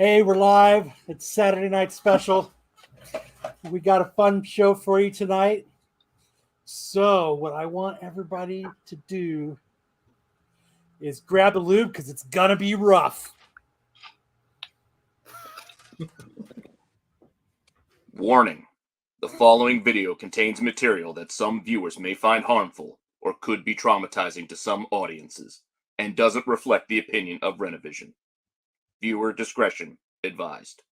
Hey, we're live. It's Saturday night special. We got a fun show for you tonight. So what I want everybody to do is grab a lube because it's gonna be rough. Warning. The following video contains material that some viewers may find harmful or could be traumatizing to some audiences and doesn't reflect the opinion of Renovision. Viewer discretion advised.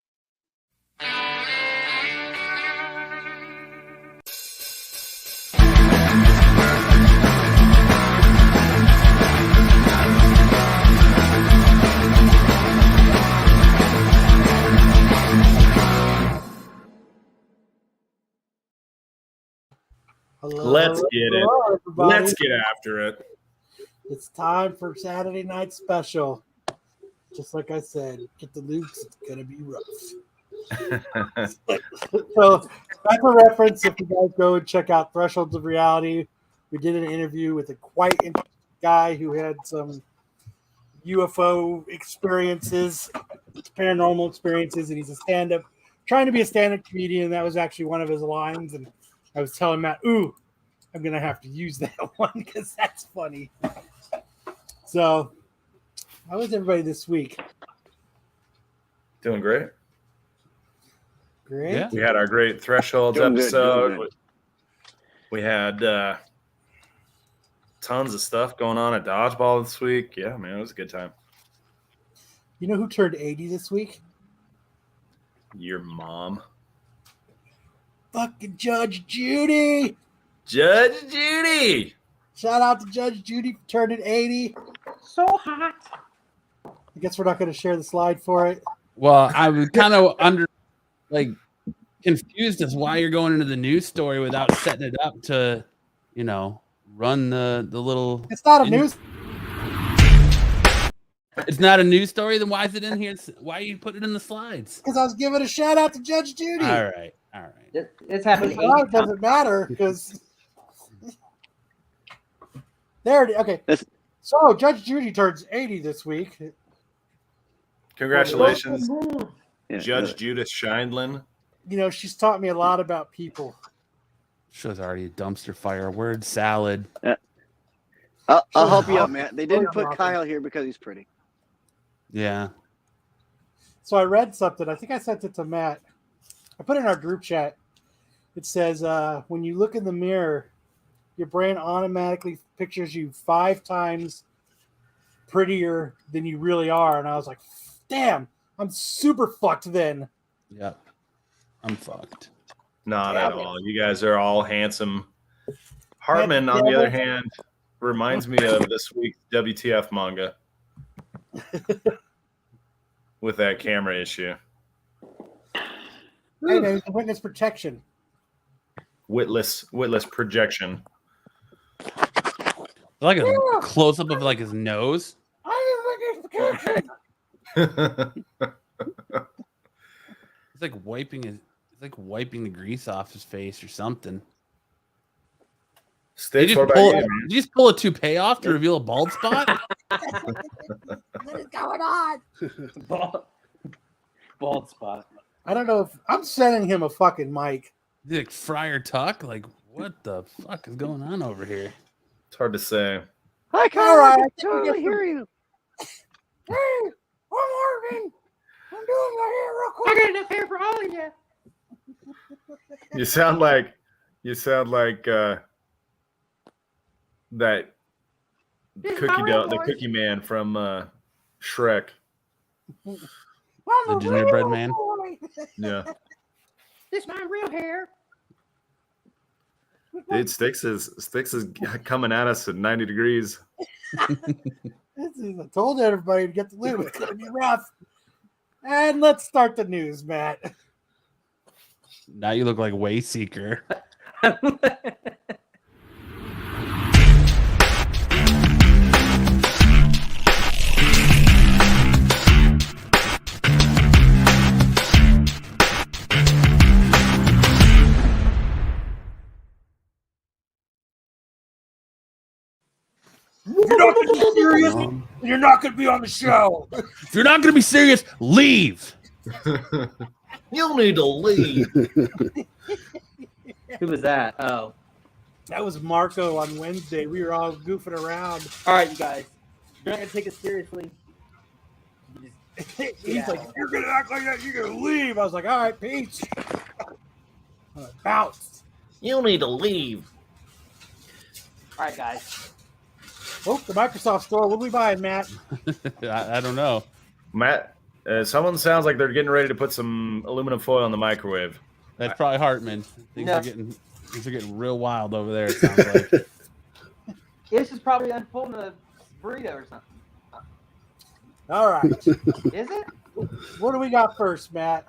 Let's get after it. It's time for Saturday night special. Just like I said, get the lubes. It's gonna be rough. So that's a reference. If you guys go and check out Thresholds of Reality, we did an interview with a quite interesting guy who had some UFO experiences, paranormal experiences, and he's a stand-up, trying to be a stand-up comedian. That was actually one of his lines, and I was telling Matt, "Ooh, I'm gonna have to use that one because that's funny." So, how was everybody this week? Doing great. Great. Yeah. We had our great Thresholds episode. We had tons of stuff going on at Dodgeball this week. Yeah, man, it was a good time. You know who turned 80 this week? Your mom. Fucking Judge Judy. Judge Judy. Shout out to Judge Judy for turning 80. So hot. I guess we're not going to share the slide for it. Well, I was kind of confused as why you're going into the news story without setting it up to, run the little. It's not a news. It's not a news story. Then why is it in here? Why you put it in the slides? Because I was giving a shout out to Judge Judy. All right. It's happened. It doesn't matter because there it is. Okay. So Judge Judy turns 80 this week. Congratulations, Judge Judith Scheindlin. She's taught me a lot about people. Show's already a dumpster fire. Word salad. I'll help you out, Matt. They didn't put Kyle here because he's pretty. Yeah. So I read something. I think I sent it to Matt. I put it in our group chat. It says, when you look in the mirror, your brain automatically pictures you 5 times prettier than you really are. And I was like, damn, I'm super fucked then. Yep. I'm fucked. Not at all. You guys are all handsome. Hartman, on the other hand, reminds me of this week's WTF manga with that camera issue. Hey, there's witness protection. Witless projection. Like a close up of his nose. I am witness protection. It's like wiping the grease off his face or something. Did you just pull a toupee off to reveal a bald spot? What is going on? Bald spot. I don't know if I'm sending him a fucking mic. Like Friar Tuck? Like, what the fuck is going on over here? It's hard to say. Hi, Kyle. All right, I can totally hear you. Hey, I'm Marvin. I'm doing my hair real quick. I got enough hair for all of you. You sound like that the cookie man from Shrek. The gingerbread man. Yeah. This is my real hair. Dude, Styx is coming at us at 90 degrees. I told everybody to get the lube. It's gonna be rough. And let's start the news, Matt. Now you look like Wayseeker. You're not going to be serious. You're not going to be on the show. If you're not going to be serious, leave. You'll need to leave. Who was that? Oh. That was Marco on Wednesday. We were all goofing around. All right, you guys. You're not going to take it seriously. He's like, "You're gonna act like that. You're gonna leave." I was like, "All right, peace." Bounce. You'll need to leave. All right, guys. Oh, the Microsoft store. What are we buying, Matt? I don't know. Matt, someone sounds like they're getting ready to put some aluminum foil in the microwave. That's probably Hartman. Things No. are getting real wild over there. It sounds like. This is probably unfolding a burrito or something. All right. Is it? What do we got first, Matt?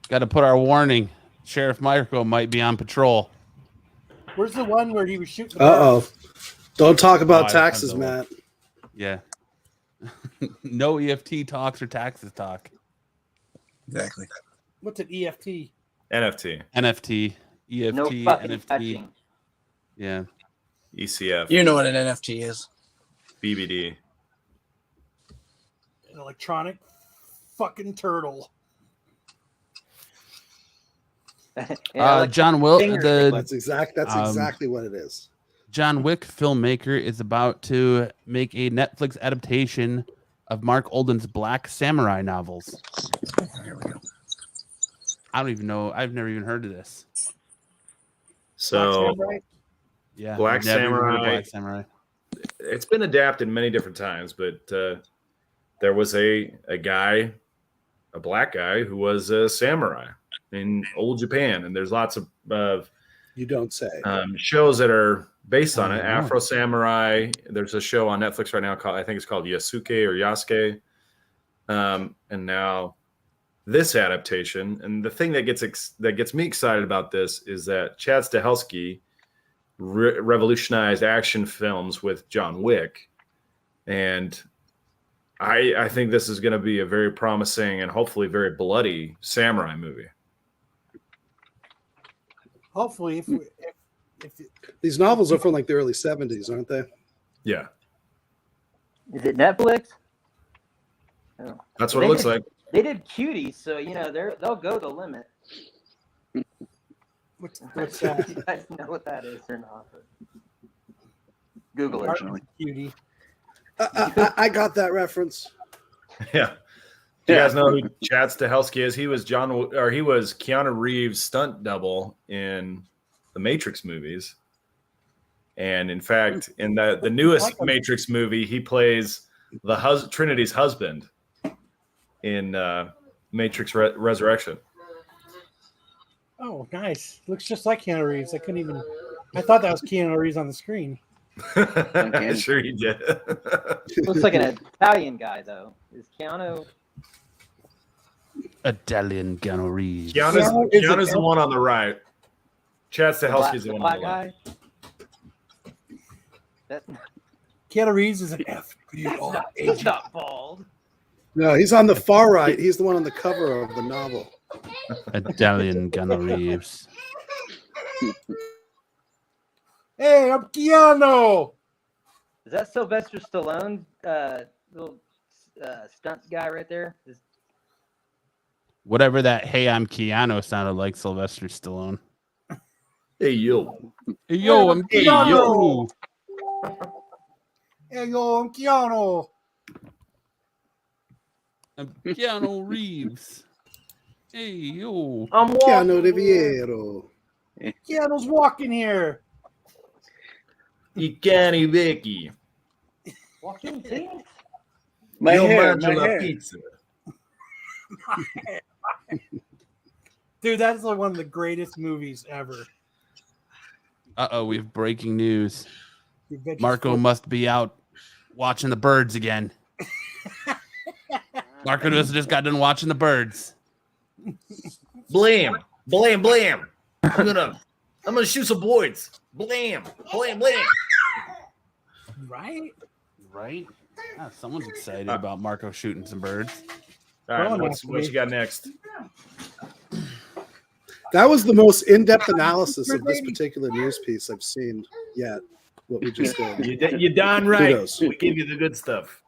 Got to put our warning. Sheriff Micro might be on patrol. Where's the one where he was shooting? Uh-oh. Don't talk about I taxes, don't know. Matt. Yeah. No EFT talks or taxes talk. Exactly. What's an EFT? NFT, NFT, EFT, No fucking NFT. touching. Yeah. ECF, You know what an NFT is. BBD. An electronic fucking turtle. John Will, That's exactly what it is. John Wick filmmaker is about to make a Netflix adaptation of Mark Olden's Black Samurai novels. Here we go. I don't even know. I've never even heard of this. So Samurai? Yeah, Black never even heard of Samurai. Black Samurai. It's been adapted many different times, but there was a black guy who was a samurai in old Japan, and there's lots of You don't say. shows that are based on it. Oh. Afro Samurai. There's a show on Netflix right now called, I think it's called Yasuke or Yasuke. And now this adaptation, and the thing that gets me excited about this is that Chad Stahelski revolutionized action films with John Wick, and I think this is going to be a very promising and hopefully very bloody samurai movie. Hopefully, if These novels are from like the early 70s, aren't they? Yeah, Is it Netflix? Oh. that's what it looks like. They did Cuties, so they'll go the limit. what's Do that? you guys know what that is or not? Google it. Cutie. I got that reference. Yeah. Do you guys know who Chad Stahelski is? He was Keanu Reeves' stunt double in the Matrix movies. And in fact, in the newest Matrix movie, he plays Trinity's husband in Matrix Resurrection. Oh, nice. Looks just like Keanu Reeves. I thought that was Keanu Reeves on the screen. Sure he did. Looks like an Italian guy, though. Is Keanu? Italian Keanu Reeves. Keanu's the one on the right. Chad Stahelski's the one on the left. Keanu Reeves is an F. He's not bald. No, he's on the far right. He's the one on the cover of the novel. Italian Keanu Reeves. Hey, I'm Keanu. Is that Sylvester Stallone, little stunt guy right there? Whatever that "Hey, I'm Keanu" sounded like Sylvester Stallone. Hey, yo. Hey, yo, I'm Hey, Keanu. Hey, yo, I'm Keanu. I'm Keanu Reeves. Hey, yo. I'm Keanu Riviero. Keanu's walking here. Ikani Vicky. walking teeth. My Yo hair, mangio my la hair. pizza. Dude, that's like one of the greatest movies ever. We have breaking news. The Adventures Marco of- must be out watching the birds again. Marco just got done watching the birds. Blam. Blam, blam. I'm gonna shoot some boards. Blam. Blam, blam. Right? Right? Ah, someone's excited about Marco shooting some birds. All right, Well, what you got next? That was the most in-depth analysis of this particular news piece I've seen yet. What we just did. You done right. Kudos. We give you the good stuff.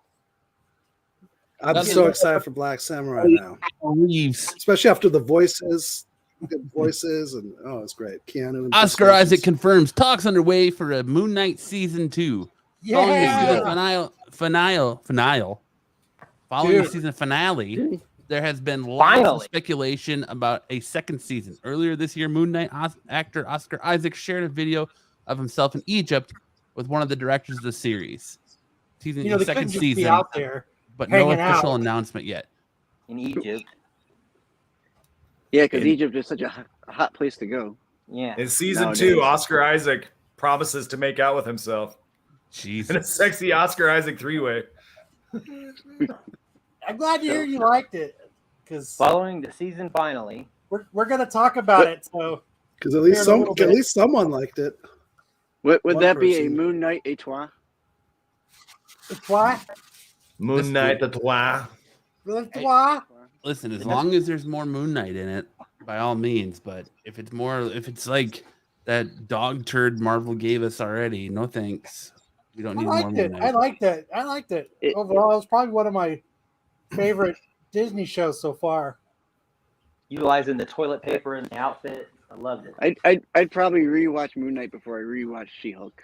I'm so excited for Black Samurai now, Reeves. especially after the voices, good voices, and it's great. Keanu and Oscar Isaac confirms talks underway for a Moon Knight season 2. Following the season Following the season finale, there has been lots of speculation about a second season. Earlier this year, Moon Knight actor Oscar Isaac shared a video of himself in Egypt with one of the directors of the series. Teasing the second season, be out there but no official announcement yet. In Egypt. Yeah, because Egypt is such a hot place to go. Yeah. In season 2, Oscar Isaac promises to make out with himself. Jesus. In a sexy Oscar Isaac 3-way. I'm glad to hear you liked it. Because following the season finale, we're gonna talk about it. So because at least someone liked it. Would that be a Moon Knight Etoile? Etoile? Moon Knight Etoile. Listen, as long as there's more Moon Knight in it, by all means. But if it's like that dog turd Marvel gave us already, no thanks. We don't need more Moon Knight. I liked it. Overall, it was probably one of my favorite Disney shows so far. Utilizing the toilet paper and the outfit, I loved it. I'd probably rewatch Moon Knight before I rewatch She-Hulk.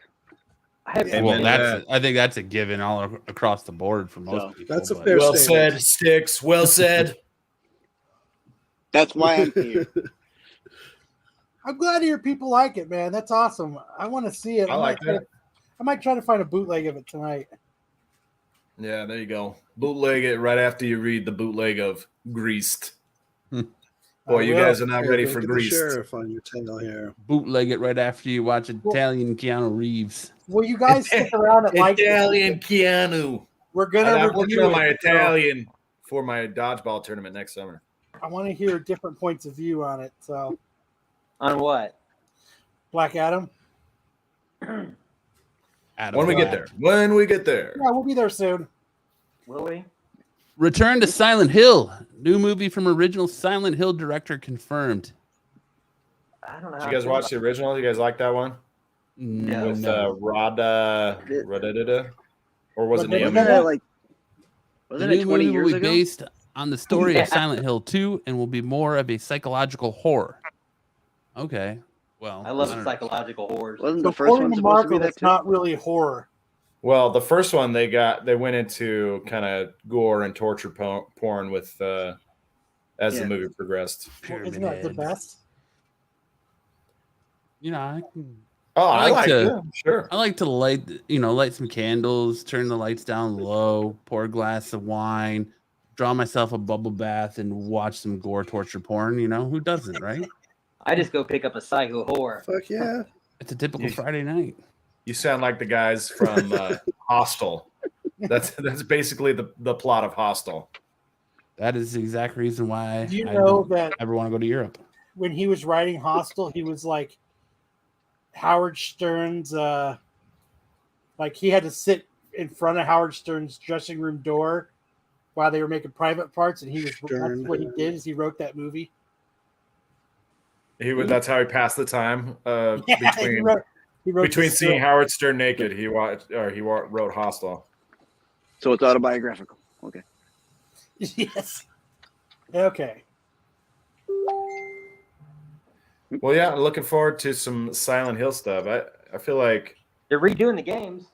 I think that's a given all across the board for most people. That's a fair well statement. said, Sticks. Well said. That's why I'm here. I'm glad to hear people like it, man. That's awesome. I want to see it. I like that. I might try to find a bootleg of it tonight. Yeah, there you go. Bootleg it right after you read the bootleg of Greased. Boy, you guys are not ready for Greased. Sheriff on your tail here. Bootleg it right after you watch Italian Keanu Reeves. Will you guys stick around at like Italian Keanu? We're gonna. I'm working on my Italian for my dodgeball tournament next summer. I want to hear different points of view on it. So, on what? Black Adam. When we get there. Yeah, we'll be there soon. Will we? Return to Silent Hill. New movie from original Silent Hill director confirmed. I don't know. Did you guys watch the original? You guys like that one? No. With Radha, or was it Naomi? Wasn't the it new 20 movie years will be ago? based on the story of Silent Hill 2 and will be more of a psychological horror. Okay. Well, I love psychological horrors. Wasn't the first one supposed to be that it's not really horror. Well, the first one they went into kind of gore and torture porn with as the movie progressed. Isn't that the best? I like it. Sure. I like to light some candles, turn the lights down low, pour a glass of wine, draw myself a bubble bath, and watch some gore torture porn. Who doesn't, right? I just go pick up a psycho horror. Fuck yeah. It's a typical Friday night. You sound like the guys from Hostel. That's basically the plot of Hostel. That is the exact reason why Do you I know don't that ever want to go to Europe. When he was writing Hostel, he was like Howard Stern's like he had to sit in front of Howard Stern's dressing room door while they were making private parts, and that's what he did is he wrote that movie. That's how he passed the time between between seeing Howard Stern naked. He wrote Hostel. So it's autobiographical. Okay. Yes. Okay. Well, yeah, I'm looking forward to some Silent Hill stuff. I feel like they're redoing the games.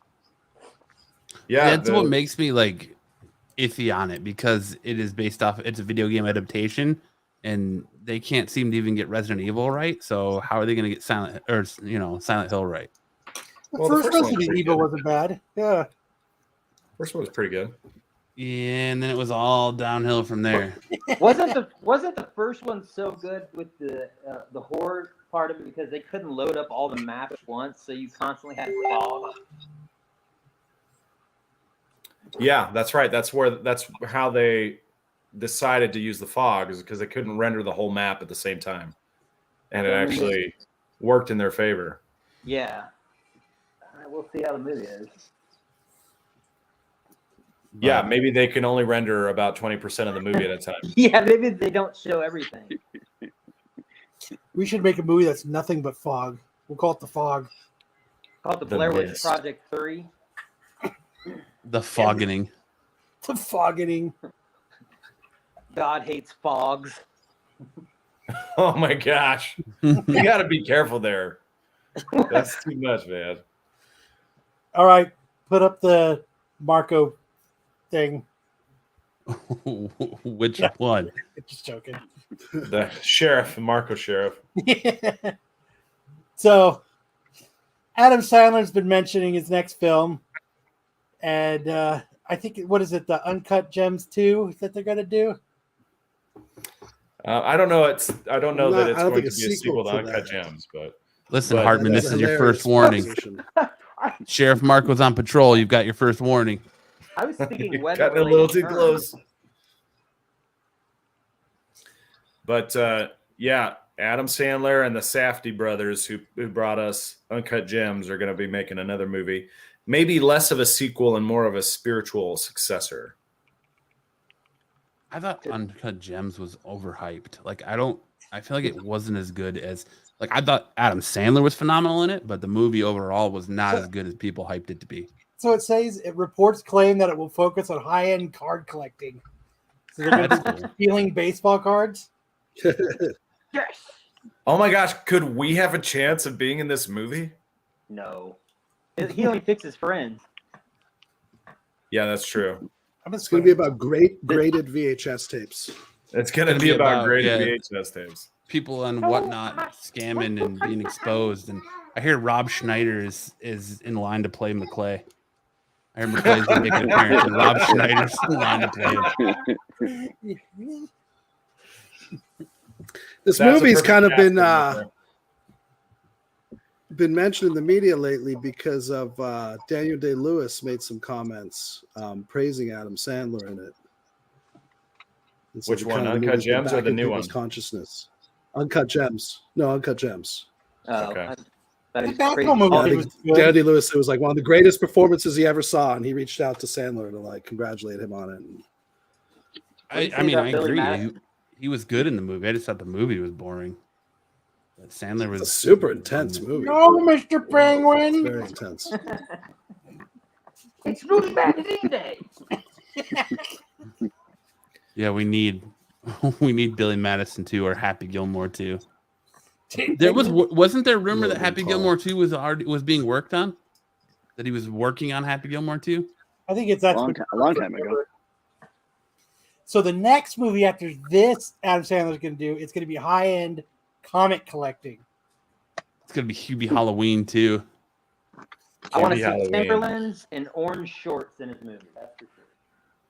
Yeah, that's what makes me like iffy on it because it is based off. It's a video game adaptation, and they can't seem to even get Resident Evil right. So how are they going to get Silent Hill right? Well, the first Resident Evil wasn't bad. Yeah. First one was pretty good. Yeah, and then it was all downhill from there. wasn't the first one so good with the horror part of it because they couldn't load up all the maps once, so you constantly had fog? Yeah, that's right. That's how they decided to use the fog is because they couldn't render the whole map at the same time, and it actually worked in their favor. Yeah, we'll see how the movie is. Yeah, maybe they can only render about 20% of the movie at a time. Yeah, maybe they don't show everything. We should make a movie that's nothing but fog. We'll call it The Fog. Call it the Blair Witch Project 3. The Foggening. The Foggening. God hates fogs. Oh my gosh. You got to be careful there. That's too much, man. All right, put up the Marco thing. Which Yeah. one? Just joking. The sheriff, Marco Sheriff. So, Adam Sandler's been mentioning his next film, and I think what is it, the Uncut Gems 2 that they're gonna do? I don't know. I don't know that it's I don't going to think be a sequel to Uncut Gems, but Listen, But- Hartman, That's this a is your hilarious first warning. proposition. Sheriff Marco's on patrol. You've got your first warning. I was thinking you're weather cutting a little too close. But yeah, Adam Sandler and the Safdie brothers who brought us Uncut Gems are going to be making another movie. Maybe less of a sequel and more of a spiritual successor. I thought Uncut Gems was overhyped. Like I feel like it wasn't as good as like I thought Adam Sandler was phenomenal in it, but the movie overall was not as good as people hyped it to be. So it says it reports claim that it will focus on high-end card collecting. So they're going to That's be cool. stealing baseball cards. Yes. Oh my gosh, could we have a chance of being in this movie? No. He only fixes friends. Yeah, that's true. It's going to be about graded VHS tapes. It's going to It'll be be about about, graded yeah. VHS tapes. People on whatnot scamming and being exposed. And I hear Rob Schneider is in line to play McClay. I heard McClay's gonna make an appearance, and Rob Schneider's in line to play him. This That's a movie's perfect kind of casting right there. been mentioned in the media lately because of Daniel Day-Lewis made some comments praising Adam Sandler in it. And so Which the one, kind of Uncut movie's been Gems or back the in new people's one? Consciousness. Uncut Gems. No, Uncut Gems. Oh, Okay. that The is basketball crazy. movie I was think good. Daniel Day-Lewis, it was like one of the greatest performances he ever saw, and he reached out to Sandler to like congratulate him on it. And I mean, I agree. He was good in the movie. I just thought the movie was boring. But Sandler was it's a super intense movie. No, Mr. It's Penguin. very intense. It's Rudy Magazine Day. Yeah, we need Billy Madison 2 or Happy Gilmore 2. There wasn't there rumor that Happy Gilmore 2 was being worked on? That he was working on Happy Gilmore 2? I think it's A long time ago. So the next movie after this, Adam Sandler's going to do, it's going to be high-end comic collecting. It's gonna be Hubie Halloween too. I want to Hubie see Halloween. Timberlands and orange shorts in his movie. That's for sure.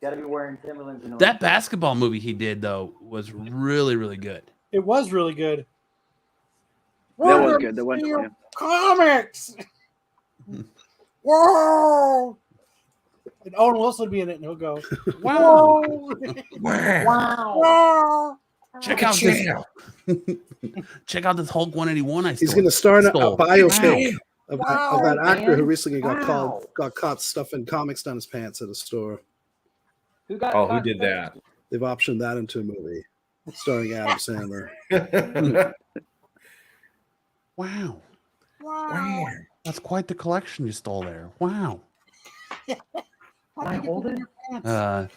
Got to be wearing Timberlands and orange. That basketball movie he did though was really, really good. It was really good. That was good. That was Your good. comics. Whoa! And Owen Wilson will be in it, and he'll go, Wow! "Wow!" Check out this. Check out this Hulk 181. He's going to star in a Stole. biopic of Wow, that actor who man. recently Wow. got caught stuffing comics down his pants at a store. Who got Oh, who caught did that? They've optioned that into a movie starring Adam Sandler. Wow, Wow! that's quite the collection you stole there. Wow. Can I hold it? A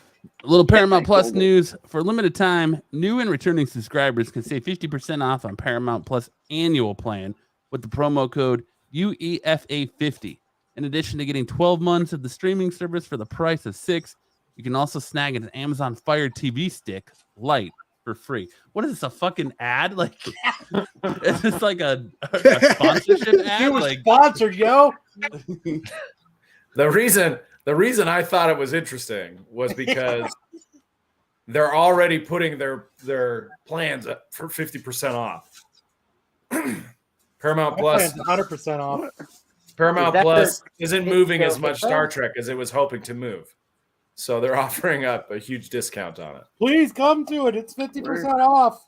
little Paramount Plus news. For a limited time, new and returning subscribers can save 50% off on Paramount Plus annual plan with the promo code UEFA50. In addition to getting 12 months of the streaming service for the price of 6, you can also snag an Amazon Fire TV stick Lite for free. What is this, a fucking ad? Like, is this like a sponsorship ad? It was Like, sponsored, yo. The reason I thought it was interesting was because they're already putting their plans up for 50% off. Paramount Plus 100% off. Paramount Is that Plus the- isn't moving as the- much Star Trek as it was hoping to move. So they're offering up a huge discount on it. Please come to it. It's 50% off.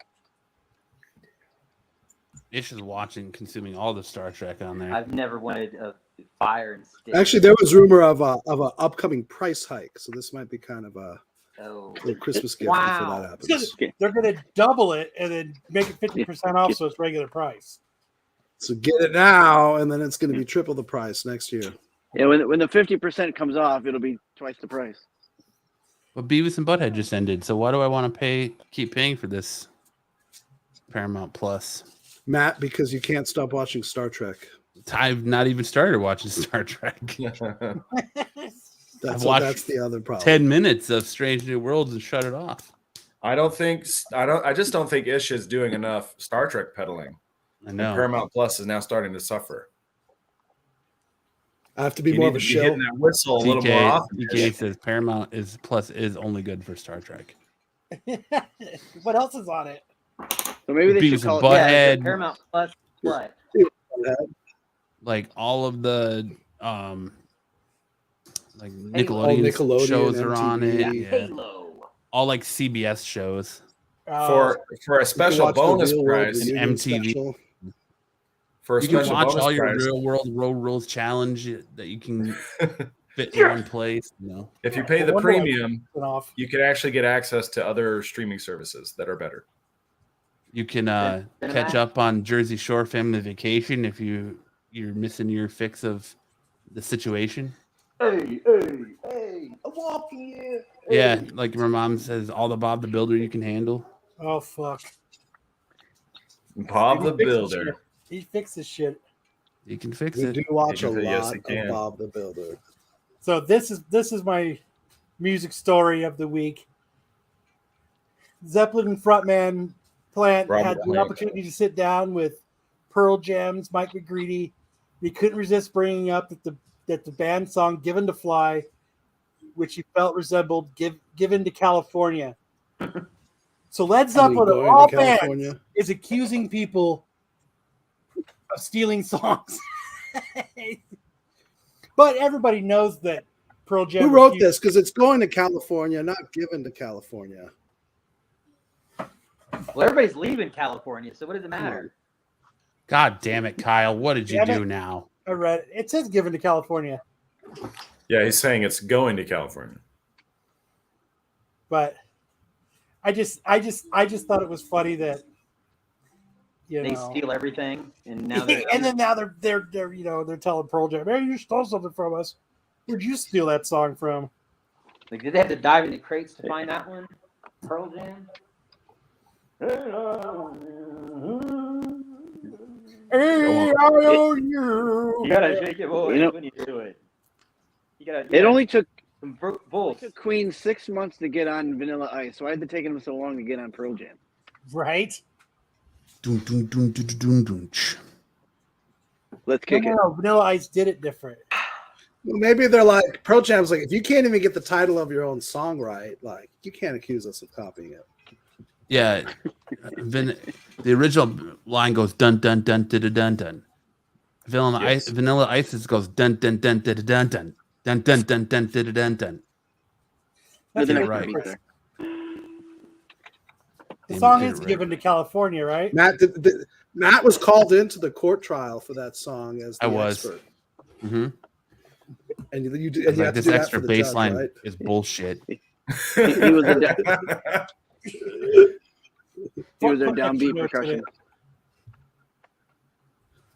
Ish is watching, consuming all the Star Trek on there. I've never wanted a fire and stick. Actually, there was rumor of a upcoming price hike, so this might be kind of a Oh. little Christmas gift Wow. before that happens. They're going to double it and then make it 50% off so it's regular price. So get it now, and then it's going to be triple the price next year. Yeah, when the 50% comes off, it'll be twice the price. But Beavis and Butthead just ended, so why do I want to keep paying for this Paramount Plus? Matt, because you can't stop watching Star Trek. I've not even started watching Star Trek. That's the other problem. 10 minutes of Strange New Worlds and shut it off. I just don't think Ish is doing enough Star Trek peddling. I know. And Paramount Plus is now starting to suffer. I have to be more of a shill. Hitting that whistle a little more often. TK says Paramount Plus is only good for Star Trek. What else is on it? So maybe they should call it Paramount Plus. What? Like all of the like Nickelodeon shows are on it. Yeah. Halo. All like CBS shows. For a special bonus price, MTV. Special. For a you special can watch bonus all your price. Real World Road Rules challenge that you can fit in one place. No. If you pay the premium, you can actually get access to other streaming services that are better. You can catch up on Jersey Shore Family Vacation if you're missing your fix of the situation. Hey, I'm walking here. Yeah, like my mom says, all the Bob the Builder you can handle. Oh fuck. Bob the Builder. He fixes shit. You can fix we it. do watch a lot yes, of Bob the Builder. So this is my music story of the week. Zeppelin frontman Plant had the opportunity to sit down with Pearl Jam's Mike McGreedy. He couldn't resist bringing up that the band song "Given to Fly," which he felt resembled "Given to California." So Led Zeppelin, of all bands, is accusing people of stealing songs. But everybody knows that Pearl Jam. Who wrote this? Because it's going to California, not given to California. Well, everybody's leaving California, so what does it matter? God damn it, Kyle. What did you do now? I read it. It says given to California. Yeah, he's saying it's going to California. But I just thought it was funny that they steal everything, and now they're they're telling Pearl Jam, "Hey, you stole something from us. Where'd you steal that song from?" Like, did they have to dive into crates to find that one? Pearl Jam. You gotta shake your voice when you do it. It only took Queen 6 months to get on Vanilla Ice. Why did it take them so long to get on Pearl Jam? Right? Let's kick it. No, Vanilla Ice did it different. Well, maybe they're like, Pearl Jam's like, if you can't even get the title of your own song right, like, you can't accuse us of copying it. Yeah. The original line goes dun dun dun dun dun dun. Vanilla Ice goes dun dun dun dun dun dun dun dun dun dun dun dun dun. That's right. The song is given to California, right? Matt was called into the court trial for that song as the expert. Mm-hmm. And you like, this extra bass line right? is bullshit. He was a downbeat percussion.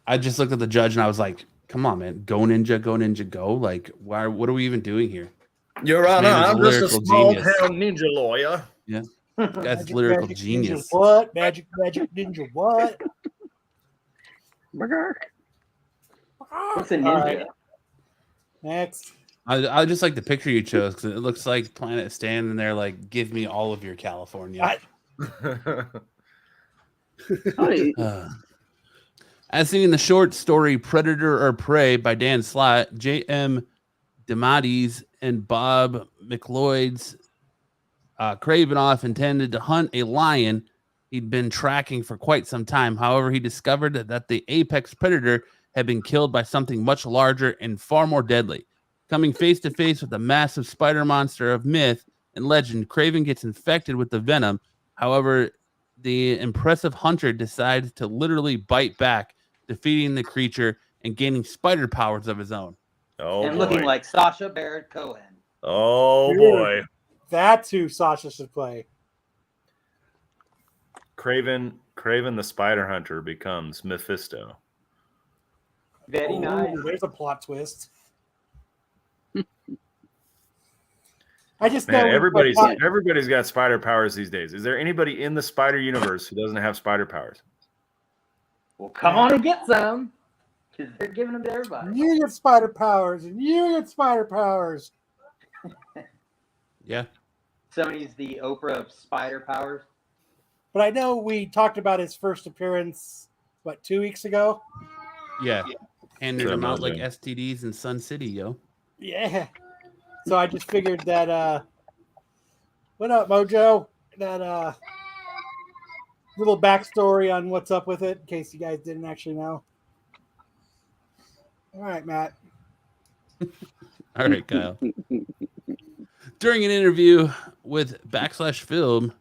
I just looked at the judge and I was like, "Come on, man, go ninja, go!" Like, why? What are we even doing here? Your Honor, I'm just a small town ninja lawyer. Yeah, that's lyrical genius. Ninja what? Magic ninja what? What's a ninja? Right. Next. I just like the picture you chose because it looks like Planet standing there like, "Give me all of your California." As seen in the short story "Predator or Prey" by Dan Slott, J.M. DeMatteis and Bob McLeod's Kravinoff intended to hunt a lion he'd been tracking for quite some time. However, he discovered that the apex predator had been killed by something much larger and far more deadly. Coming face to face with a massive spider monster of myth and legend, Craven gets infected with the venom. However, the impressive hunter decides to literally bite back, defeating the creature and gaining spider powers of his own. Looking like Sacha Baron Cohen. Oh, boy. That's who Sasha should play. Craven the Spider Hunter becomes Mephisto. Very nice. There's a plot twist. I just Man, know everybody's got spider powers these days. Is there anybody in the spider universe who doesn't have spider powers? Well, come on and get some, because they're giving them to everybody. You get spider powers, and you get spider powers. Yeah. Sony's the Oprah of spider powers. But I know we talked about his first appearance, 2 weeks ago? Yeah. Handed them out like Amazing. STDs in Sun City, yo. Yeah. So I just figured that, what up, Mojo? That little backstory on what's up with it, in case you guys didn't actually know. All right, Matt. All right, Kyle. During an interview with /Film,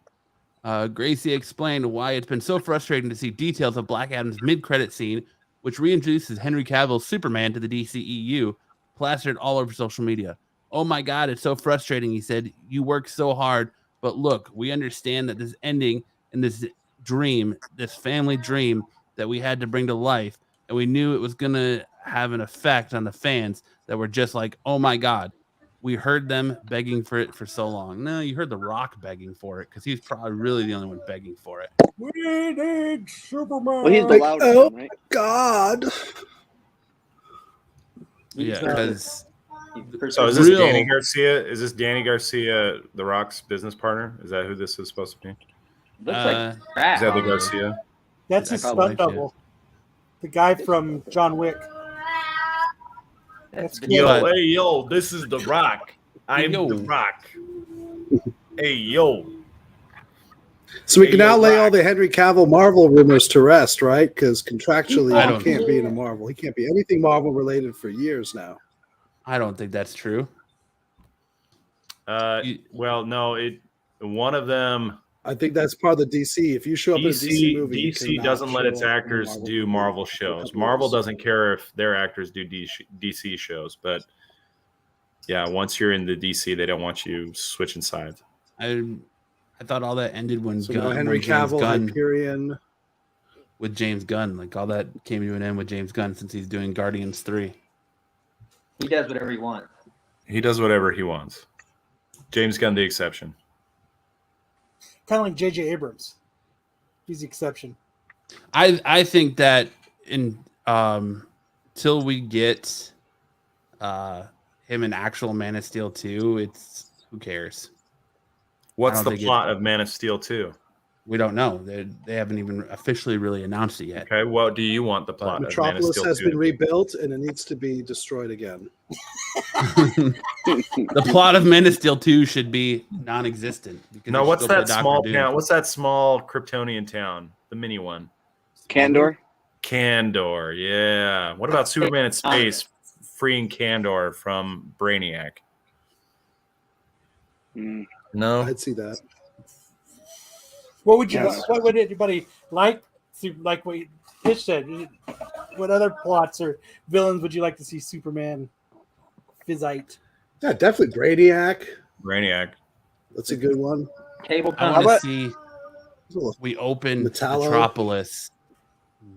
Gracie explained why it's been so frustrating to see details of Black Adam's mid-credit scene, which reintroduces Henry Cavill's Superman to the DCEU, plastered all over social media. Oh my God, it's so frustrating, he said. You work so hard, but look, we understand that this ending and this dream, this family dream that we had to bring to life, and we knew it was going to have an effect on the fans that were just like, oh my God. We heard them begging for it for so long. No, you heard The Rock begging for it because he's probably really the only one begging for it. We need Superman. Well, he's the loud one, right? God. Yeah, because So is this Danny Garcia? Is this Danny Garcia, The Rock's business partner? Is that who this is supposed to be? Looks like crap. Is that the Garcia? That's his Probably, stunt double. The guy from John Wick. That's That's Yo, Hey, yo, this is The Rock. I'm Yo. The Rock. Hey, yo. So we can Hey, now yo, lay Rock. all the Henry Cavill Marvel rumors to rest, right? Because contractually, I he don't- can't be in a Marvel. He can't be anything Marvel related for years now. I don't think that's true. Well, no, one of them. I think that's part of the DC. If you show up in a DC movie, you DC cannot doesn't let show its up in a actors Marvel do movie Marvel for a shows. couple Marvel years. doesn't care if their actors do DC shows, but yeah, once you're in the DC, they don't want you switching sides. I thought all that ended when So now Henry James Cavill, Gunn Hyperion. with James Gunn. Like all that came to an end with James Gunn since he's doing Guardians 3. He does whatever he wants. He does whatever he wants. James Gunn, the exception. Kind of like J.J. Abrams. He's the exception. I think that in till we get him in actual Man of Steel 2, it's who cares? What's I the don't think plot of Man of Steel 2? We don't know. They haven't even officially really announced it yet. Okay, what do you want the plot of Man of Metropolis Steel has 2 been to be? rebuilt and it needs to be destroyed again. The plot of Man of Steel 2 should be non-existent. Because No, they what's should go play that Dr. small Doom. town? What's that small Kryptonian town? The mini one. Kandor. Kandor, yeah. What about Superman in space freeing Kandor from Brainiac? No. I'd see that. What would you? Yes. What would anybody like? Like what Fish said. What other plots or villains would you like to see Superman fizzite? Yeah, definitely Brainiac. Brainiac. That's a good one. Cable I company. want to see we open Metallo. Metropolis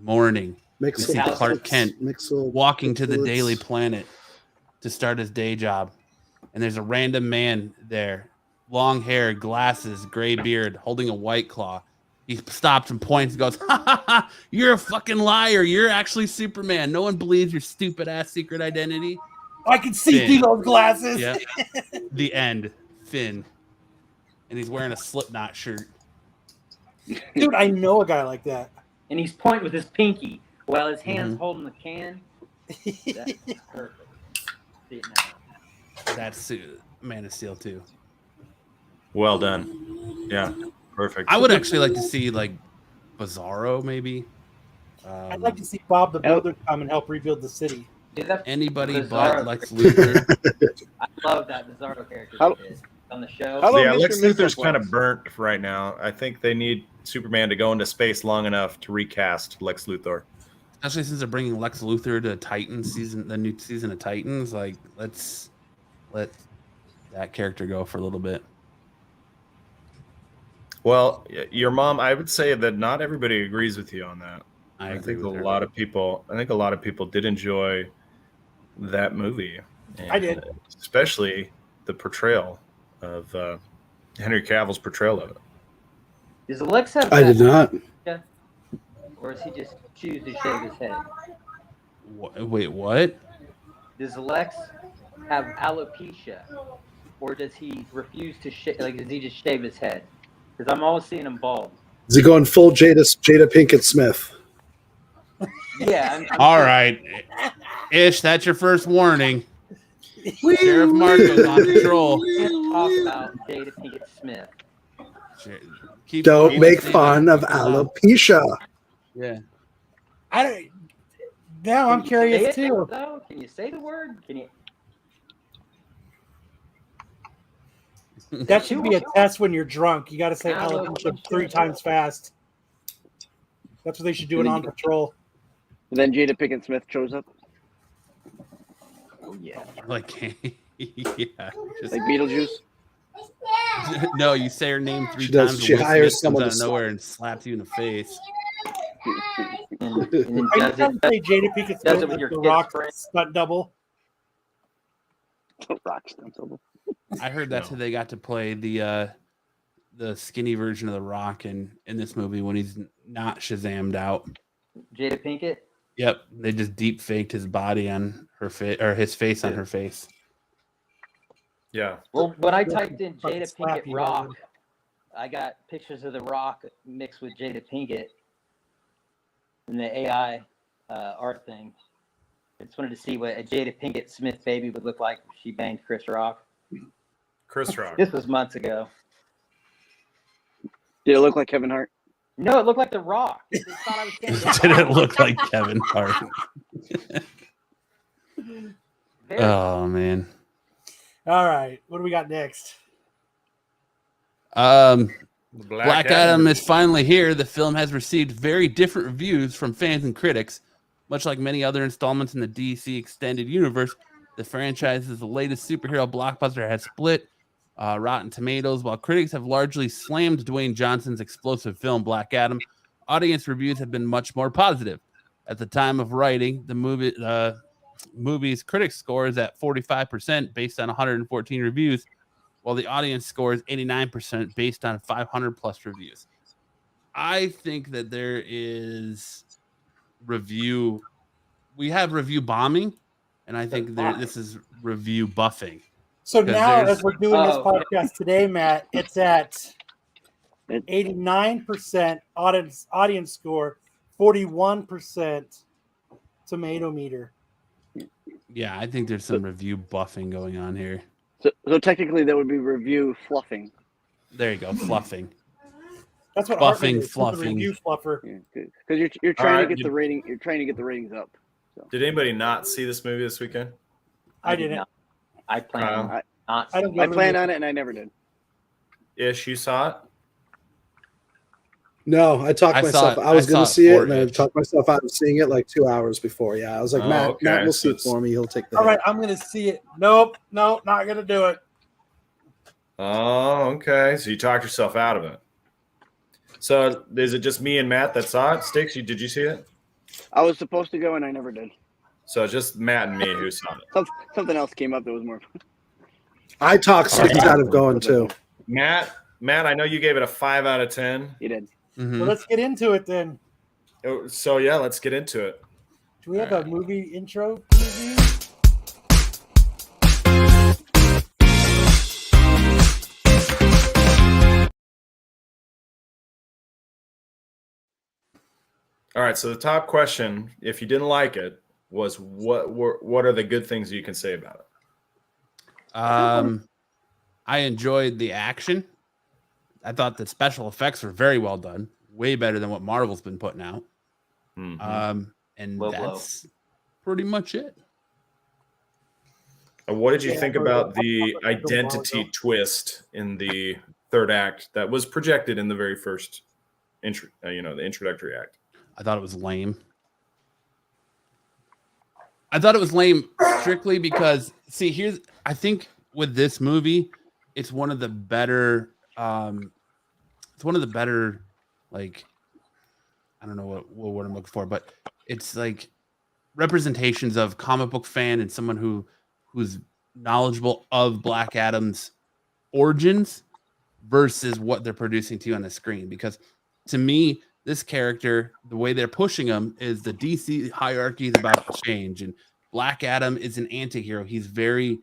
morning. We see Metallo. Clark Kent Mixel, walking to the Mixlets. Daily Planet to start his day job. And there's a random man there, long hair, glasses, gray beard, holding a White Claw. He stops and points and goes, ha, ha, ha, you're a fucking liar. You're actually Superman. No one believes your stupid ass secret identity. I can see Finn. through those glasses. Yeah. The end. Finn. And he's wearing a Slipknot shirt. Dude, I know a guy like that. And he's pointing with his pinky while his hand's holding the can. That's perfect. See it now. That's Man of Steel 2. Well done. Yeah, perfect. I would actually like to see like Bizarro maybe. I'd like to see Bob the Builder come and help rebuild the city. Dude, that's Anybody Bizarro. but Lex Luthor. I love that Bizarro character How- they did on the show. How long Yeah, Mr. Lex Luthor's Mixel kind of was? burnt right now. I think they need Superman to go into space long enough to recast Lex Luthor. Especially since they're bringing Lex Luthor to Titans season, the new season of Titans. Like, let's let that character go for a little bit. Well, your mom, I would say that not everybody agrees with you on that. I I agree think with a her. lot of people. I think a lot of people did enjoy that movie. I did. especially the portrayal of Henry Cavill's portrayal of it. Does Lex have I did not. Or does he just choose to shave his head? Wait, what? Does Lex have alopecia? Or does he refuse to shave? Like, does he just shave his head? Because I'm always seeing him bald. Is he going full Jada Pinkett Smith? Yeah. All right. Ish, that's your first warning. Sheriff Marco's on patrol. Can't talk about Jada Pinkett Smith. Don't make fun of alopecia. Yeah. I don't. Now I'm curious too. Though? Can you say the word? Can you? That should be a test when you're drunk. You got to say alopecia 3 times fast. That's what they should do in On Patrol. Then Jada Pinkett Smith shows up. Oh yeah. Like, yeah. Just, Like Beetlejuice. no, you say her name 3 She does. times. She Will hires Smith comes someone out of to nowhere and slaps you in the face. And then Are you does trying it, to say Jada Pinkett does Smith it with is your the kid's Rock friend. stunt double? Rock stunt double. I heard that's who they got to play the skinny version of the Rock in this movie when he's not Shazammed out. Jada Pinkett. Yep, they just deep faked his body on her face or his face on her face. Yeah. Well, when I typed in Fucking Jada slap Pinkett you, Rock, David. I got pictures of the Rock mixed with Jada Pinkett in the AI art thing. I just wanted to see what a Jada Pinkett Smith baby would look like if she banged Chris Rock. Chris Rock. This was months ago. Did it look like Kevin Hart? No, it looked like the Rock. They thought I was saying Did it look like Kevin Hart? Oh man. All right. What do we got next? Black Adam is finally here. The film has received very different reviews from fans and critics. Much like many other installments in the DC extended universe, the franchise's latest superhero blockbuster has split Rotten Tomatoes. While critics have largely slammed Dwayne Johnson's explosive film Black Adam, audience reviews have been much more positive. At the time of writing, the movie's critic score is at 45% based on 114 reviews, while the audience score is 89% based on 500 plus reviews. I think that there is we have review bombing, and I think this is review buffing. So now, as we're doing this podcast today, Matt, it's at 89% audience score, 41% tomato meter. Yeah, I think there's some review buffing going on here. So technically, that would be review fluffing. There you go, fluffing. That's what Buffing, is, fluffing. review fluffer. Because you're trying right, to get the rating. You're trying to get the ratings up. So. Did anybody not see this movie this weekend? I didn't. I plan on not. I planned on it and I never did. Ish, you saw it? No, I talked myself. I was going to see it, and I talked myself out of seeing it like 2 hours before. Yeah, I was like, Matt will see it for me. He'll take the. All right, I'm going to see it. Nope, not going to do it. Oh, okay. So you talked yourself out of it. So is it just me and Matt that saw it? Sticks, did you see it? I was supposed to go and I never did. So just Matt and me who saw it. Something else came up that was more fun. I talked Sticks out of going too. Matt, I know you gave it a 5 out of 10. You did. Mm-hmm. Well, let's get into it then. So yeah, let's get into it. Do we have a movie intro review? All right. So the top question, if you didn't like it, was what are the good things you can say about it? I enjoyed the action. I thought the special effects were very well done, way better than what Marvel's been putting out. Mm-hmm. And that's pretty much it. What did you think about the identity twist in the third act that was projected in the very first, the introductory act? I thought it was lame. I thought it was lame strictly because, I think with this movie, it's one of the better, like, I don't know what word I'm looking for, but it's like representations of comic book fan and someone who's knowledgeable of Black Adam's origins versus what they're producing to you on the screen. Because to me, this character, the way they're pushing him is the DC hierarchy is about to change, and Black Adam is an anti-hero. He's very,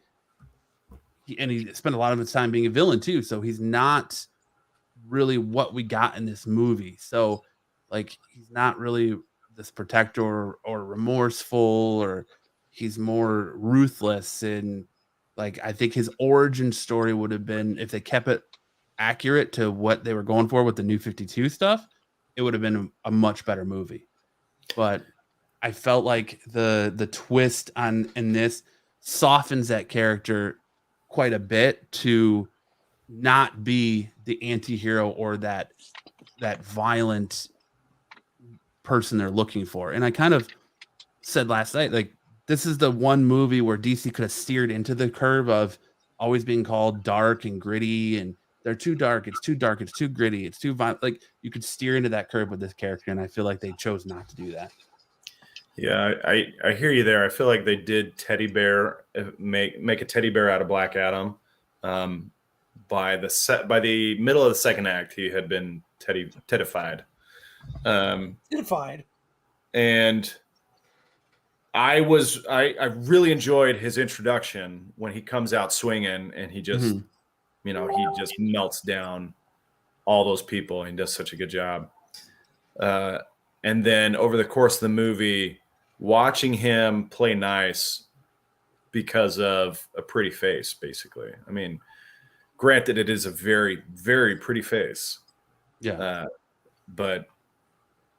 and he spent a lot of his time being a villain too. So he's not really what we got in this movie. So like, he's not really this protector or remorseful, or he's more ruthless. And like, I think his origin story would have been, if they kept it accurate to what they were going for with the New 52 stuff, it would have been a much better movie. But I felt like the twist in this softens that character quite a bit to not be the anti-hero or that violent person they're looking for. And I kind of said last night, like, this is the one movie where DC could have steered into the curve of always being called dark and gritty, and they're too dark, it's too gritty, it's too violent. Like, you could steer into that curve with this character, and I feel like they chose not to do that. Yeah, I hear you there. I feel like they did teddy bear, make a teddy bear out of Black Adam. By the middle of the second act, he had been teddified. Teddified. And I really enjoyed his introduction when he comes out swinging, and he just, he just melts down all those people, and he does such a good job. And then over the course of the movie, watching him play nice because of a pretty face, basically. I mean, granted, it is a very, very pretty face. Yeah. But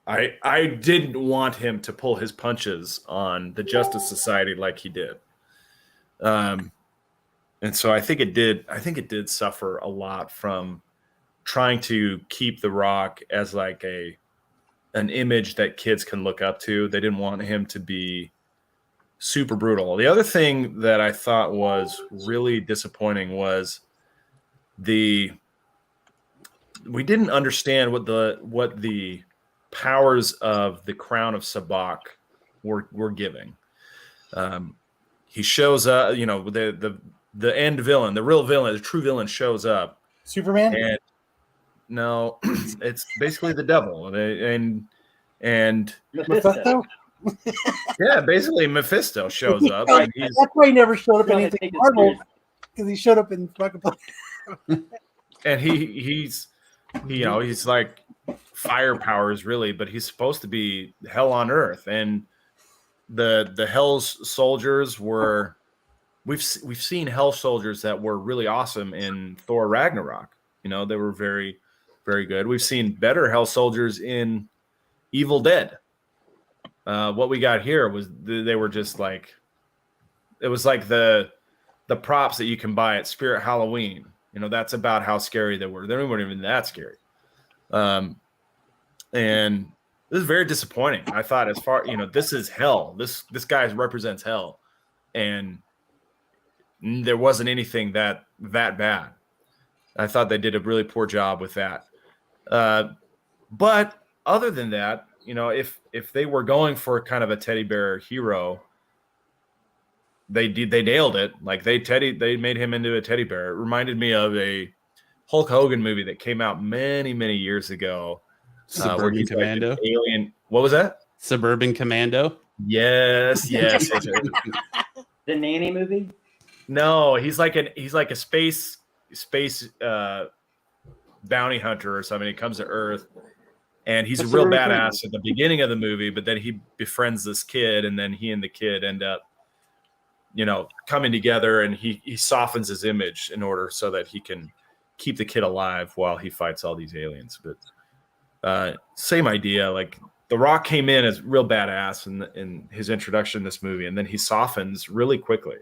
I didn't want him to pull his punches on the Justice Society like he did. And so I think it did suffer a lot from trying to keep The Rock as like an image that kids can look up to. They didn't want him to be super brutal. The other thing that I thought was really disappointing was we didn't understand what the powers of the Crown of Sabak were giving. He shows up, the end villain, the real villain, the true villain shows up. Superman? And no, it's basically the devil. And Mephisto? Yeah, basically Mephisto shows up. That's why he never showed up in anything Marvel, because he showed up in fucking. And he's like fire powers really, but he's supposed to be hell on earth. And the Hell's soldiers were, we've seen Hell soldiers that were really awesome in Thor Ragnarok. They were very, very good. We've seen better Hell soldiers in Evil Dead. What we got here was they were just like, it was like the props that you can buy at Spirit Halloween. That's about how scary they were. They weren't even that scary. And this is very disappointing. I thought, as far, this is hell. This guy represents hell. And there wasn't anything that bad. I thought they did a really poor job with that. But other than that, if they were going for kind of a teddy bear hero, they nailed it. Like they made him into a teddy bear. It reminded me of a Hulk Hogan movie that came out many, many years ago. Suburban Commando. Like alien. What was that? Suburban Commando. Yes. The Nanny movie? No, he's like a space bounty hunter or something. He comes to Earth, and he's a real badass at the beginning of the movie, but then he befriends this kid, and then he and the kid end up, coming together, and he softens his image in order so that he can keep the kid alive while he fights all these aliens. But same idea. Like The Rock came in as real badass in his introduction to this movie, and then he softens really quickly.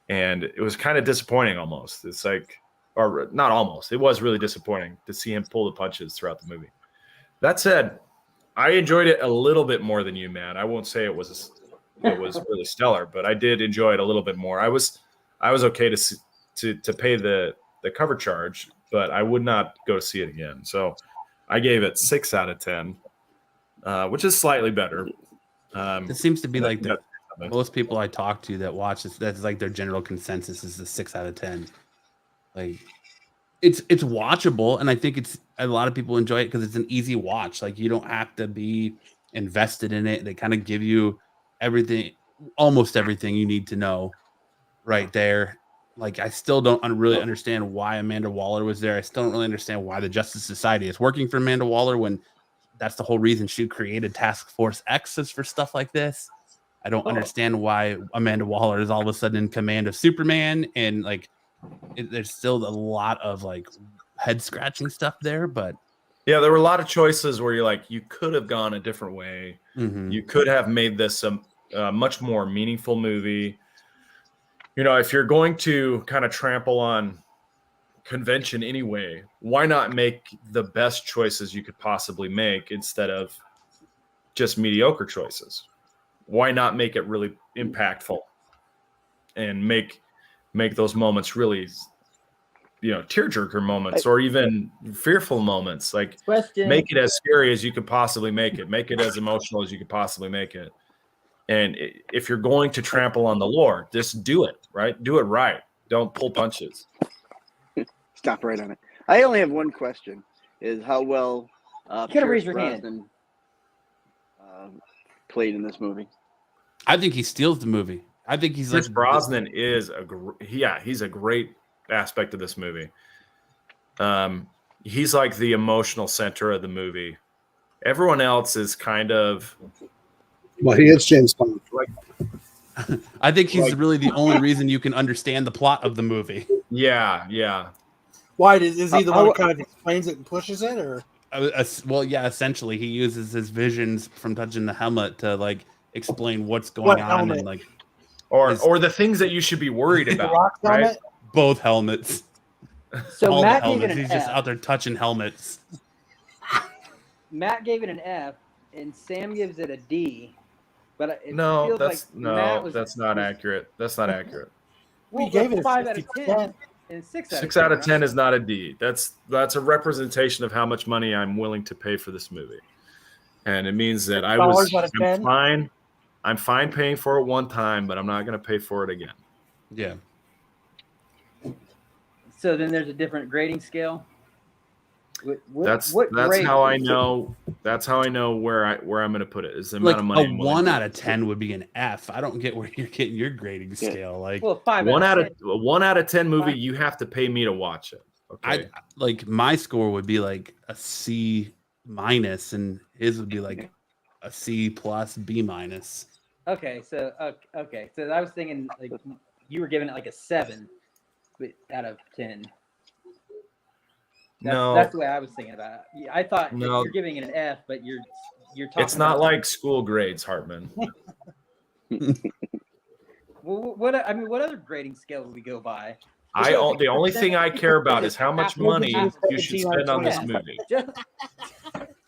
And it was kind of disappointing almost. It's like, or not almost, it was really disappointing to see him pull the punches throughout the movie. That said, I enjoyed it a little bit more than you, man. I won't say it was really stellar, but I did enjoy it a little bit more. I was okay to pay the cover charge, but I would not go to see it again. So I gave it 6 out of 10, which is slightly better. It seems to be like most people I talk to that watch this, that's like their general consensus is the 6 out of 10. Like, it's watchable, and I think it's a lot of people enjoy it because it's an easy watch. Like you don't have to be invested in it. They kind of give you everything, almost everything you need to know right there. Like I still don't really understand why Amanda Waller was there. I still don't really understand why the Justice Society is working for Amanda Waller when that's the whole reason she created Task Force X is for stuff like this. I don't understand why Amanda Waller is all of a sudden in command of Superman, and like there's still a lot of like head scratching stuff there. But yeah, there were a lot of choices where you're like, you could have gone a different way. You could have made this a much more meaningful movie. You know, if you're going to kind of trample on convention anyway, why not make the best choices you could possibly make instead of just mediocre choices? Why not make it really impactful and make those moments really, you know, tearjerker moments or even fearful moments? Like make it as scary as you could possibly make it. Make it as emotional as you could possibly make it. And if you're going to trample on the lore, just do it, right? Do it right. Don't pull punches. Stop right on it. I only have one question: is how well you gotta raise your hand. Played in this movie. I think he steals the movie. I think he's Pierce like Brosnan is he's a great aspect of this movie. He's like the emotional center of the movie. Everyone else is kind of Well, he is James Bond. like I think he's really the only reason you can understand the plot of the movie. yeah. Why is he the one who kind of explains it and pushes it, or? Well, yeah. Essentially, he uses his visions from touching the helmet to like explain what's going on helmet? and like or the things that you should be worried about. Rock right? helmet? both helmets. So All Matt the gave it helmets. an He's just F. out there touching helmets. Matt gave it an F, and Sam gives it a D. But it No, feels that's like Matt that's not accurate. That's not accurate. We gave it a 5 out of 10 50%. and 6 out of 10. 6 out of 10 is not a D. That's a representation of how much money I'm willing to pay for this movie, and it means that $6 out of 10? I'm fine paying for it one time, but I'm not going to pay for it again. Yeah. So then there's a different grading scale. That's grade how I is it? know. That's how I know where I'm going to put it. Is the amount Like of money. a I'm willing 1 to out of 10 would be an F. I don't get where you're getting your grading scale. Like Well, 5 1 out out of of 10. 1 out of 10 movie, you have to pay me to watch it. Okay. I like my score would be like a C minus, and his would be like a C plus B minus. Okay, so I was thinking like you were giving it like a 7 out of 10. That's the way I was thinking about it. I thought No. you're giving it an F, but you're talking. It's not about, like school grades, Hartman. Well, what other grading scale would we go by? The only thing I care about is how much money you should spend on this Yeah. movie.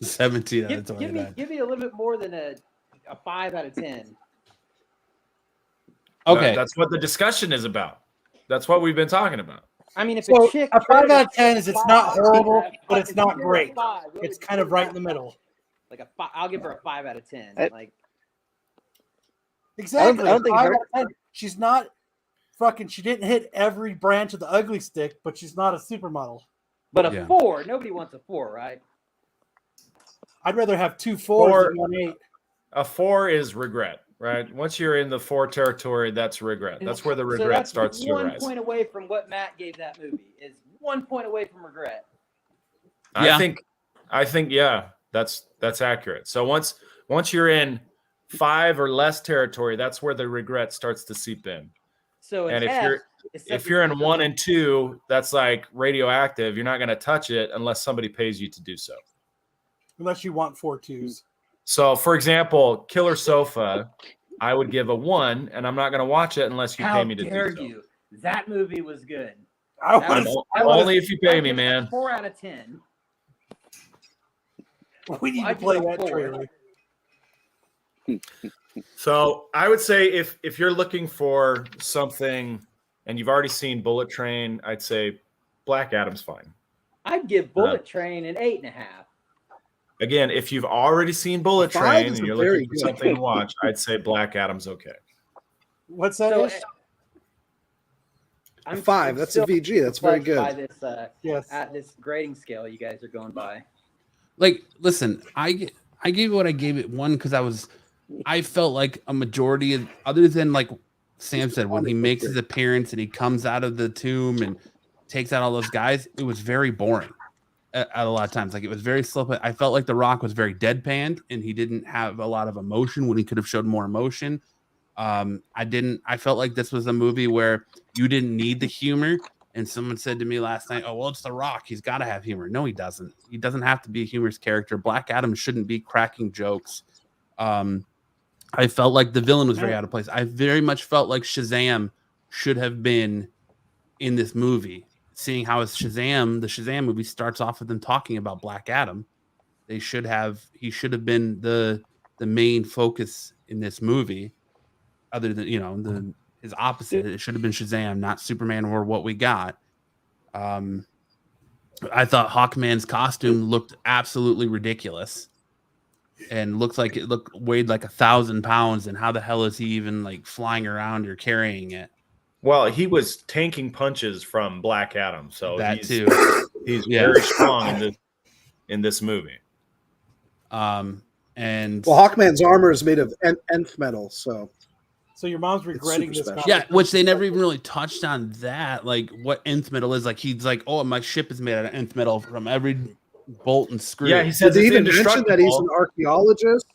Just 17 out of give 29. me a little bit more than a 5 out of 10. Okay. That's what the discussion is about. That's what we've been talking about. I mean, if So a chick a 5 out of 10 is is it's not horrible, but it's not if you give her a great. 5, what It's would kind you of right give in the middle. Like a 5, I'll give her a 5 out of 10. Like Exactly. I don't think 5 her- out of 10. She's not fucking. She didn't hit every branch of the ugly stick, but she's not a supermodel. but a Yeah. 4, nobody wants a 4, right? I'd rather have 2 4s Four- than 1 8. A 4 is regret, right? Once you're in the 4 territory, that's regret. That's where the So regret that's starts to 1 arise. point away from what Matt gave that movie. Is 1 point away from regret. Yeah. I think, yeah, that's accurate. So once you're in 5 or less territory, that's where the regret starts to seep in. So an And F is if something you're in you 1 and 2, that's like radioactive. You're not going to touch it unless somebody pays you to do so. Unless you want 4 2s. So, for example, Killer Sofa, I would give a 1, and I'm not going to watch it unless you How pay me to dare do so. you? That movie was good. I That was, was- Only if you pay me, I'd give it a man. 4 out of 10. we need to I'd play give it a that 4. trailer. So I would say if you're looking for something and you've already seen Bullet Train, I'd say Black Adam's fine. I'd give Bullet Train an 8.5. Again, if you've already seen Bullet 5 Train is and a you're very looking for good- something to watch, I'd say Black Adam's okay. What's that? So Ish? A 5. That's a VG. That's very good. By this, Yes. at this grading scale you guys are going by. Like, listen, I gave it what I gave it 1 because I felt like a majority of, other than like Sam said, when he makes his appearance and he comes out of the tomb and takes out all those guys, it was very boring at a lot of times. Like, it was very slow. I felt like The Rock was very deadpanned and he didn't have a lot of emotion when he could have showed more emotion. I felt like this was a movie where you didn't need the humor. And someone said to me last night, oh, well, it's The Rock. He's got to have humor. No, he doesn't. He doesn't have to be a humorous character. Black Adam shouldn't be cracking jokes. I felt like the villain was very out of place. I very much felt like Shazam should have been in this movie. Seeing how the Shazam movie starts off with them talking about Black Adam. He should have been the main focus in this movie, other than, his opposite. It should have been Shazam, not Superman or what we got. I thought Hawkman's costume looked absolutely ridiculous. And weighed like 1,000 pounds. And how the hell is he even like flying around or carrying it? Well, he was tanking punches from Black Adam, so he's very strong in this movie. And Hawkman's armor is made of nth metal, so your mom's regretting this. Yeah, which they never even really touched on that, like what nth metal is. Like he's like, oh, my ship is made out of nth metal from every bolt and screw. Yeah, he says did he even mention that he's an archaeologist?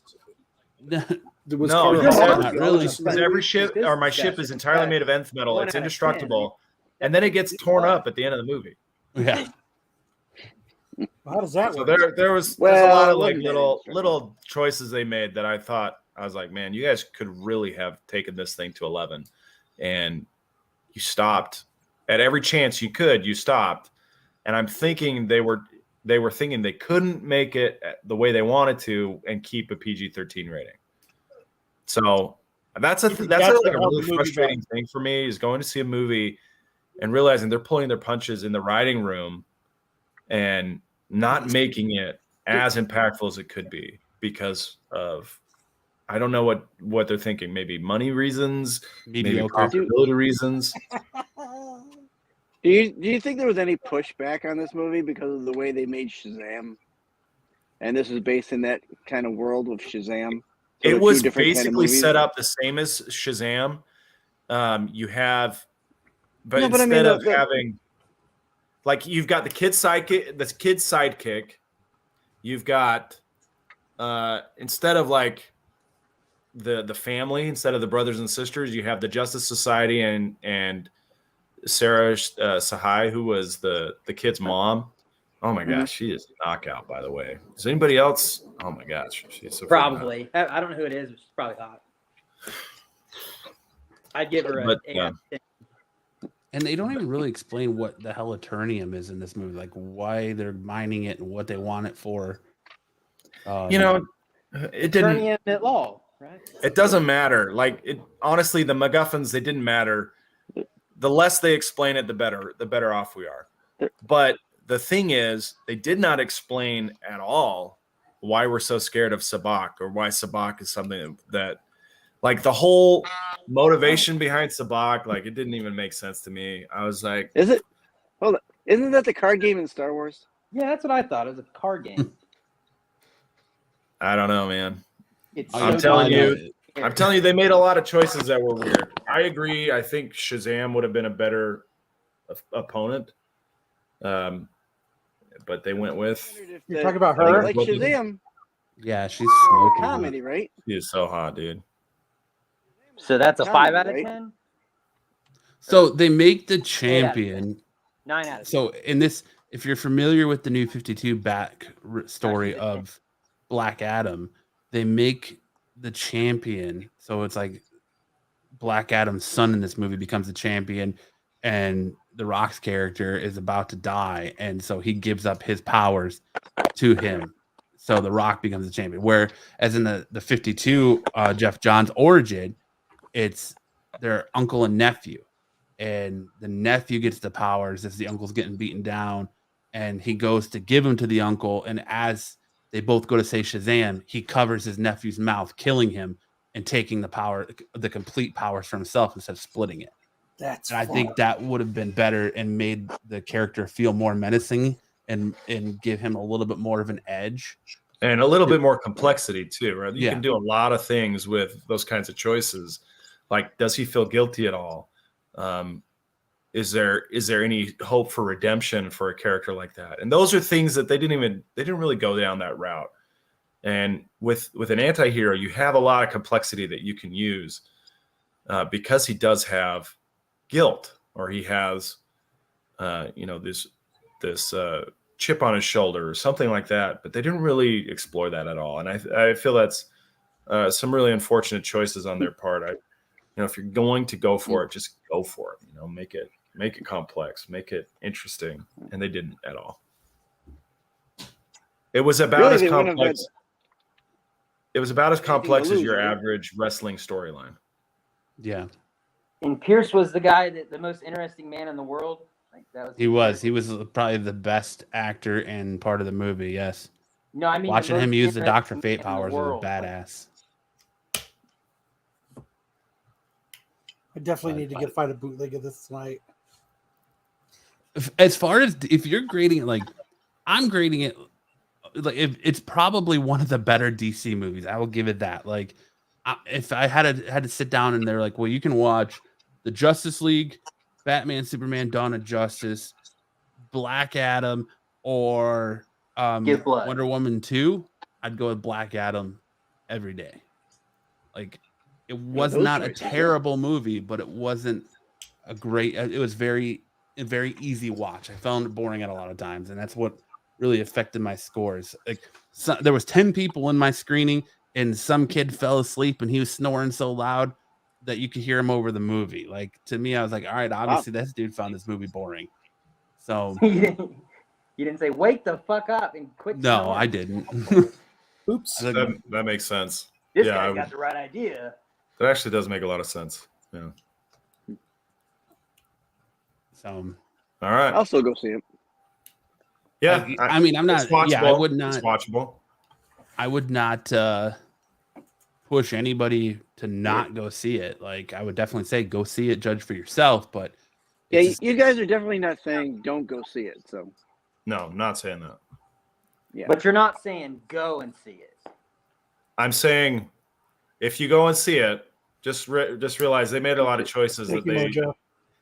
No, not really. Every ship or my ship is entirely made of nth metal. It's indestructible, and then it gets torn up at the end of the movie. Yeah. How does that work? So there's a lot of like little choices they made that I thought, I was like, man, you guys could really have taken this thing to 11, and you stopped at every chance you could. You stopped, and I'm thinking they were thinking they couldn't make it the way they wanted to and keep a PG-13 rating. So that's a really frustrating thing for me, is going to see a movie and realizing they're pulling their punches in the writing room and not making it as impactful as it could be because of, I don't know what they're thinking. Maybe money reasons, maybe profitability reasons. Do you think there was any pushback on this movie because of the way they made Shazam? And this is based in that kind of world with Shazam? So it was basically set up the same as Shazam. Instead of having, like, you've got the kid's sidekick. You've got instead of like the family, instead of the brothers and sisters, you have the Justice Society and Sarah Sahai, who was the kid's mom. Oh my gosh, she is a knockout, by the way. Is anybody else? Oh my gosh, she's so probably. I don't know who it is, but she's probably hot. I'd give her an 8 out of 10. And they don't even really explain what the hell Eternium is in this movie, like why they're mining it and what they want it for. It didn't. Eternium at all, right? It doesn't matter. Like, honestly, the MacGuffins, they didn't matter. The less they explain it, the better off we are. But the thing is, they did not explain at all why we're so scared of Sabak, or why Sabak is something that, like, the whole motivation behind Sabak, like, it didn't even make sense to me. I was like, hold on, isn't that the card game in Star Wars? Yeah, that's what I thought. It was a card game. I don't know, man. I'm telling you, they made a lot of choices that were weird. I agree. I think Shazam would have been a better opponent. But they went with. You're talking about her? Like Shazam. Yeah, she's smoking. Comedy, right? She is so hot, dude. So that's a 5 out of 10? So they make the champion. 9 out of 10. So in this, if you're familiar with the New 52 back story of Black Adam, they make the champion. So it's like Black Adam's son in this movie becomes the champion, and The Rock's character is about to die, and so he gives up his powers to him. So The Rock becomes the champion. Whereas in the 52 Jeff Johns origin, it's their uncle and nephew, and the nephew gets the powers as the uncle's getting beaten down, and he goes to give him to the uncle, and as they both go to say Shazam, he covers his nephew's mouth, killing him and taking the complete powers for himself instead of splitting it. That's And I think that would have been better and made the character feel more menacing and give him a little bit more of an edge. And a little bit more complexity too, right? You Yeah. can do a lot of things with those kinds of choices. Like, does he feel guilty at all? Is there any hope for redemption for a character like that? And those are things that they didn't really go down that route. And with an anti-hero, you have a lot of complexity that you can use because he does have guilt, or he has this chip on his shoulder or something like that. But they didn't really explore that at all. And I feel that's some really unfortunate choices on their part. If you're going to go for it, just go for it. Make it complex, make it interesting, and they didn't at all. It was about as complex. It was about as complex as your average wrestling storyline. Yeah. And Pierce was the guy the most interesting man in the world. Like he was probably the best actor and part of the movie. Yes. No, I mean watching him use the Dr. Fate powers was badass. I definitely need to find a bootleg of this tonight. As far as if you're grading it, like I'm grading it, like it's probably one of the better DC movies. I will give it that. Like, if I had to sit down and they're like, well, you can watch the Justice League, Batman, Superman, Dawn of Justice, Black Adam, or Wonder Woman 2, I'd go with Black Adam every day. Like, it was not a terrible movie, but it wasn't a great. It was a very easy watch. I found it boring at a lot of times, and that's what really affected my scores. Like, there was 10 people in my screening, and some kid fell asleep, and he was snoring so loud that you could hear him over the movie. Like, to me, I was like, all right, obviously this dude found this movie boring. So you didn't say wake the fuck up and quit. No, snoring. I didn't. Oops. That makes sense. This guy got the right idea. That actually does make a lot of sense. Yeah. So, all right. I'll still go see it. Yeah. I mean, I'm not. Yeah, I would not. It's watchable. I would not push anybody to not go see it. Like, I would definitely say go see it, judge for yourself. But yeah, you guys are definitely not saying don't go see it. So no, I'm not saying that. Yeah, but you're not saying go and see it. I'm saying if you go and see it, just realize they made a lot of choices that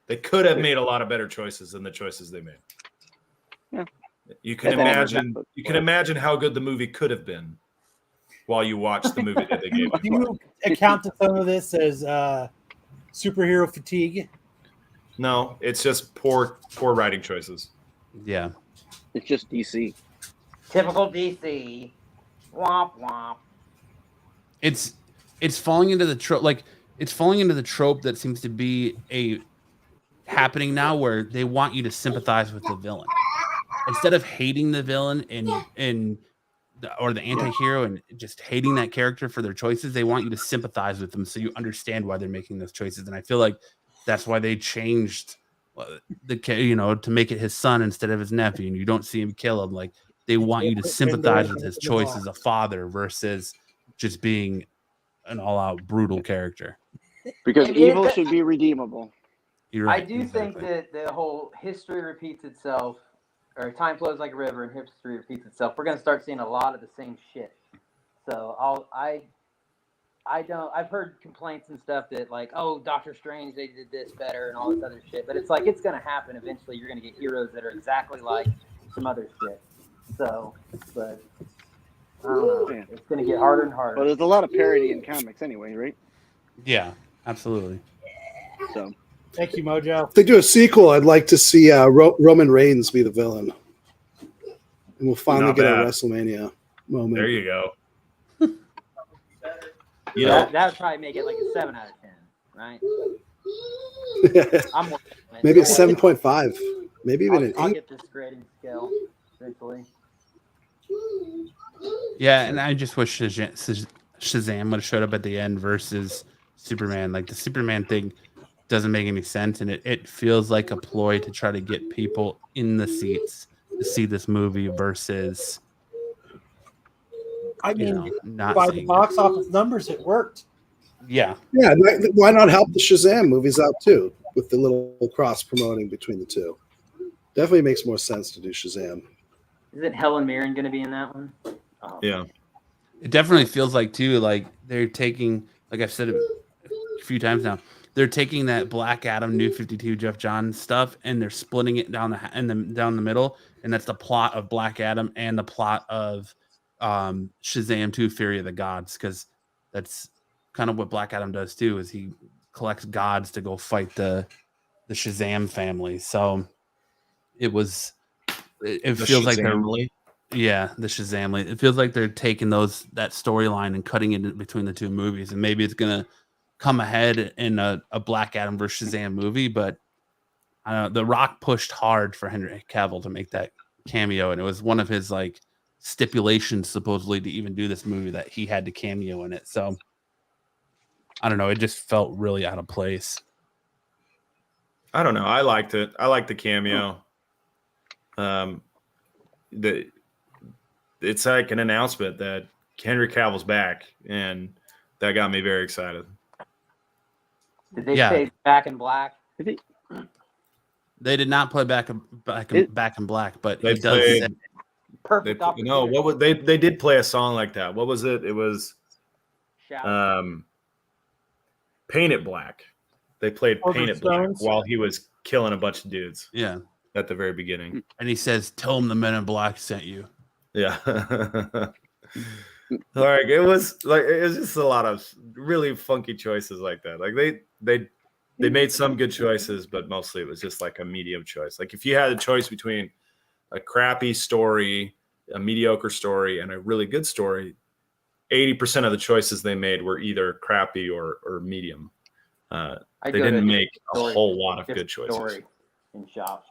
they could have made a lot of better choices than the choices they made. Yeah. You can imagine how good the movie could have been while you watch the movie that they gave you. Do you account to some of this as superhero fatigue? No, it's just poor writing choices. Yeah. It's just DC. Typical DC. Womp womp. It's falling into the trope. Like, it's falling into the trope that seems to be happening now, where they want you to sympathize with the villain instead of hating the villain or the anti-hero and just hating that character for their choices. They want you to sympathize with them so you understand why they're making those choices. And I feel like that's why they changed to make it his son instead of his nephew, and you don't see him kill him. Like, they want you to sympathize with his choice as a father versus just being an all-out brutal character. Because evil should be redeemable. You're right, I do think that the whole history repeats itself, or time flows like a river and history repeats itself. We're going to start seeing a lot of the same shit. So I've heard complaints and stuff that, like, oh, Doctor Strange, they did this better and all this other shit. But it's like, it's going to happen eventually. You're going to get heroes that are exactly like some other shit. So, but I don't know. It's going to get harder and harder. Well, there's a lot of parody in comics anyway, right? Yeah, absolutely. So, thank you, Mojo. If they do a sequel, I'd like to see Roman Reigns be the villain. And we'll finally get a WrestleMania moment. There you go. That would probably make it like a 7 out of 10, right? Maybe a 7.5. Maybe even an 8. I'll get this grading scale eventually. Yeah, and I just wish Shazam would have showed up at the end versus Superman. Like, the Superman thing doesn't make any sense, and it feels like a ploy to try to get people in the seats to see this movie versus, I mean, not by the box office numbers, it worked. Yeah. Yeah, why not help the Shazam movies out too? with the little cross promoting between the two. Definitely makes more sense to do Shazam. Isn't Helen Mirren going to be in that one? Oh. Yeah. It definitely feels like too, like they're taking, like I've said it a few times now, they're taking that Black Adam New 52 Jeff Johns stuff and they're splitting it down the middle, and that's the plot of Black Adam and the plot of Shazam 2 Fury of the Gods, because that's kind of what Black Adam does too, is he collects gods to go fight the Shazam family. So it feels like they're the Shazam. It feels like they're taking that storyline and cutting it between the two movies, and maybe it's gonna come ahead in a Black Adam versus Shazam movie. But I don't know, The Rock pushed hard for Henry Cavill to make that cameo, and it was one of his like stipulations supposedly to even do this movie, that he had to cameo in it. So I don't know, it just felt really out of place. I don't know. I liked it. I liked the cameo. It's like an announcement that Henry Cavill's back, and that got me very excited. Did they say Back in Black? They did not play Back in Black, but they he does say, Perfect opportunity. No, what was they did play a song like that. What was it? It was Paint It Black. They played Paint It Black while he was killing a bunch of dudes. Yeah. At the very beginning. And he says, "Tell him the Men in Black sent you." Yeah. Like it was just a lot of really funky choices like that. Like they made some good choices, but mostly it was just like a medium choice. Like if you had a choice between a crappy story, a mediocre story, and a really good story, 80% of the choices they made were either crappy or medium. They didn't make a whole lot of good choices. In shops.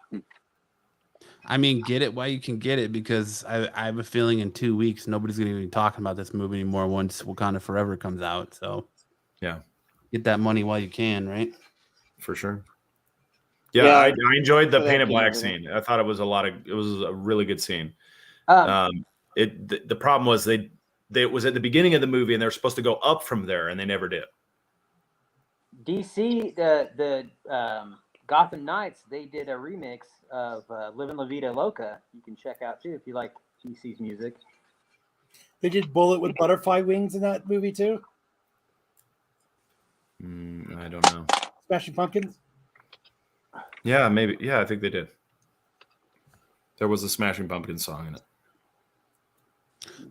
I mean, get it while you can get it, because I have a feeling in 2 weeks nobody's going to be talking about this movie anymore once Wakanda Forever comes out. So yeah, get that money while you can, right? For sure. Yeah, I enjoyed the Paint It Black scene. I thought it was a really good scene. The problem was it was at the beginning of the movie, and they were supposed to go up from there, and they never did. DC, the Gotham Knights, they did a remix of Livin' La Vida Loca. You can check out too if you like DC's music. They did Bullet with butterfly wings in that movie too. I don't know. Smashing Pumpkins. Yeah, maybe. Yeah, I think they did. There was a Smashing Pumpkins song in it.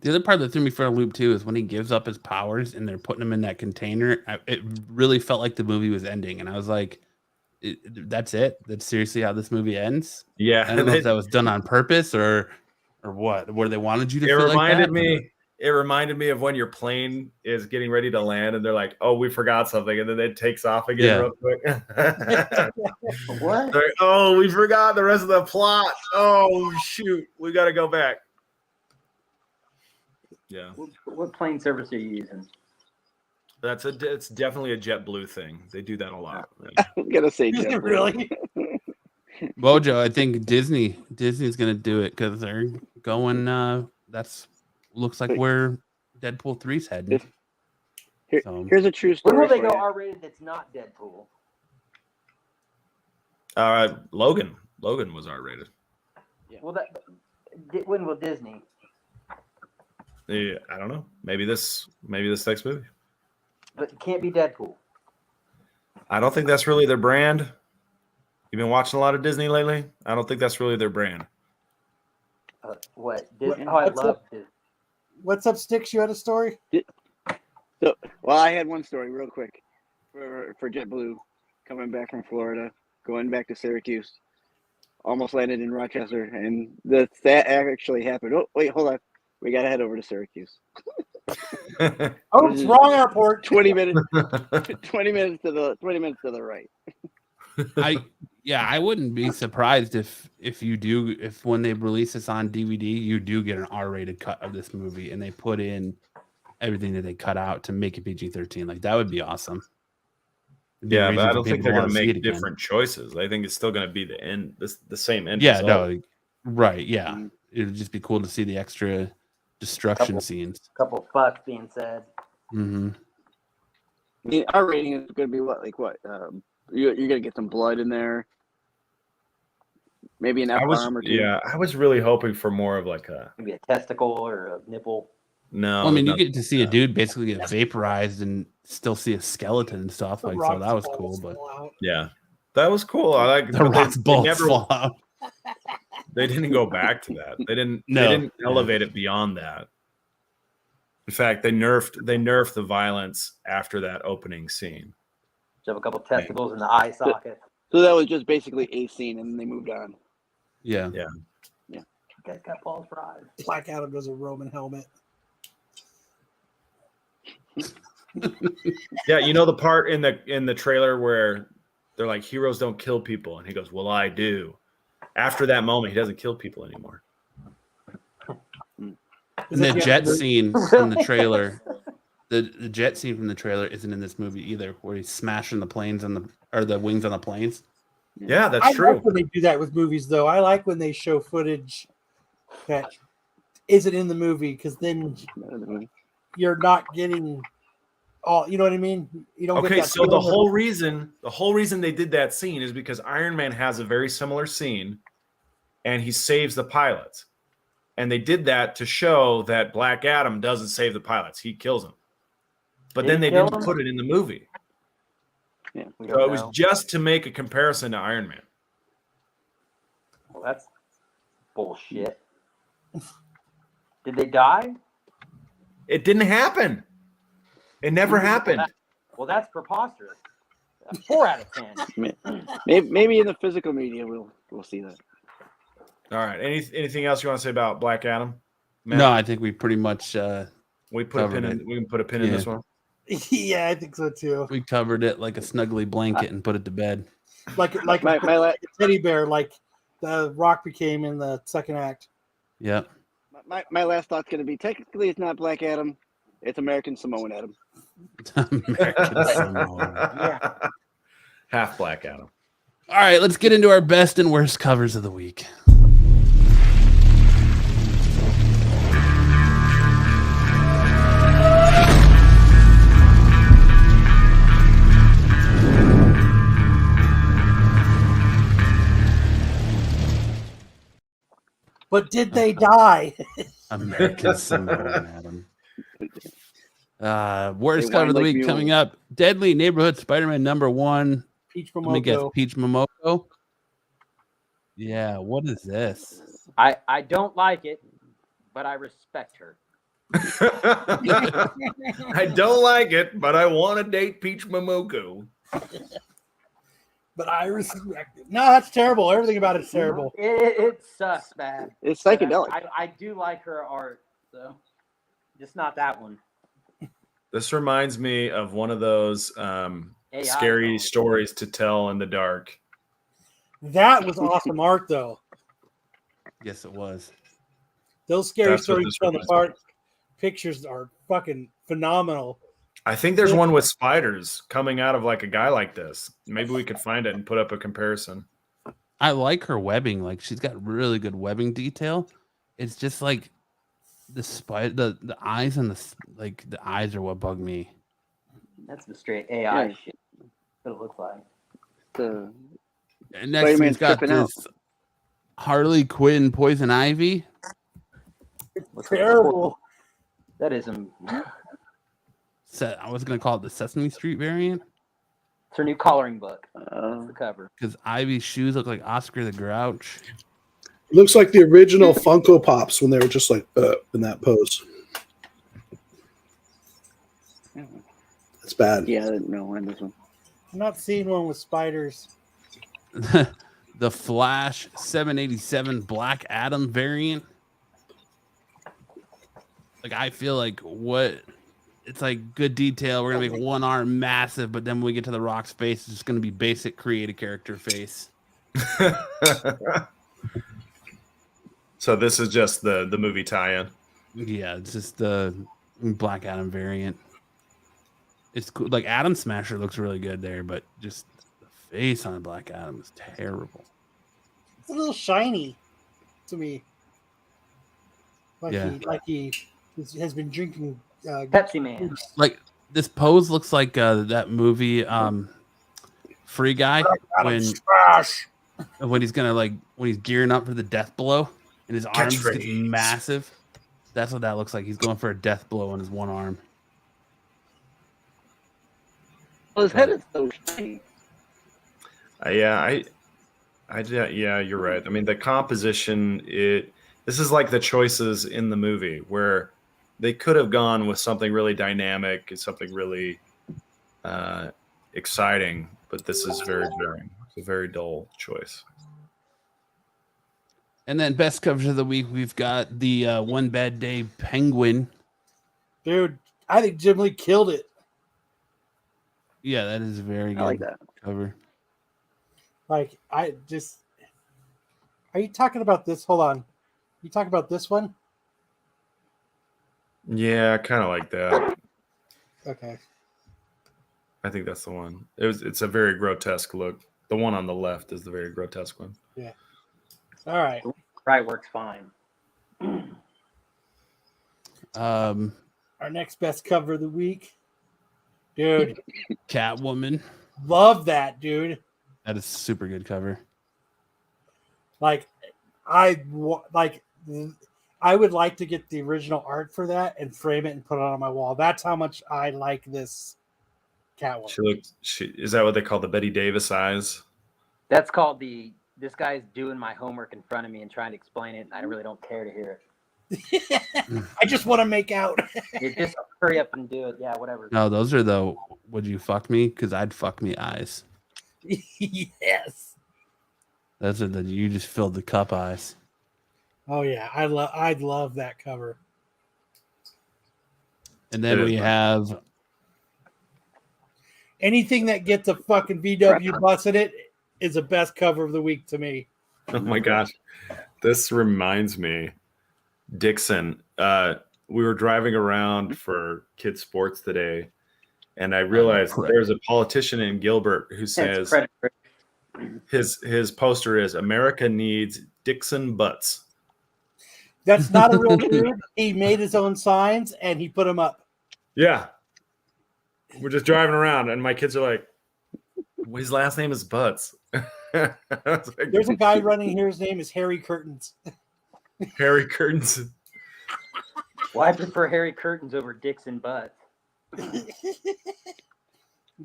The other part that threw me for a loop too is when he gives up his powers and they're putting him in that container. It really felt like the movie was ending, and I was like, "That's it? That's seriously how this movie ends?" Yeah, I don't know if that was done on purpose or what. Where they wanted you to feel like that. It reminded me of when your plane is getting ready to land, and they're like, "Oh, we forgot something," and then it takes off again real quick. What? Like, oh, we forgot the rest of the plot. Oh shoot, we got to go back. Yeah. What plane service are you using? It's definitely a JetBlue thing. They do that a lot. I'm gonna say JetBlue. Really? Bojo, I think Disney's gonna do it because they're going. Looks like where Deadpool 3's heading. Here's a true story. When will they go R-rated that's not Deadpool? Logan was R-rated. Yeah. Well, when will Disney? Yeah, I don't know. Maybe this next movie. But it can't be Deadpool. I don't think that's really their brand. You've been watching a lot of Disney lately? I don't think that's really their brand. What? Disney? Oh, I love Disney. What's up, Sticks? You had a story? I had one story real quick for JetBlue coming back from Florida, going back to Syracuse. Almost landed in Rochester, and that actually happened. Oh, wait, hold on. We got to head over to Syracuse. Oh, it's wrong airport. 20 minutes. 20 minutes to the right. I wouldn't be surprised if when they release this on DVD, you do get an R-rated cut of this movie, and they put in everything that they cut out to make it PG-13. Like that would be awesome. Yeah, but I don't think they're going to make different choices. I think it's still going to be the end, the same end. Yeah, no, right. Yeah, it'd just be cool to see the extra destruction scenes. Couple fucks being said. Mm-hmm. I mean, our rating is going to be what You're gonna get some blood in there. Maybe an F-bomb or two. Yeah, I was really hoping for more of like a Maybe a testicle or a nipple. no. Well, I mean, you nothing get to see a dude basically get vaporized and still see a skeleton and stuff. Like, so that was cool. But yeah, that was cool. I like the rock's balls fall out. They didn't go back to that. They didn't. No. They didn't elevate it beyond that. In fact, they nerfed the violence after that opening scene. Shove a couple testicles in the eye socket. So that was just basically a scene, and then they moved on. Yeah. You guys got balls for eyes. Black Adam does a Roman helmet. Yeah, you know the part in the trailer where they're like, heroes don't kill people, and he goes, well, I do. After that moment, he doesn't kill people anymore. And the jet scene from the trailer, the jet scene from the trailer isn't in this movie either, where he's smashing the planes on the wings on the planes. Yeah, that's I true. like when they do that with movies, though. I like when they show footage that isn't in the movie, because then you're not getting all. You know what I mean? You don't. Okay, get that so the feeling whole reason they did that scene is because Iron Man has a very similar scene, and he saves the pilots. And they did that to show that Black Adam doesn't save the pilots; he kills them. But then they didn't put it in the movie. Yeah, So it was just to make a comparison to Iron Man. Well, that's bullshit. Did they die? It didn't happen. It never happened. Well, that's preposterous. 4 out of 10. Maybe in the physical media we'll see that. All right. Anything else you want to say about Black Adam? Matt? No, I think we pretty much We put a pin in. We can put a pin in this one. Yeah, I think so too. we covered it like a snuggly blanket and put it to bed. Like My teddy bear, like the Rock became in the second act. Yep. my last thought's going to be, technically it's not Black Adam, it's American Samoan Adam. American Samoan. Yeah. Half Black Adam. All right, let's get into our best and worst covers of the week. But did they die? American Samoan Adam. Worst They cover of the whine like week mules. coming up. Deadly Neighborhood Spider-Man #1. Peach Let me guess, Momoko. Peach Momoko. Yeah, what is this? I don't like it, but I respect her. I don't like it, but I want to date Peach Momoko. But I respect it. No, that's terrible. Everything about it's terrible. It sucks, man. It's psychedelic. I do like her art, though. Just not that one. This reminds me of one of those AI scary though. stories to tell in the dark. That was awesome art, though. Yes, it was. Those scary That's what stories this from the reminds park pictures are fucking phenomenal. I think there's one with spiders coming out of like a guy like this. Maybe we could find it and put up a comparison. I like her webbing. Like, she's got really good webbing detail. It's just like the spider, the eyes and the eyes are what bug me. That's the straight AI Yeah. shit. What it looks like. The And next we've Spider-Man's got tripping out. this Harley Quinn Poison Ivy. What's Terrible. That is I was gonna call it the Sesame Street variant it's her new coloring book. That's the cover. because Ivy's shoes look like Oscar the Grouch. It looks like the original Funko Pops when they were just like in that pose. It's bad. yeah, no, on this one. I'm not seeing one with spiders. The Flash 787 Black Adam variant. Like, I feel like it's like good detail. We're gonna make one arm massive, but then when we get to the Rock's face, it's just gonna be basic create a character face. So this is just the movie tie-in. Yeah, it's just the Black Adam variant. It's cool. Like, Adam Smasher looks really good there, but just the face on Black Adam is terrible. It's a little shiny to me. Yeah. He has been drinking. Pepsi Man. Like, this pose looks like that movie Free Guy when Trash. when he's gearing up for the death blow and his arm just gets massive. That's what that looks like. He's going for a death blow on his one arm. Well, his head is so shiny. Yeah, you're right. I mean, the composition, this is like the choices in the movie where they could have gone with something really dynamic, something really exciting, but this is very boring. It's a very dull choice. And then best covers of the week, we've got the One Bad Day Penguin. Dude, I think Jim Lee killed it. Yeah, that is a very good I like that cover. Like, are you talking about this? Hold on. You talking about this one? Yeah, kind of like that. Okay. I think that's the one. It's a very grotesque look. The one on the left is the very grotesque one. Yeah. All right. Right works fine. Our next best cover of the week. Dude. Catwoman. Love that, dude. That is a super good cover. Like, I would like to get the original art for that and frame it and put it on my wall. That's how much I like this Catwoman. Is that what they call the Betty Davis eyes? That's called this guy's doing my homework in front of me and trying to explain it, and I really don't care to hear it. I just want to make out. You just hurry up and do it. Yeah, whatever. No, those are the would you fuck me? Because I'd fuck me eyes. Yes. Those are the you just filled the cup eyes. Oh yeah, I'd love that cover. And then we have anything that gets a fucking VW bus in it is the best cover of the week to me. Oh my gosh. This reminds me, Dixon, we were driving around for kids sports today, and I realized there's a politician in Gilbert who says his poster is America needs Dixon butts. That's not a real dude. He made his own signs and he put them up. Yeah. We're just driving around and my kids are like, his last name is Butts. There's a guy running here. His name is Harry Curtains. Harry Curtains. Well, I prefer Harry Curtains over Dixon Butts.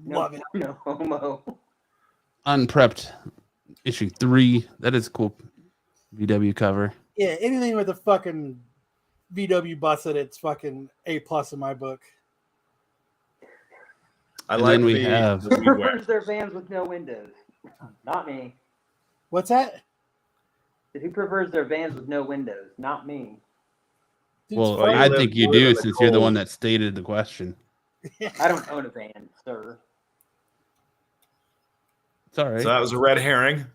Love it. No homo. Unprepped issue 3. That is a cool VW cover. Yeah, anything with a fucking VW bus in it's fucking A+ in my book. I And like then we the have- Who prefers their vans with no windows? Not me. What's that? Who prefers their vans with no windows? Not me. Dude's Well, funny. I think you do live in the since you're the cold. one that stated the question. I don't own a van, sir. It's all right. So that was a red herring.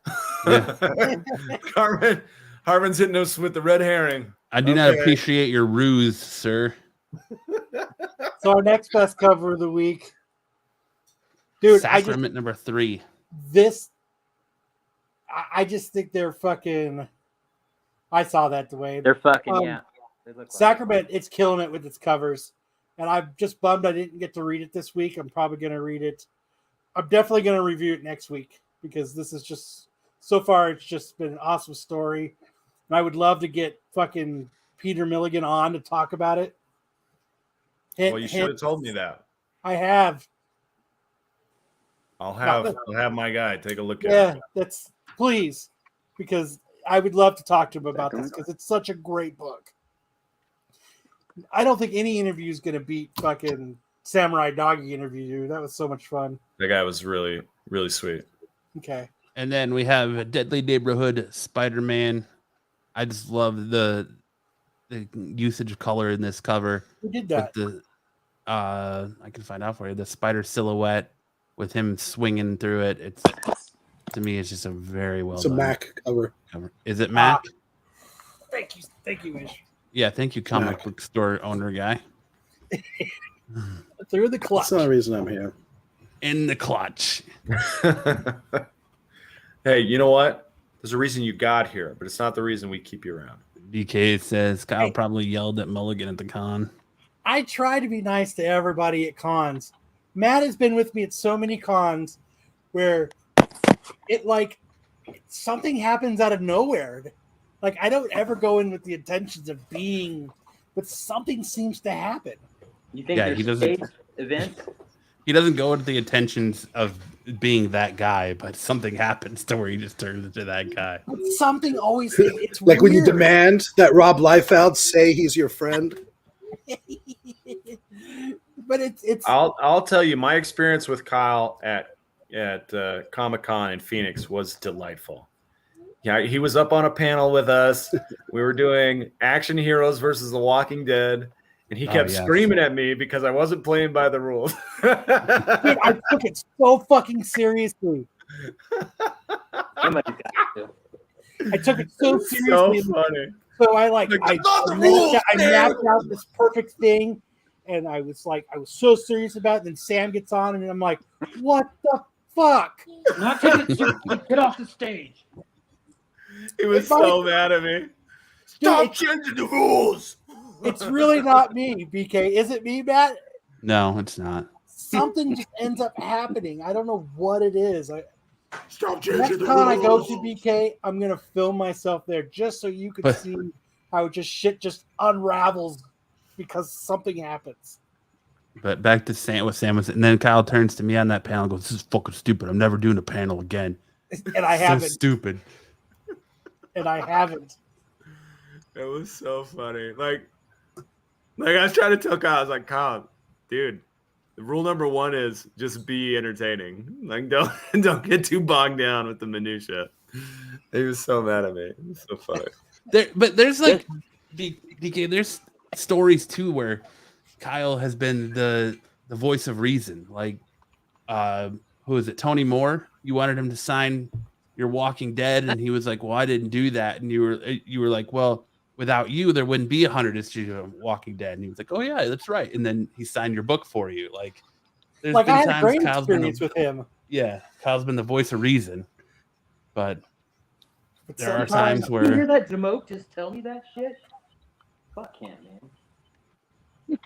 Yeah. Harmon's hitting us with the red herring. I do not Okay. appreciate your ruse, sir. So our next best cover of the week. Dude, Sacrament number 3. I just think they're fucking. I saw that the way They're fucking, yeah. They look like Sacrament. It's killing it with its covers, and I'm just bummed I didn't get to read it this week. I'm probably gonna read it. I'm definitely gonna review it next week because this is just so far. It's just been an awesome story, and I would love to get fucking Peter Milligan on to talk about it. Well, you should have told me that. I have. I'll have my guy take a look at Yeah, it. that's please, because I would love to talk to him about this because it's such a great book. I don't think any interview is going to beat fucking Samurai Doggy interview, dude. That was so much fun. That guy was really, really sweet. Okay. And then we have a Deadly Neighborhood Spider-Man. I just love the usage of color in this cover. Who did that? With I can find out for you. The spider silhouette with him swinging through it. It's to me, it's just a very well It's a done Mac cover. cover. Is it Mac? Thank you, Ish. Yeah, thank you, comic Mac. book store owner guy. Through the clutch. That's not the reason I'm here. In the clutch. Hey, you know what? There's a reason you got here, but it's not the reason we keep you around. DK says Kyle Hey. probably yelled at Mulligan at the con. I try to be nice to everybody at cons. Matt has been with me at so many cons where it like something happens out of nowhere. Like I don't ever go in with the intentions of being, but something seems to happen. You think Yeah, he there's doesn't- staged events? He doesn't go with the intentions of being that guy, but something happens to where he just turns into that guy. But something always it's Like when you weird. demand that Rob Liefeld say he's your friend. But it's I'll tell you, my experience with Kyle at Comic-Con in Phoenix was delightful. Yeah, he was up on a panel with us. We were doing action heroes versus The Walking Dead, and he kept screaming at me because I wasn't playing by the rules. dude, I took it so fucking seriously. Somebody's got to. I took it so So seriously. funny. So I mapped out this perfect thing, and I was so serious about it. And then Sam gets on, and I'm like, "What the fuck?" Not taking it seriously. Get off the stage. He was so mad at me. Stop changing the rules. It's really not me, BK. Is it me, Matt? No, it's not. Something just ends up happening. I don't know what it is. Stop Next con I go to, BK, I'm gonna film myself there just so you can see how shit just unravels because something happens. But back to what Sam was, and then Kyle turns to me on that panel and goes, "This is fucking stupid. I'm never doing a panel again." And I haven't. So stupid. And I haven't. It was so funny. Like I was trying to tell Kyle, I was like, Kyle, dude, the rule number one is just be entertaining. Like don't get too bogged down with the minutia. He was so mad at me. It was so funny. There's like DK, there's stories too where Kyle has been the voice of reason. Like who is it? Tony Moore. You wanted him to sign your Walking Dead, and he was like, "Well, I didn't do that." And you were like, "Well, without you, there wouldn't be 100 issues of Walking Dead." And he was like, "Oh yeah, that's right." And then he signed your book for you. Like, there's like been I had times a great Kyle's been experience with him. Yeah, Kyle's been the voice of reason, but there are sometimes- times You hear where that Demote just tell me that shit? Fuck him, man.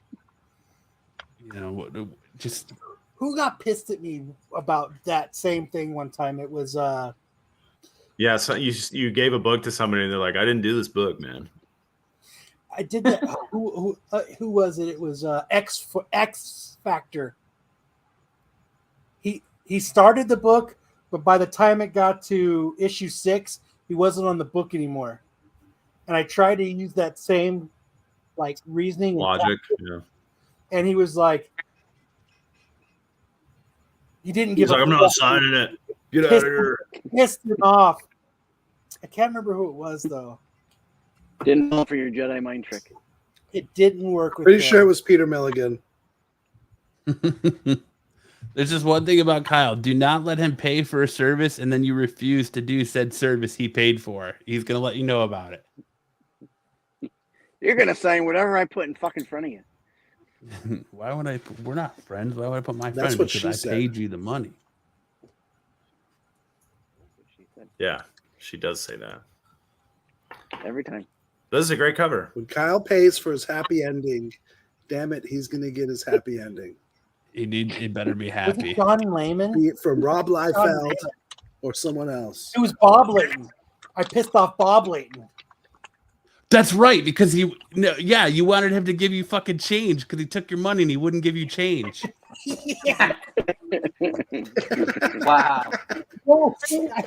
just Who got pissed at me about that same thing one time? It was Yeah, so you gave a book to somebody and they're like, I didn't do this book, man. I did that. Who was it? It was X Factor. He started the book, but by the time it got to issue 6, he wasn't on the book anymore. And I tried to use that same like reasoning Logic, yeah. And he was like, he didn't give. He's like, I'm not signing it. Get out of here. Pissed him off. I can't remember who it was though. Didn't fall for your Jedi mind trick. It didn't work with Pretty him. sure it was Peter Milligan. there's just one thing about Kyle. Do not let him pay for a service and then you refuse to do said service he paid for. He's going to let you know about it. You're gonna sign whatever I put in fucking front of you. Why would I? We're not friends. Why would I put my That's friend? what she Because I said. paid you the money. Yeah, she does say that. Every time. This is a great cover. When Kyle pays for his happy ending, damn it, he's going to get his happy ending. He better be Was happy. it Johnny Lehman? Be it from Rob Johnny Liefeld Lehman. or someone else. It was Bob Layton. I pissed off Bob Layton. That's right, because you wanted him to give you fucking change because he took your money and he wouldn't give you change. Yeah. Wow. Oh,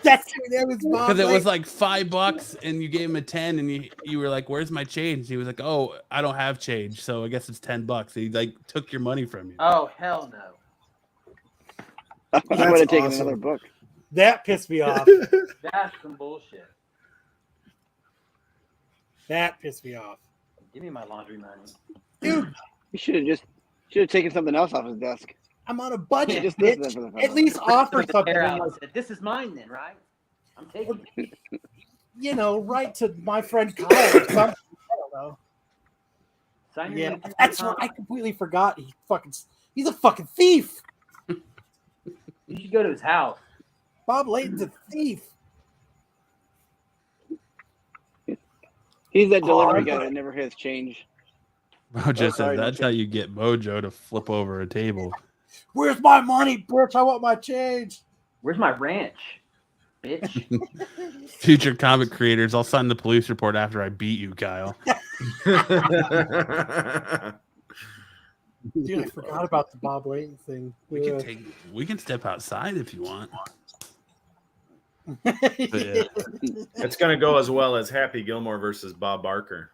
that's that was Bob Because it was Layton. like $5 and you gave him a 10 and you were like, "Where's my change?" And he was like, "Oh, I don't have change, so I guess it's $10." He like took your money from you. Oh, hell no. I That's would have taken awesome. another book. That pissed me off. That's some bullshit. That pissed me off. Give me my laundry money. Dude, He should have taken something else off his desk. I'm on a budget. Just listen Bitch. to them for the At least offer Took the something. hair out Like, and said, "This is mine, then, right? I'm taking it." you know, right to my friend Kyle. Or something. I don't know. Sign your Yeah, name to that's the what I contract. completely forgot. He's a fucking thief. You should go to his house. Bob Layton's a thief. He's that delivery Oh, guy that never has change. Mojo says sorry, no that's how you get Mojo to flip over a table. Where's my money, bitch? I want my change. Where's my ranch? bitch. Future comic creators, I'll sign the police report after I beat you, Kyle. Dude, I forgot about the Bob Layton thing. We can step outside if you want. But yeah. It's going to go as well as Happy Gilmore versus Bob Barker.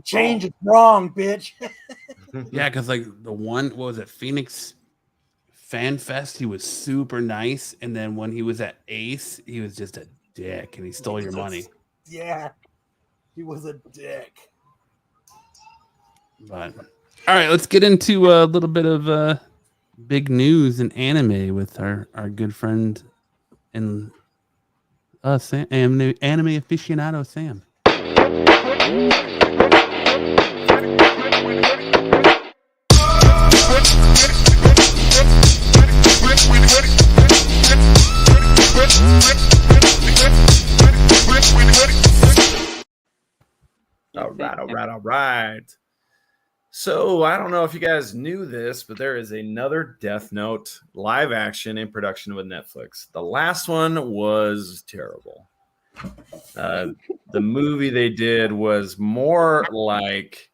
Change is wrong, bitch. Yeah, because like the one, what was it, Phoenix Fan Fest, he was super nice, and then when he was at Ace, he was just a dick, and he stole your money. Yeah, he was a dick. But all right, let's get into a little bit of big news in anime with our good friend and Sam, anime aficionado Sam. All right. So I don't know if you guys knew this, but there is another Death Note live action in production with Netflix. The last one was terrible. The movie they did was more like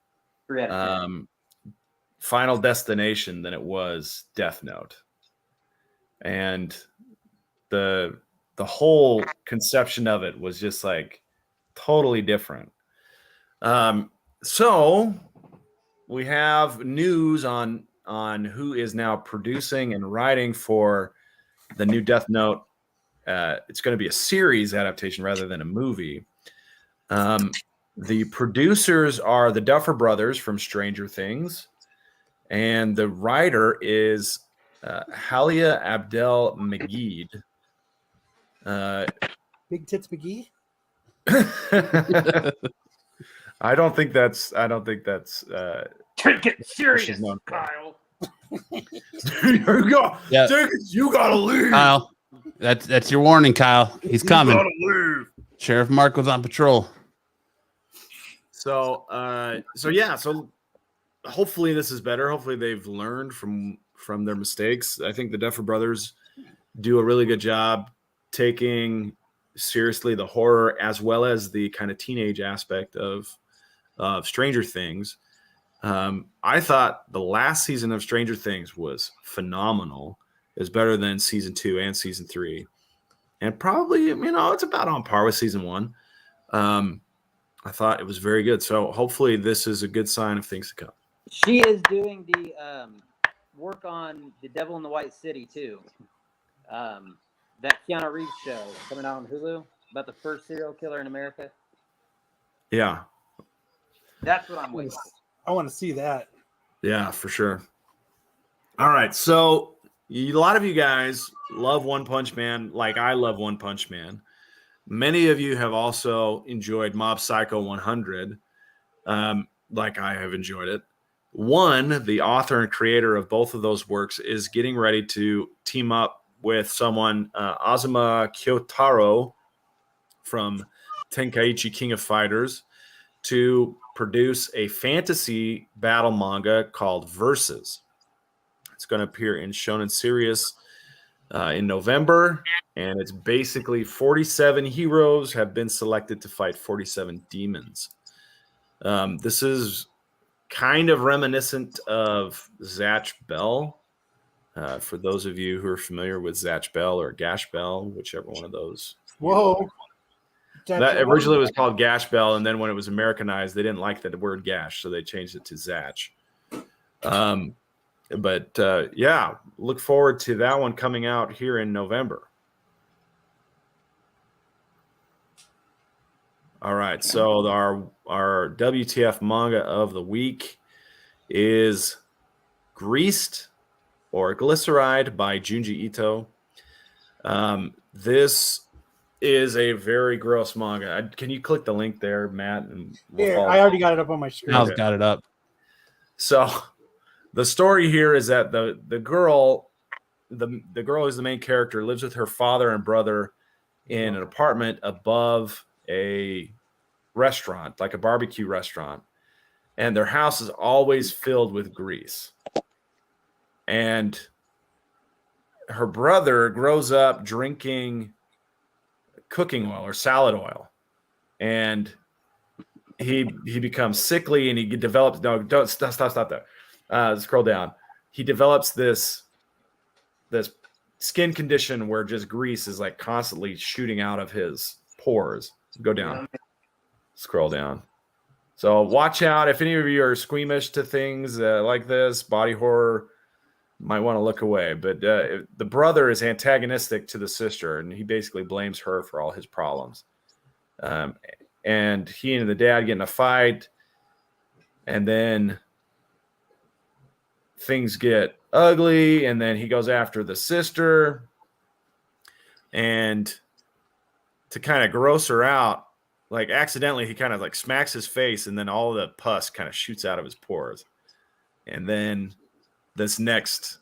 Final Destination than it was Death Note. And the whole conception of it was just like totally different. So we have news on who is now producing and writing for the new Death Note. It's going to be a series adaptation rather than a movie. The producers are the Duffer Brothers from Stranger Things, and the writer is Halia Abdel Magid. Big Tits McGee. I don't think that's. Take it serious, Kyle. You gotta leave. Kyle, that's your warning, Kyle. He's coming. You gotta leave. Sheriff Mark was on patrol. So hopefully this is better. Hopefully they've learned from their mistakes. I think the Duffer Brothers do a really good job taking seriously the horror as well as the kind of teenage aspect of Stranger Things. I thought the last season of Stranger Things was phenomenal. It was better than season 2 and season 3, and probably it's about on par with season 1. I thought it was very good. So hopefully this is a good sign of things to come. She is doing the work on The Devil in the White City too. That Keanu Reeves show coming out on Hulu about the first serial killer in America. Yeah. That's what I'm waiting for. I want to see that. Yeah, for sure. All right. So a lot of you guys love One Punch Man like I love One Punch Man. Many of you have also enjoyed Mob Psycho 100 like I have enjoyed it. One, the author and creator of both of those works, is getting ready to team up with someone, Azuma Kyotaro from Tenkaichi King of Fighters, to produce a fantasy battle manga called Versus. It's going to appear in Shonen Sirius in November, and it's basically 47 heroes have been selected to fight 47 demons. This is kind of reminiscent of Zatch Bell. For those of you who are familiar with Zatch Bell or Gash Bell, whichever one of those. Whoa. That originally was called Gash Bell, and then when it was Americanized, they didn't like the word Gash, so they changed it to Zatch. Yeah, look forward to that one coming out here in November. All right, so our WTF manga of the week is Greased or Glyceride by Junji Ito. This is a very gross manga. Can you click the link there, Matt? And I already got it up on my screen. Kyle's got it up. So the story here is that the girl who's the main character lives with her father and brother in an apartment above a restaurant, like a barbecue restaurant, and their house is always filled with grease. And her brother grows up drinking cooking oil or salad oil, and he becomes sickly, and he develops don't stop there. Scroll down. He develops this skin condition where just grease is like constantly shooting out of his pores. Go down. Scroll down. So watch out if any of you are squeamish to things like this, body horror, might want to look away. But the brother is antagonistic to the sister, and he basically blames her for all his problems. And he and the dad get in a fight, and then things get ugly, and then he goes after the sister, and to kind of gross her out, like accidentally he kind of like smacks his face, and then all the pus kind of shoots out of his pores. And then this next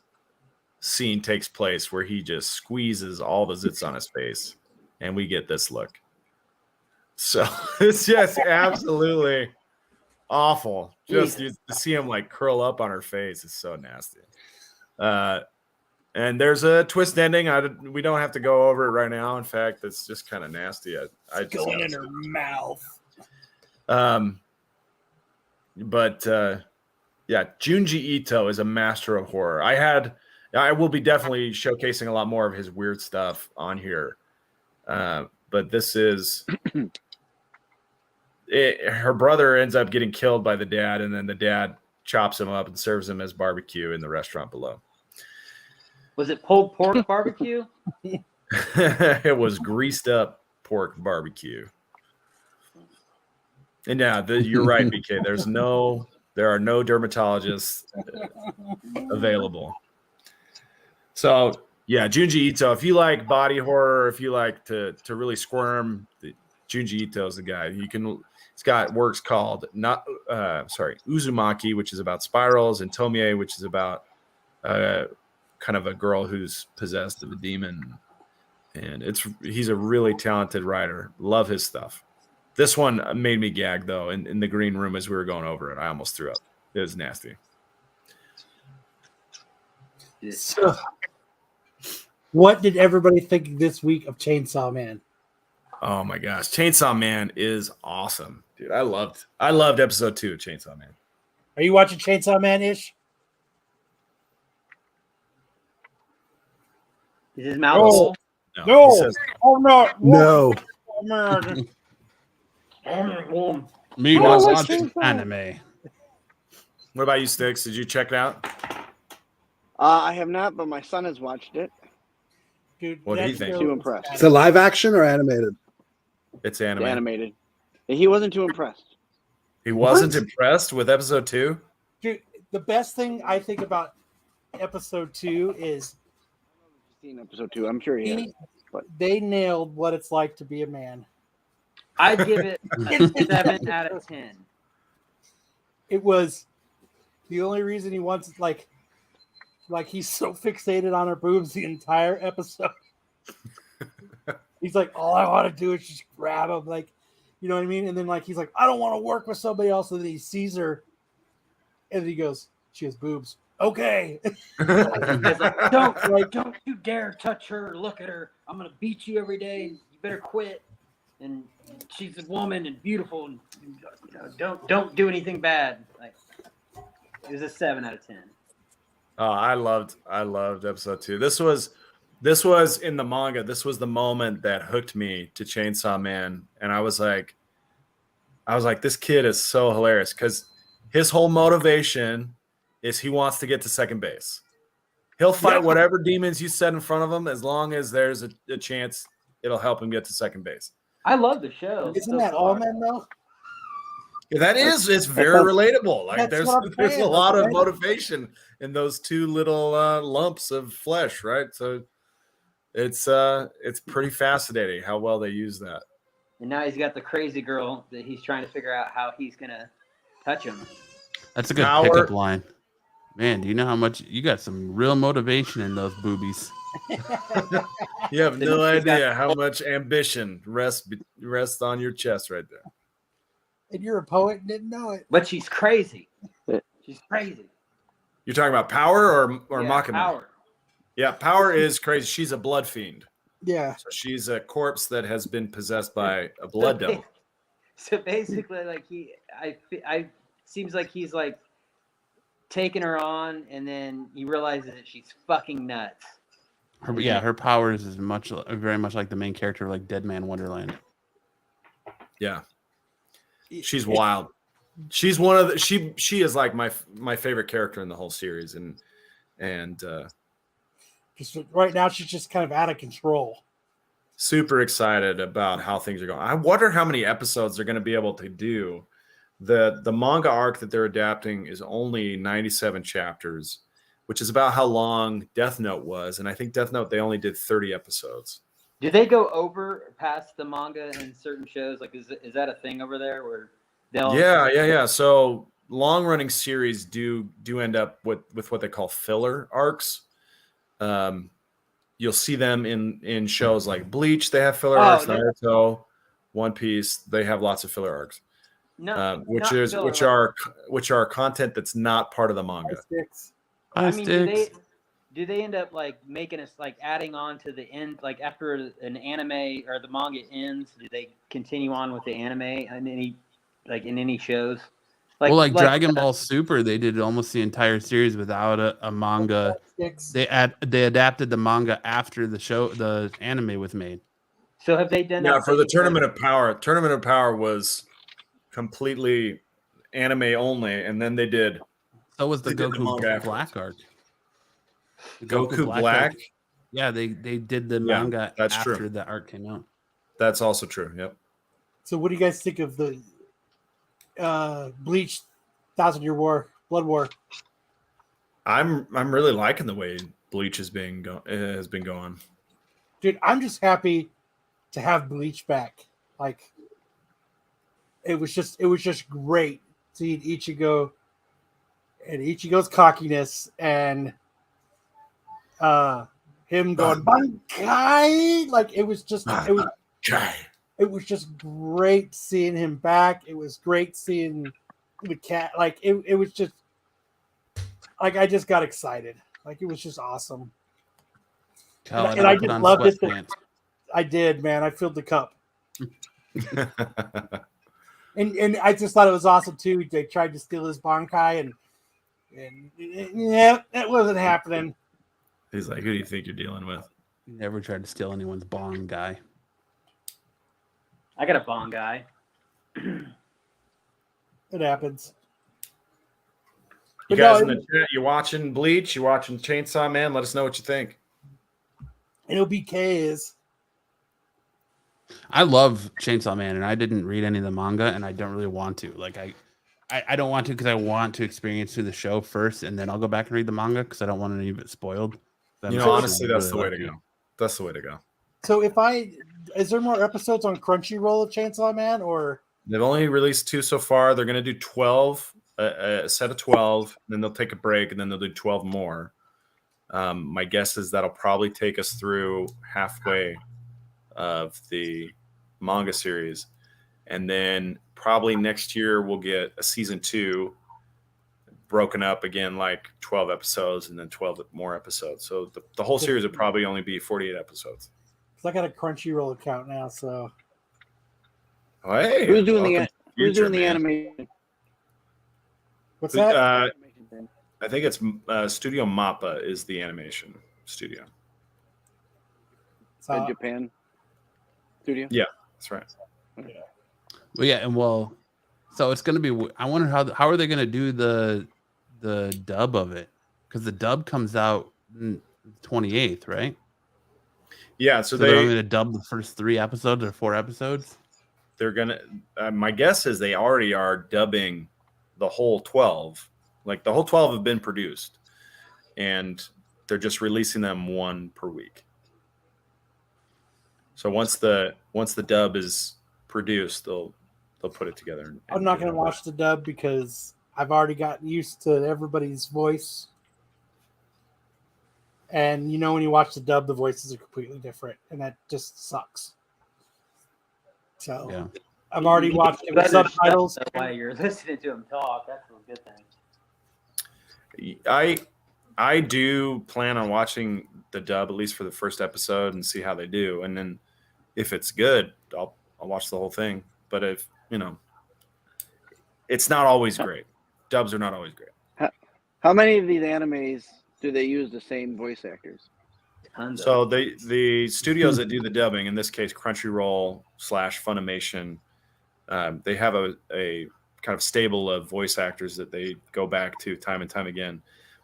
scene takes place where he just squeezes all the zits on his face, and we get this look. So it's just absolutely awful. Just to see him like curl up on her face is so nasty. And there's a twist ending. We don't have to go over it right now. In fact, it's just kind of nasty. It's going in her mouth. But yeah, Junji Ito is a master of horror. I will be definitely showcasing a lot more of his weird stuff on here. But this is her brother ends up getting killed by the dad, and then the dad chops him up and serves him as barbecue in the restaurant below. Was it pulled pork barbecue? It was greased up pork barbecue. And yeah, you're right, BK. There are no dermatologists available. So yeah, Junji Ito. If you like body horror, if you like to really squirm, Junji Ito is the guy. It's got works called Uzumaki, which is about spirals, and Tomie, which is about kind of a girl who's possessed of a demon. And he's a really talented writer. Love his stuff. This one made me gag though. In the green room as we were going over it, I almost threw up. It was nasty. So, what did everybody think this week of Chainsaw Man? Oh my gosh, Chainsaw Man is awesome, dude. I loved episode 2 of Chainsaw Man. Are you watching Chainsaw Man ish? Is his mouth full? No. He says, No. Me not watching anime. what about you, Sticks? Did you check it out? I have not, but my son has watched it. Dude, What do you think? Too impressed. Is it live action or animated? It's animated. Animated. He wasn't too impressed. He wasn't impressed with episode 2? Dude, the best thing I think about episode 2 is Seen episode 2. I'm sure he has. But they nailed what it's like to be a man. I'd give it a 7 out of 10. It was the only reason he wants like he's so fixated on her boobs the entire episode. He's like, all I want to do is just grab him, like, you know what I mean? And then like he's like, I don't want to work with somebody else. And then he sees her, and then he goes, she has boobs. Okay. Like, don't you dare touch her or look at her. I'm gonna beat you every day. You better quit. And she's a woman and beautiful, and don't do anything bad. Like, it was a 7 out of 10. Oh, I loved episode 2. This was in the manga. This was the moment that hooked me to Chainsaw Man, and I was like, this kid is so hilarious because his whole motivation is he wants to get to second base. He'll fight whatever demons you set in front of him as long as there's a chance it'll help him get to second base. I love the show. Isn't that all men though? Yeah, that is. It's very relatable. Like there's a lot of right? motivation in those two little lumps of flesh, right? So it's pretty fascinating how well they use that. And now he's got the crazy girl that he's trying to figure out how he's gonna touch him. That's a good pickup line. Man, do you know how much you got some real motivation in those boobies? You have no idea how much ambition rests on your chest right there. And you're a poet and didn't know it. But she's crazy. She's crazy. You're talking about Power or Yeah, Makima? Power. Yeah, Power is crazy. She's a blood fiend. Yeah. So she's a corpse that has been possessed by a blood devil. So basically, like I seems like he's like taking her on, and then he realizes that she's fucking nuts. Her powers is very much like the main character of like Dead Man Wonderland. Yeah, she's wild. She's one of the she is like my favorite character in the whole series, and just right now she's just kind of out of control. Super excited about how things are going. I wonder how many episodes they're going to be able to do. The manga arc that they're adapting is only 97 chapters, which is about how long Death Note was, and I think Death Note they only did 30 episodes. Do they go over past the manga in certain shows? Like, is that a thing over there where they'll? Yeah. So long-running series do end up with what they call filler arcs. You'll see them in shows like Bleach. They have filler arcs. Naruto, One Piece. They have lots of filler arcs. No, which are content that's not part of the manga. I mean, do they end up like making us like adding on to the end, like after an anime or the manga ends, do they continue on with the anime in any shows? Like Dragon Ball Super, they did almost the entire series without a manga. They adapted the manga after the anime was made. So have they done that? Yeah, for the Tournament of Power. Tournament of Power was completely anime only, and then they did. So was the Goku Black arc. Goku Black? Arc, yeah, they did the manga after the arc came out. That's also true. Yep. So what do you guys think of the Bleach 1,000-Year War, Blood War? I'm really liking the way Bleach has been going. Dude, I'm just happy to have Bleach back. Like, it was just great seeing Ichigo and Ichigo's cockiness and him going Bankai. Like, it was just great seeing him back. It was great seeing the cat. Like, it was just like I just got excited. Like, it was just awesome. And I just loved it. I did, man. I filled the cup. and I just thought it was awesome too. They tried to steal his Bankai, and yeah, that wasn't happening. He's like, who do you think you're dealing with? Never tried to steal anyone's Bankai. I got a Bankai. It happens. You guys in the chat, you watching Bleach? You watching Chainsaw Man? Let us know what you think. NOBK is. I love Chainsaw Man, and I didn't read any of the manga, and I don't really want to. Like, I don't want to because I want to experience through the show first, and then I'll go back and read the manga because I don't want any of it spoiled. Honestly, that's the way to go. That's the way to go. So is there more episodes on Crunchyroll of Chainsaw Man, or? They've only released 2 so far. They're going to do 12, a set of 12, then they'll take a break, and then they'll do 12 more. My guess is that'll probably take us through halfway of the manga series, and then probably next year we'll get a season 2 broken up again, like 12 episodes and then 12 more episodes. So the whole series would probably only be 48 episodes. I got a Crunchyroll account now, so. Oh, hey, who's doing the animation? What's that? I think it's Studio Mappa is the animation studio. So, Japan studio? Yeah, that's right. Yeah. Well, yeah, so it's going to be. I wonder how are they going to do the dub of it, because the dub comes out 28th, right? Yeah, so they're going to dub the first 3 episodes or 4 episodes. They're gonna. My guess is they already are dubbing the whole 12. Like the whole 12 have been produced, and they're just releasing them 1 per week. So once the dub is produced, they'll put it together. I'm not going to watch the dub because I've already gotten used to everybody's voice. And when you watch the dub, the voices are completely different, and that just sucks. So yeah. I've already watched it with subtitles. That's why you're listening to him talk. That's a good thing. I do plan on watching the dub, at least for the first episode, and see how they do. And then if it's good, I'll watch the whole thing. But if, it's not always great. Dubs are not always great. How many of these animes do they use the same voice actors? So the studios that do the dubbing, in this case Crunchyroll / Funimation, they have a kind of stable of voice actors that they go back to time and time again,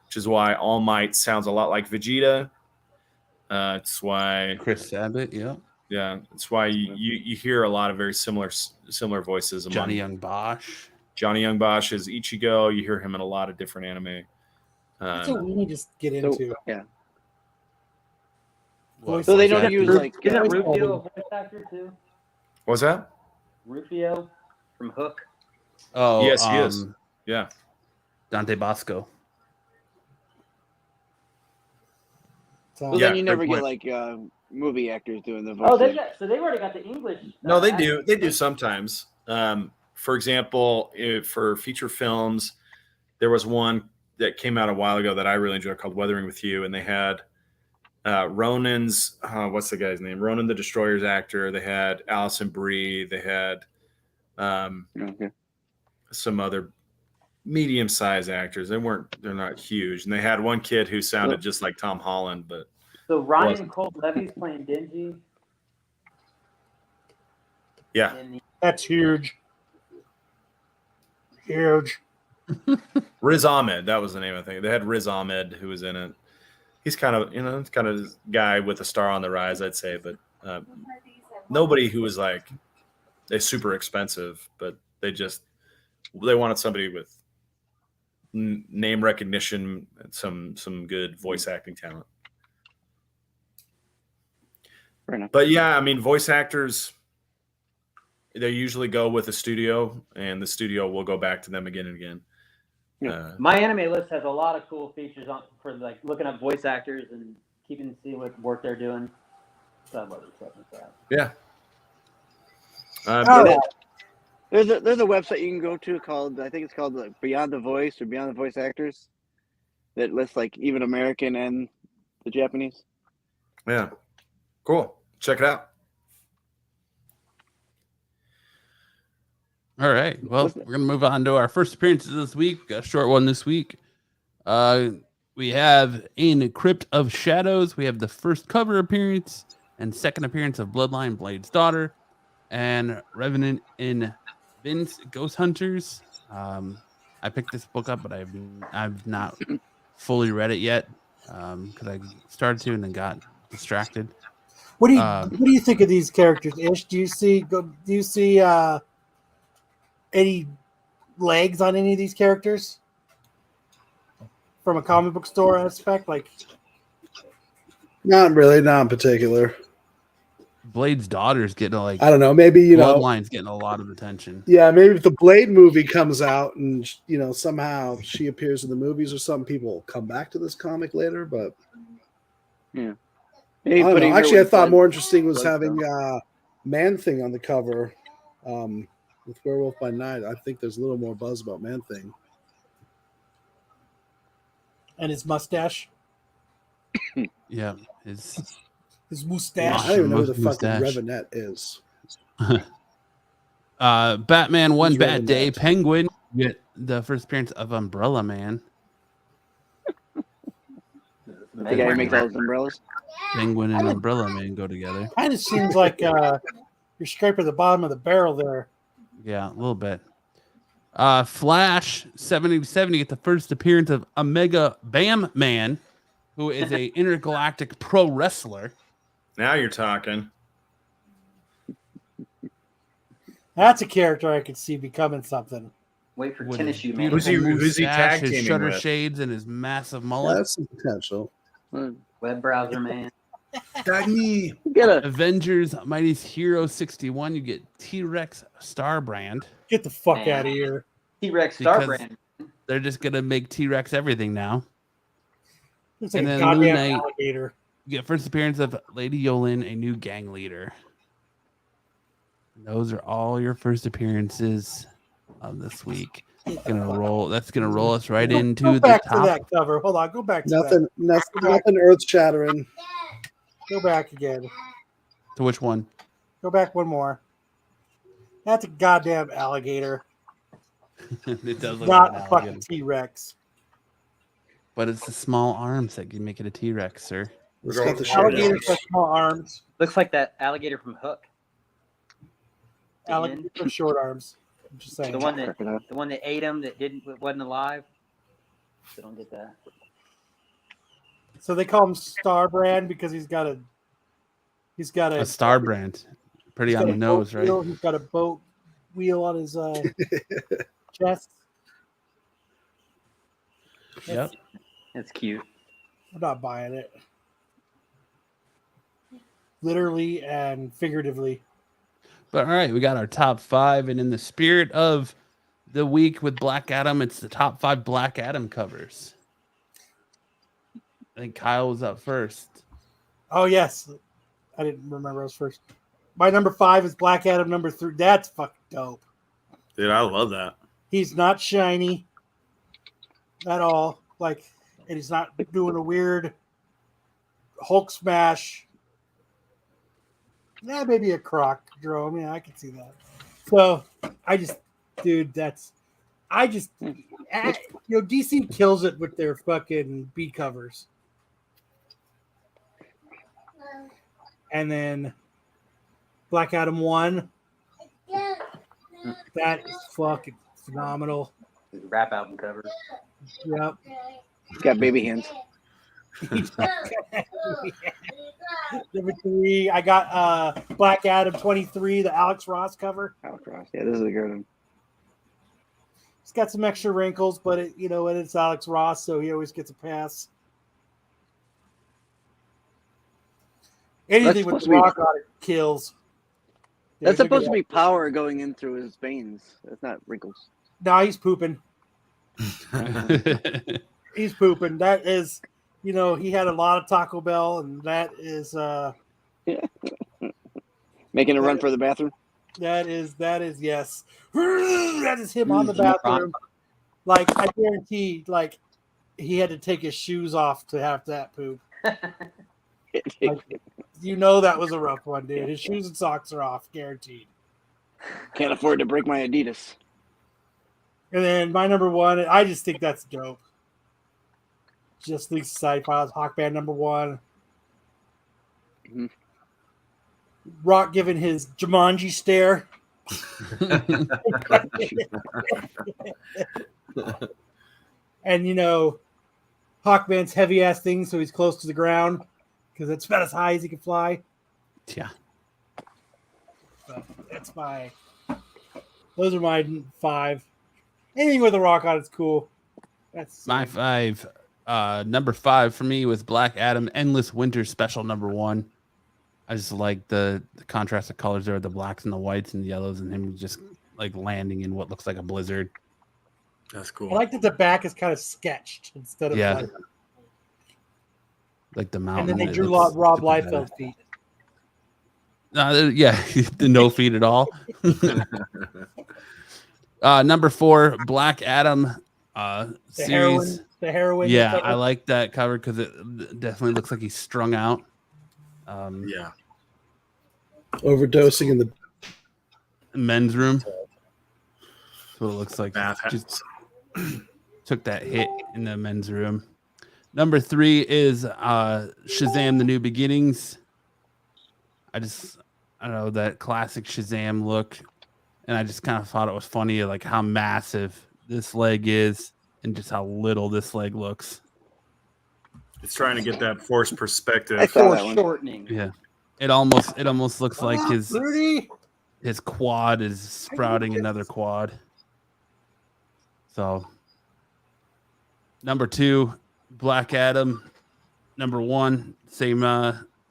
which is why All Might sounds a lot like Vegeta. It's why Chris Sabat, yeah. It's why you hear a lot of very similar voices. Johnny Young Bosch. Johnny Young Bosch is Ichigo. You hear him in a lot of different anime. That's what we need to get into. Yeah. Voice So they don't actors. use like Isn't Rufio a voice actor too? What's that? Rufio from Hook. Oh, Yes, he is. Yeah. Dante Bosco. So then you never get like movie actors doing the voice. Oh, they've already got the English. No, they do. They do sometimes. For example, for feature films, there was one that came out a while ago that I really enjoyed called Weathering with You, and they had Ronan's what's the guy's name? Ronan the Destroyer's actor. They had Alison Brie. They had some other medium-sized actors. They're not huge, and they had one kid who sounded just like Tom Holland, but so Ryan Cole Levy's playing Denji. Yeah, that's huge. Huge. Riz Ahmed, that was the name I think. They had Riz Ahmed who was in it. He's kind of a guy with a star on the rise, I'd say, but nobody who was like they super expensive, but they wanted somebody with name recognition and some good voice acting talent. Fair enough. But yeah, I mean, voice actors, they usually go with a studio, and the studio will go back to them again and again. My anime list has a lot of cool features for like looking up voice actors and keeping to see what work they're doing. So I love stuff like that. Yeah. There's a website you can go to called, I think it's called like Beyond the Voice or Beyond the Voice Actors, that lists like even American and the Japanese. Yeah. Cool. Check it out. All right. Well, we're going to move on to our first appearances this week. Got a short one this week. We have In Crypt of Shadows. We have the first cover appearance and second appearance of Bloodline Blade's daughter, and Revenant in Vince Ghost Hunters. I picked this book up, but I've not fully read it yet because I started to and then got distracted. What do you think of these characters, Ish? Do you see any legs on any of these characters from a comic book store aspect? Like, not really, not in particular. Blade's daughter's getting I don't know, maybe Bloodline's getting a lot of attention. Yeah, maybe if the Blade movie comes out and somehow she appears in the movies or something, people will come back to this comic later. But yeah, I don't know. Actually, I thought more interesting was having Man-Thing on the cover with Werewolf by Night. I think there's a little more buzz about Man-Thing and his mustache. Yeah, his mustache. I don't even know who the fucking Revenant is. Batman One Bad Day, Penguin. You get the first appearance of Umbrella Man. The guy who makes all those umbrellas. Penguin and Umbrella Man go together. Kind of seems like you're scraping the bottom of the barrel there. Yeah, a little bit. Flash 70 get the first appearance of Omega Bam Man, who is a intergalactic pro wrestler. Now you're talking. That's a character I could see becoming something. Wait for With tennis his shoe man. beautiful Who's he mustache, tag his teaming shutter with? shades, and his massive mullet. That's some potential. Web browser man. Dagny. Avengers Mighty's Hero 61. You get T-Rex Starbrand. Get the fuck out of here. T-Rex Because Starbrand. They're just gonna make T-Rex everything now. Looks like And a then goddamn Moon Knight. alligator. You get first appearance of Lady Yolin, a new gang leader. Those are all your first appearances of this week. That's gonna roll us right into Go the back to top. that cover. Hold on. Go back to Nothing earth shattering. Go back again. To which one? Go back one more. That's a goddamn alligator. It does look Not like a an fucking alligator. T-Rex. But it's the small arms that can make it a T-Rex, sir. It's got the short Alligators have small arms. Looks like that alligator from Hook. Alligators have short arms. I'm just saying. The one that ate him that wasn't alive. So don't get that. So they call him Star Brand because he's got A Star Brand. Pretty on the nose, right? He's got a boat wheel on his chest. Yep. That's cute. I'm not buying it. Literally and figuratively. But all right, we got our top 5, and in the spirit of the week with Black Adam, it's the top 5 Black Adam covers. I think Kyle was up first. Oh yes, I didn't remember I was first. My number 5 is Black Adam. Number 3. That's fucking dope. Dude, I love that. He's not shiny at all. Like, and he's not doing a weird Hulk smash. Yeah, maybe a croc drone. Yeah, I can see that. So DC kills it with their fucking B covers. And then Black Adam 1. That is fucking phenomenal. Rap album cover. Yep. He's got baby hands. Number 3, I got Black Adam 23, the Alex Ross cover. Alex Ross. Yeah, this is a good one. It's got some extra wrinkles, but it's Alex Ross, so he always gets a pass. Anything with the Rock on it kills. That's supposed to be power going in through his veins. That's not wrinkles. No, he's pooping. He's pooping. That is, he had a lot of Taco Bell, and that is making a run for the bathroom. That is yes. That is him on the bathroom. Like, I guarantee, like, he had to take his shoes off to have that poop. That was a rough one, dude. His shoes and socks are off, guaranteed. Can't afford to break my Adidas. And then my number 1, I just think that's dope. Just League Society Files, Hawkman number 1. Mm-hmm. Rock giving his Jumanji stare. And Hawkman's heavy ass thing, so he's close to the ground because it's about as high as he can fly. Yeah. So those are my 5. Anything with a Rock on it's cool. That's my 5. Number 5 for me was Black Adam Endless Winter Special number 1. I just like the contrast of colors there, the blacks and the whites and the yellows, and him just like landing in what looks like a blizzard. That's cool. I like that the back is kind of sketched instead of like the mountain. And then they drew Rob Liefeld's feet. The no feet at all. Number 4, Black Adam series. The heroin. Yeah, I like that cover because it definitely looks like he's strung out. Overdosing in the men's room. That's what it looks like. Just took that hit in the men's room. Number 3 is Shazam: The New Beginnings. I don't know, that classic Shazam look, and I just kind of thought it was funny, like how massive this leg is and just how little this leg looks. It's trying to get that forced perspective. Foreshortening. Yeah. It almost looks like his quad is sprouting another quad. So number 2, Black Adam. Number 1, same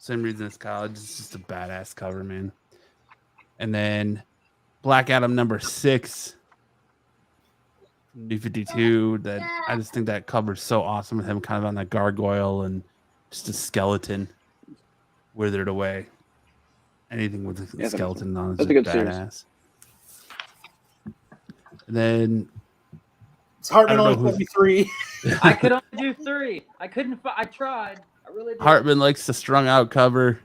reason as college. It's just a badass cover, man. And then Black Adam number 6, New 52. That I just think that cover's so awesome with him kind of on that gargoyle and just a skeleton withered away. Anything with a skeleton on is just badass. And then Hartman only told me 3. I could only do 3. I couldn't. I tried. I really did. Hartman likes the strung out cover.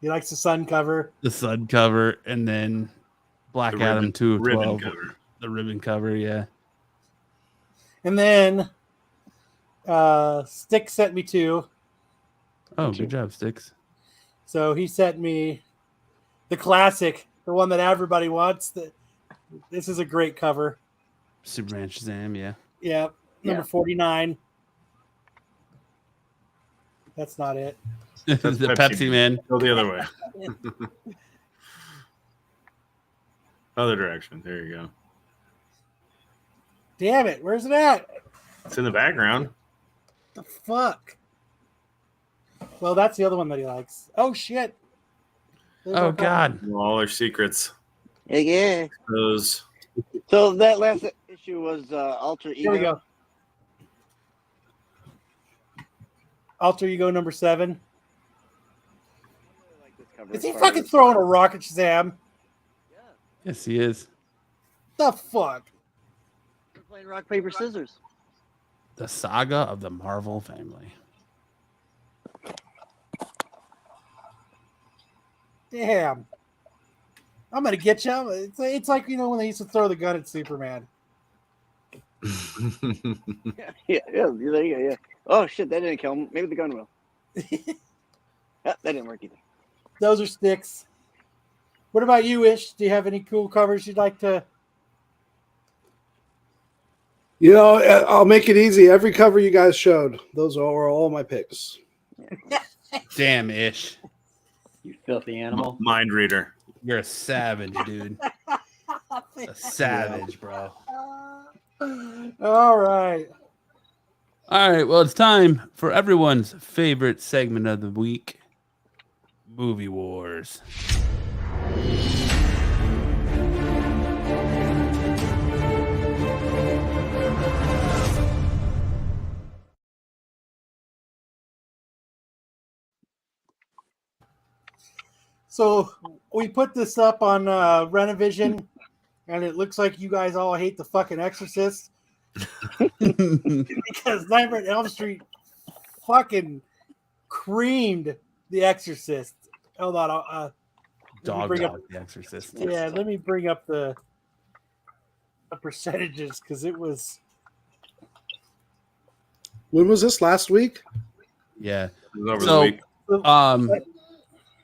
He likes the sun cover. The sun cover, and then Black Adam 2 of 12. The ribbon cover, yeah. And then Stick sent me 2. Oh, good job, Sticks. So he sent me the classic, the one that everybody wants. This is a great cover. Superman Shazam, yeah. Yeah, number 49. That's not it. That's the Pepsi Man. Go the other way. Other direction. There you go. Damn it. Where's it at? It's in the background. The fuck? Well, that's the other one that he likes. Oh, shit. Oh, God. All our secrets. Yeah. Those. So that last issue was Alter Ego. Here we go. Alter Ego number 7. Is he fucking throwing a rock at Shazam? Yes, he is. The fuck? We're playing rock, paper, scissors. The saga of the Marvel family. Damn. I'm going to get you. It's like, when they used to throw the gun at Superman. Yeah, there you go, yeah. Oh, shit, that didn't kill him. Maybe the gun will. That didn't work either. Those are Sticks. What about you, Ish? Do you have any cool covers you'd like to? I'll make it easy. Every cover you guys showed, those are all my picks. Damn, Ish. You filthy animal. Mind reader. You're a savage, dude. A savage, bro. All right. All right. Well, it's time for everyone's favorite segment of the week, Movie Wars. So we put this up on Renovision, and it looks like you guys all hate the fucking Exorcist because Nightmare on Elm Street fucking creamed the Exorcist. Hold on, Dog up the Exorcist. Yeah, let me bring up the percentages because it was. When was this? Last week? Yeah. Over the week.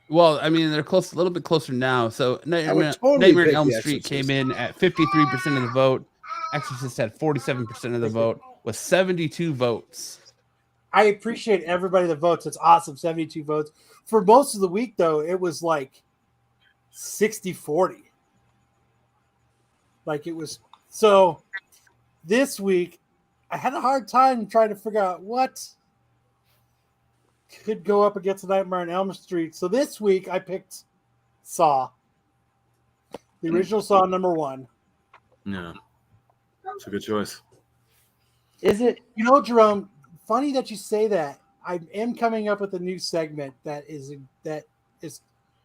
Well, I mean, they're close, a little bit closer now. So Nightmare on Elm Street came in at 53% of the vote. Exorcist had 47% of the vote with 72 votes. I appreciate everybody that votes. It's awesome. 72 votes. For most of the week, though, it was like 60-40. Like it was. So this week, I had a hard time trying to figure out what could go up against Nightmare on Elm Street. So this week, I picked Saw. The original Saw #1. Yeah. It's a good choice. Is it? Jerome, funny that you say that. I am coming up with a new segment that is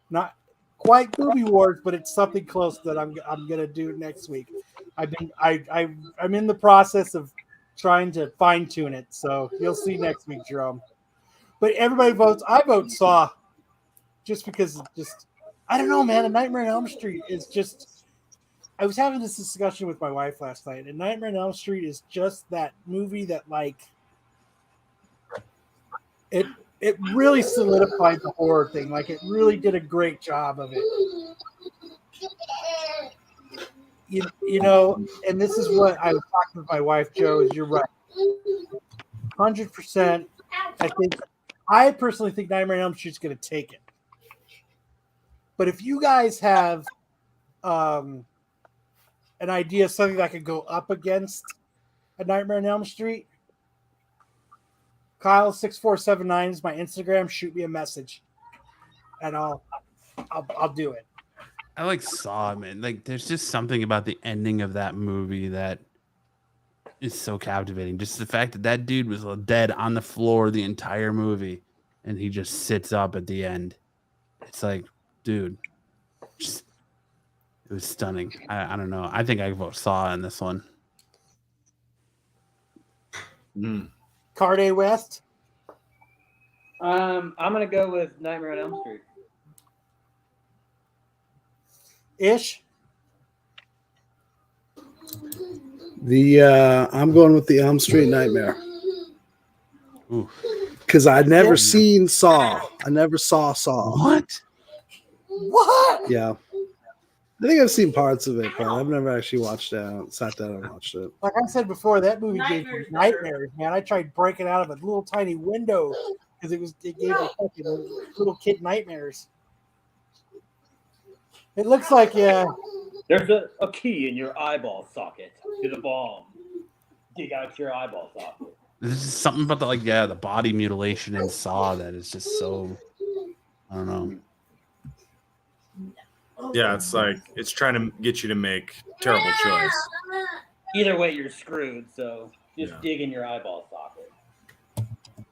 not quite Movie Wars, but it's something close that I'm gonna do next week. I'm in the process of trying to fine tune it, so you'll see next week, Jerome. But everybody votes. I vote Saw, just because I don't know, man. A Nightmare on Elm Street is just. I was having this discussion with my wife last night, and Nightmare on Elm Street is just that movie that it really solidified the horror thing. Like it really did a great job of it. And this is what I was talking with my wife, Joe, is you're right. 100%. I personally think Nightmare on Elm Street's going to take it. But if you guys have an idea of something that could go up against a Nightmare on Elm Street, Kyle6479 is my Instagram. Shoot me a message, and I'll do it. I like Saw, man. Like, there's just something about the ending of that movie that is so captivating. Just the fact that dude was dead on the floor the entire movie, and he just sits up at the end. It's like, dude, it was stunning. I don't know. I think I vote Saw in this one. Carde West. I'm gonna go with Nightmare on Elm Street. Ish. I'm going with the Elm Street Nightmare. Because I'd never seen Saw. I never saw Saw. What? Yeah. I think I've seen parts of it, but I've never actually sat down and watched it. Like I said before, that movie gave me nightmares, man. I tried breaking out of a little tiny window because it gave me fucking little kid nightmares. It looks like There's a key in your eyeball socket to the bomb. Dig out your eyeball socket. There's just something about the body mutilation in Saw that is just so, I don't know. Yeah, it's like it's trying to get you to make terrible choice. Either way, you're screwed. So just dig in your eyeball socket.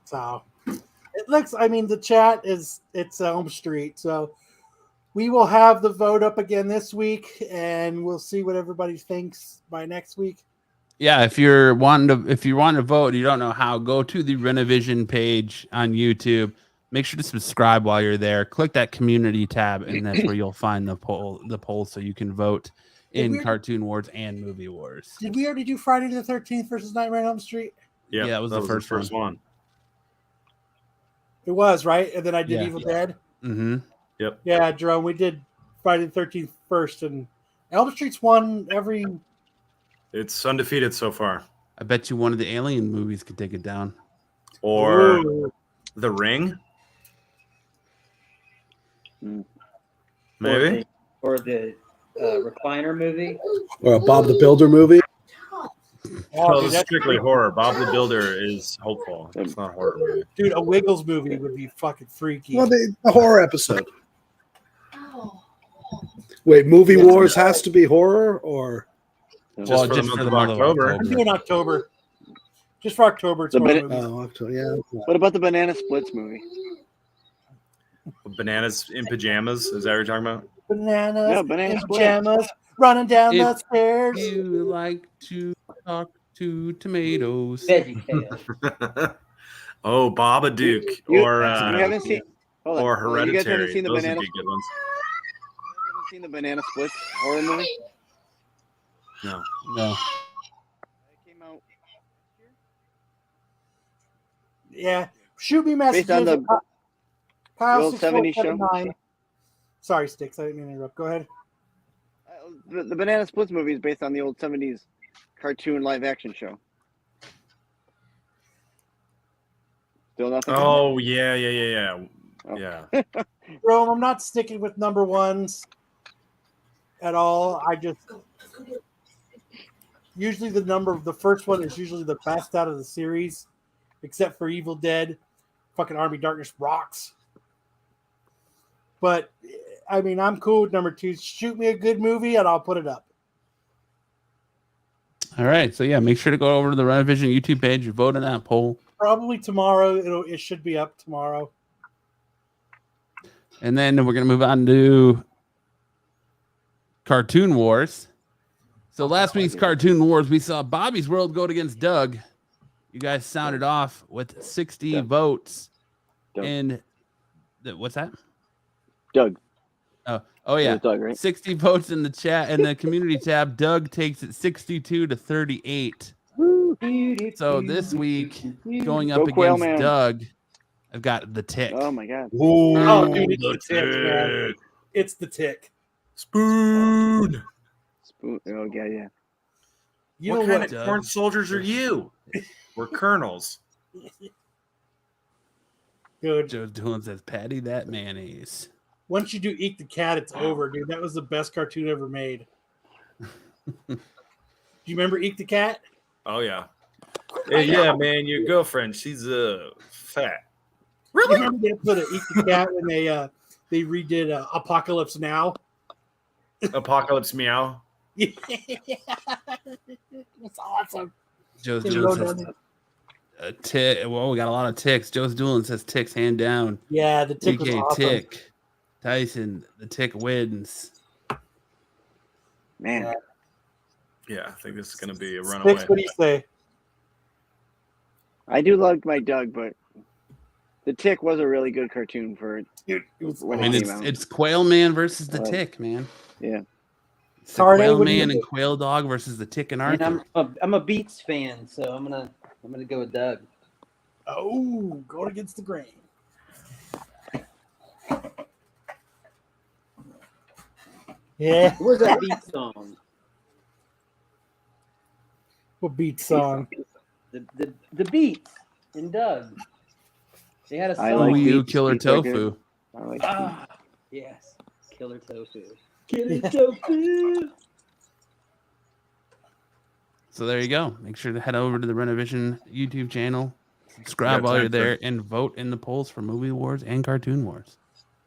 So it looks. I mean, the chat it's Elm Street. So we will have the vote up again this week, and we'll see what everybody thinks by next week. Yeah, if you're wanting to vote, and you don't know how, go to the Renovision page on YouTube. Make sure to subscribe while you're there. Click that community tab, and that's where you'll find the poll, so you can vote in Cartoon Wars and Movie Wars. Did we already do Friday the 13th versus Nightmare on Elm Street? Yeah, that was the first one. It was, right? And then I did Evil Dead. Mm-hmm. Yep. Yeah, Jerome, we did Friday the 13th first, and Elm Street's won every. It's undefeated so far. I bet you one of the Alien movies could take it down. Or Ooh. The Ring. Maybe. Or the recliner movie. Or a Bob the Builder movie. Well, it's strictly horror. Bob the Builder is hopeful. It's not a horror movie. Dude, a Wiggles movie would be fucking freaky. Well, the horror episode. Wait, Movie Wars has to be horror, or just for the month of October? I'm doing October. Just for October. It's October, yeah. What about the Banana Splits movie? Bananas in Pajamas? Is that what you're talking about? Bananas, Yeah, Banana in Splits. pajamas, running down the stairs. You like to talk to tomatoes. Oh, Babadook You haven't seen. Hold on. or You guys haven't Hereditary. seen the Those would Banana. be good ones. Haven't seen the Banana Splits horror movie? No. No. It came out. Yeah. Shoot me Based on messages. the Kyle old 70s show. 6479. Sorry, Sticks. I didn't mean to interrupt. Go ahead. The Banana Splits movie is based on the old 70s cartoon live action show. Still nothing? Oh, yeah. Bro, I'm not sticking with number ones at all. I just usually the first one is usually the best out of the series, except for Evil Dead. Fucking Army Darkness rocks. But I mean, I'm cool with number two. Shoot me a good movie and I'll put it up. All right. So yeah, make sure to go over to the Renovision YouTube page and vote in that poll. Probably tomorrow. It should be up tomorrow. And then we're gonna move on to Cartoon Wars. So last week's Cartoon Wars, we saw Bobby's World go against Doug. You guys sounded off with 60 votes. Doug. And what's that? Doug. Oh yeah. Doug, right? 60 votes in the chat and the community tab. Doug takes it 62 to 38. So this week, going up against Doug, I've got the Tick. Oh my god. Oh, dude, it's the Tick, man. It's the Tick. Spoon. Oh yeah. You What know kind what, of corn soldiers are you? We're colonels. Good. Joe Doolin says, "Patty that mayonnaise." Once you do Eat the Cat, it's over, dude. That was the best cartoon ever made. Do you remember Eat the Cat? Oh yeah. Hey, yeah, man, your girlfriend, she's fat. Really? You remember the episode of Eat the Cat when they redid Apocalypse Now? Apocalypse Meow. It's awesome. Joe Doolin says, "Tick." Well, we got a lot of ticks. Joe Doolin says, "Ticks hand down." Yeah, the Tick was awesome. Tick. Tyson, the Tick wins. Man. Yeah, I think this is going to be a runaway. Sticks, what do you say? I do like my Doug, but the Tick was a really good cartoon for when it came out. It's Quail Man versus the Tick, man. Yeah. It's the Quail Man and Quail Dog versus the Tick and Arthur. And I'm a Beats fan, so I'm gonna go with Doug. Oh, going against the grain. Yeah. Where's that beat song? What beat song? The Beats in Doug. They had a song. Like you Killer Tofu. Yes. Killer Tofu. Killer Tofu. So there you go. Make sure to head over to the Renovision YouTube channel. Subscribe while you're there and vote in the polls for Movie Wars and Cartoon Wars.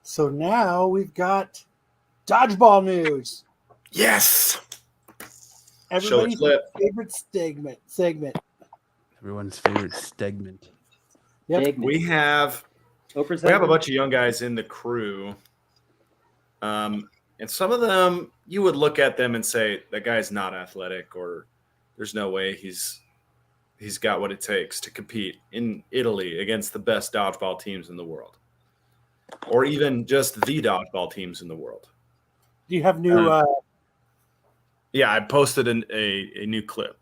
So now we've got dodgeball news. Yes. Everybody's favorite segment. Everyone's favorite segment. Yep. We have a bunch of young guys in the crew. And some of them, you would look at them and say, that guy's not athletic, or there's no way he's got what it takes to compete in Italy against the best dodgeball teams in the world, or even just the dodgeball teams in the world. Do you have new? Yeah, I posted a new clip.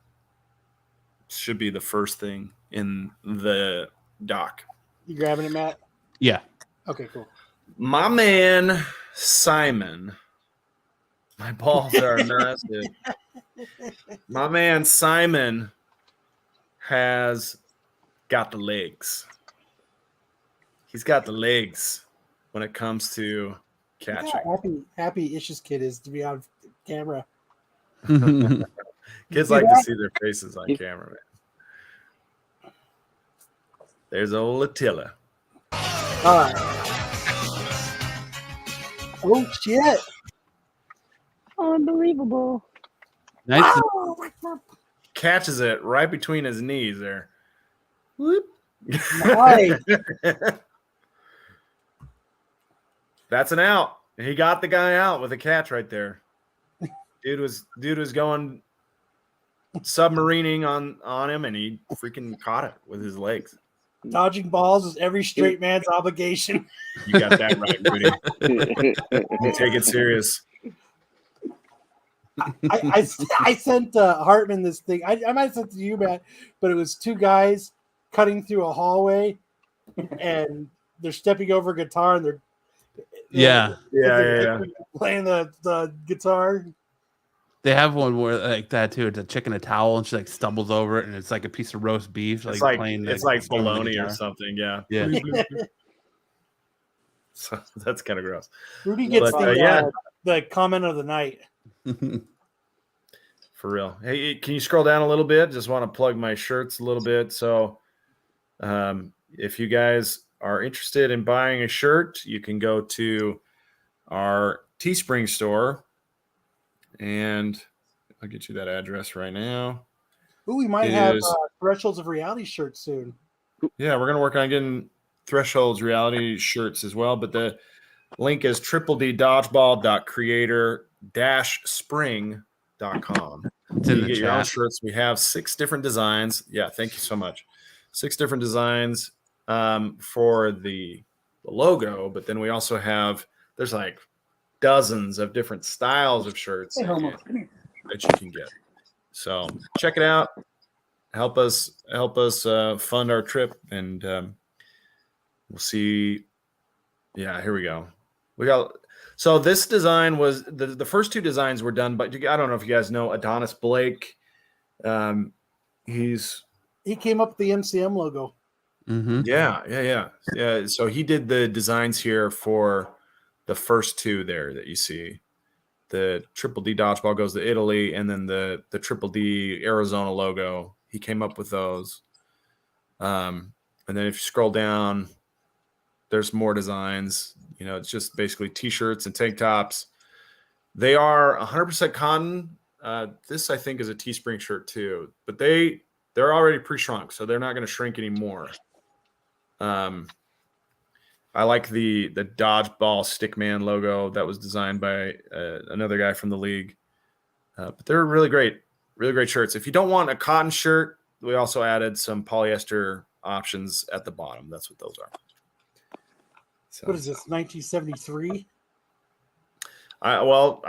Should be the first thing in the doc. You grabbing it, Matt? Yeah. Okay, cool. My man Simon. My balls are massive. My man Simon has got the legs. He's got the legs when it comes to catching. Happy Ish's kid is to be on camera. Kids like to see their faces on camera, man. There's old Attila. All right. Oh shit! Unbelievable. Nice. Catches it right between his knees there. Whoop. Nice. That's an out. He got the guy out with a catch right there. Dude was going submarining on him, and he freaking caught it with his legs. Dodging balls is every straight man's obligation. You got that right, Rudy. You take it serious. I sent Hartman this thing. I might have sent it to you, Matt, but it was two guys cutting through a hallway, and they're stepping over a guitar, and they're playing the guitar. They have one where like that too. It's a chick in a towel, and she like stumbles over it, and it's like a piece of roast beef. It's like bologna or something. Yeah. So that's kind of gross. Rudy gets the comment of the night. For real. Hey, can you scroll down a little bit? Just want to plug my shirts a little bit. So if you guys are interested in buying a shirt, you can go to our Teespring store, and I'll get you that address right now. Ooh, we might have Thresholds of Reality shirts soon. Yeah, we're going to work on getting Thresholds Reality shirts as well, but the link is dodgeball.creator-spring.com. You get your own shirts. We have 6 different designs. Yeah, thank you so much. 6 different designs for the logo, but then we also have, there's like dozens of different styles of shirts that you can get. So check it out. Help us fund our trip, and we'll see. Yeah, here we go. So this design was the first 2 designs were done by, I don't know if you guys know Adonis Blake. He came up with the MCM logo. Mm-hmm. Yeah. So he did the designs here for the first 2 there that you see. The Triple D dodgeball goes to Italy, and then the Triple D Arizona logo. He came up with those. And then if you scroll down, there's more designs. You know, it's just basically T-shirts and tank tops. They are 100% cotton. This, I think, is a Teespring shirt too, but they're already pre-shrunk, so they're not going to shrink anymore. I like the dodgeball stickman logo that was designed by another guy from the league. But they're really great shirts. If you don't want a cotton shirt, we also added some polyester options at the bottom. That's what those are. So, what is this, 1973? I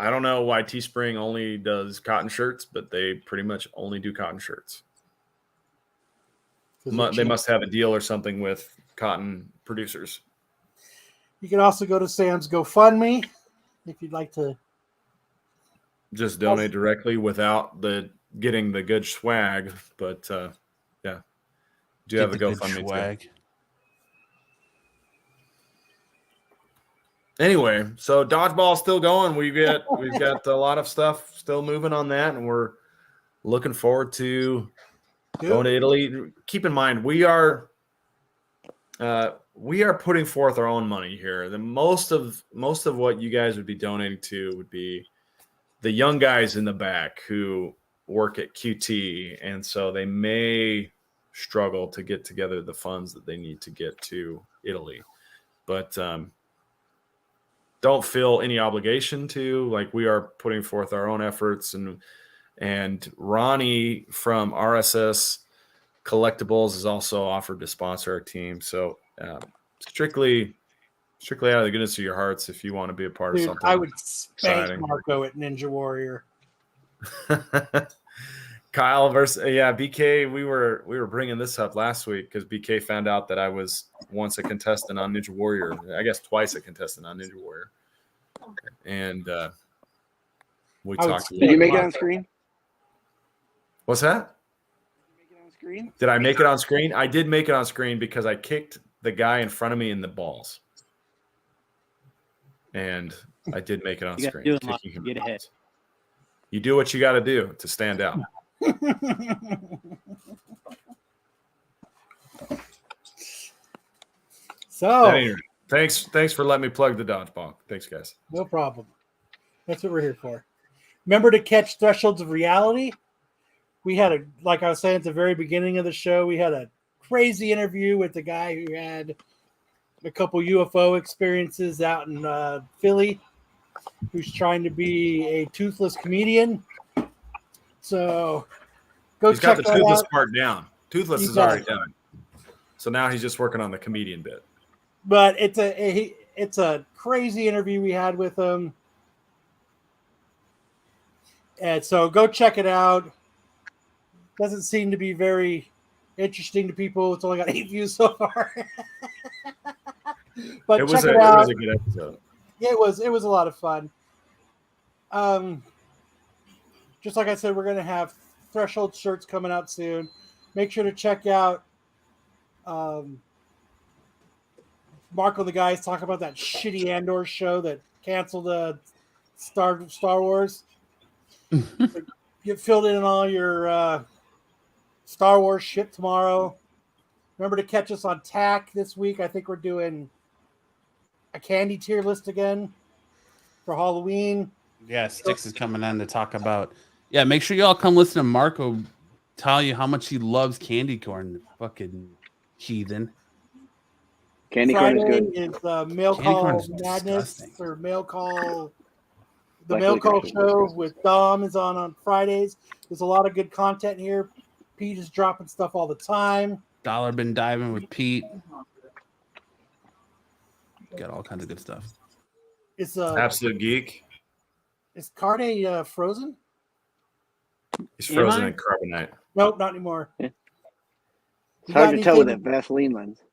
don't know why Teespring only does cotton shirts, but they pretty much only do cotton shirts. They must have a deal or something with cotton producers. You can also go to Sam's GoFundMe if you'd like to just donate directly without getting the good swag. But yeah, do you have the GoFundMe swag? Anyway, so dodgeball's still going. We've got a lot of stuff still moving on that, and we're looking forward to going to Italy. Keep in mind, we are putting forth our own money here. The most of what you guys would be donating to would be the young guys in the back who work at QT, and so they may struggle to get together the funds that they need to get to Italy. But don't feel any obligation to. Like, we are putting forth our own efforts, and Ronnie from RSS Collectibles is also offered to sponsor our team. So strictly out of the goodness of your hearts, if you want to be a part of something. I would spank Marco at Ninja Warrior. Kyle versus BK. We were bringing this up last week because BK found out that I was once a contestant on Ninja Warrior. I guess twice a contestant on Ninja Warrior, and we talked. Did you make it on screen? What's that? Screen? Did I make it on screen? I did make it on screen because I kicked the guy in front of me in the balls, and I did make it on screen. Get ahead. You do what you got to do to stand out. So anyway, thanks for letting me plug the dodgeball. Thanks, guys. No problem. That's what we're here for. Remember to catch Thresholds of Reality. We had like I was saying at the very beginning of the show, we had a crazy interview with the guy who had a couple UFO experiences out in Philly, who's trying to be a toothless comedian. So he's got the that toothless out. part down. Toothless is already done. So now he's just working on the comedian bit. But it's a crazy interview we had with him. And so go check it out. Doesn't seem to be very interesting to people. It's only got 8 views so far. But it was a good episode. Yeah, it was a lot of fun. Just like I said, we're going to have Threshold shirts coming out soon. Make sure to check out Marco the guys talk about that shitty Andor show that canceled Star Wars. So get filled in on all your Star Wars shit tomorrow. Remember to catch us on TAC this week. I think we're doing a candy tier list again for Halloween. Yeah, Styx is coming on to talk about. Yeah, make sure y'all come listen to Marco tell you how much he loves candy corn. Fucking heathen. Candy Friday corn is good. Is Mail Candy corn Call is Madness disgusting. or Mail Call. The Black Mail Call Licorice show with Dom is on Fridays. There's a lot of good content here. Pete is dropping stuff all the time. Dollar been diving with Pete. Got all kinds of good stuff. It's Absolute geek. Is Carde frozen? He's frozen in carbonite. Nope, not anymore. It's You hard got to tell with that anything- Vaseline lens.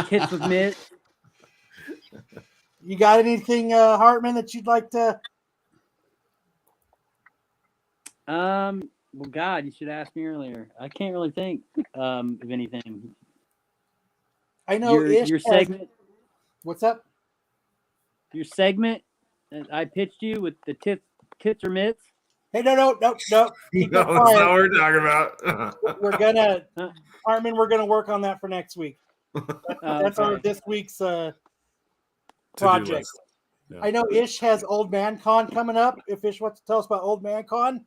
Kids with mitts. You got anything, Hartman, that you'd like to? Well, God, you should ask me earlier. I can't really think of anything. I know Your segment. What's up? Your segment that I pitched you with the tits or mitts. Hey, no. Keep No, that that's not quiet. what we're talking about. We're gonna, Hartman. We're gonna work on that for next week. That's Okay. this week's To-do project. list. Yeah. I know Ish has Old Man Con coming up. If Ish wants to tell us about Old Man Con.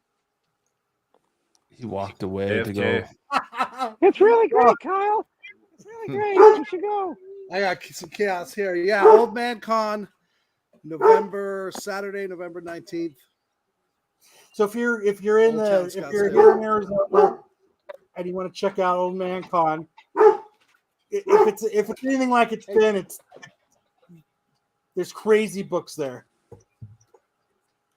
He walked away to go. AFK. It's really great, Kyle. It's really great. You should go. I got some chaos here. Yeah, Old Man Con, Saturday, November 19th. So if you're in Old Town if Scottsdale. you're here in Arizona, and you want to check out Old Man Con, if it's anything like it's been, there's crazy books there.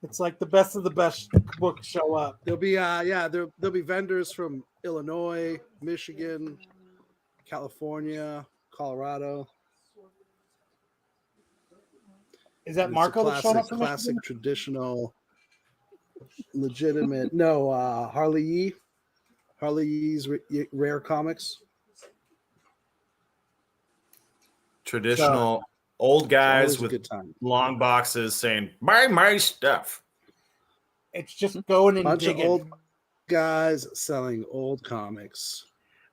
It's like the best of the best books show up. There'll be there'll be vendors from Illinois, Michigan, California, Colorado. Is that Marco that's showing up from classic, traditional, legitimate? No, Harley Yee. Harley Yee's Rare Comics. Traditional old guys with long boxes saying, "Buy my stuff." It's just going and bunch digging. of old guys selling old comics.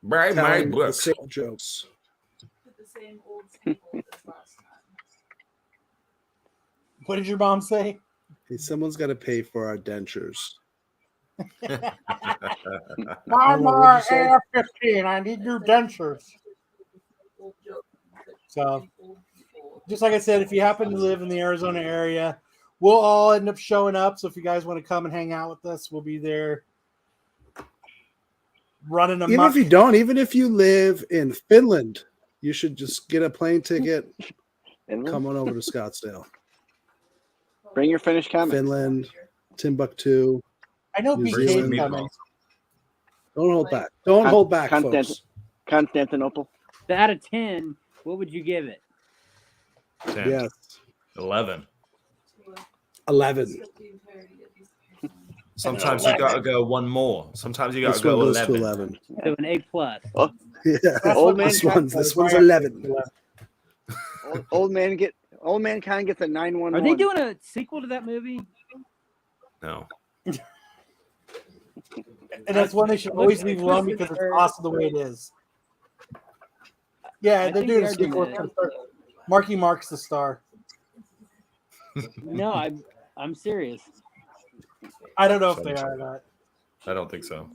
Buy my books. The same jokes. The same old as last time. What did your mom say? Hey, someone's got to pay for our dentures. Buy more AR-15. I need new dentures. So, just like I said, if you happen to live in the Arizona area, we'll all end up showing up. So if you guys want to come and hang out with us, we'll be there running amok. Even if you don't, even if you live in Finland, you should just get a plane ticket and come on over to Scottsdale. Bring your finished comics. Finland, Timbuktu. I know BK's coming. Don't hold back. Don't hold back, folks. Constantinople. Out of 10, what would you give it? 10. Yes. 11. 11. Sometimes you gotta go one more. Sometimes you gotta This go one goes 11. to 11. So an A plus. Oh, yeah. This one's 11. Old man kind of gets a 911. Are they doing a sequel to that movie? No. And that's one they should always leave alone because it's awesome the way it is. Yeah, they're doing a sequel. Marky Mark's the star. No, I'm serious. I don't know if they are or not. I don't think so.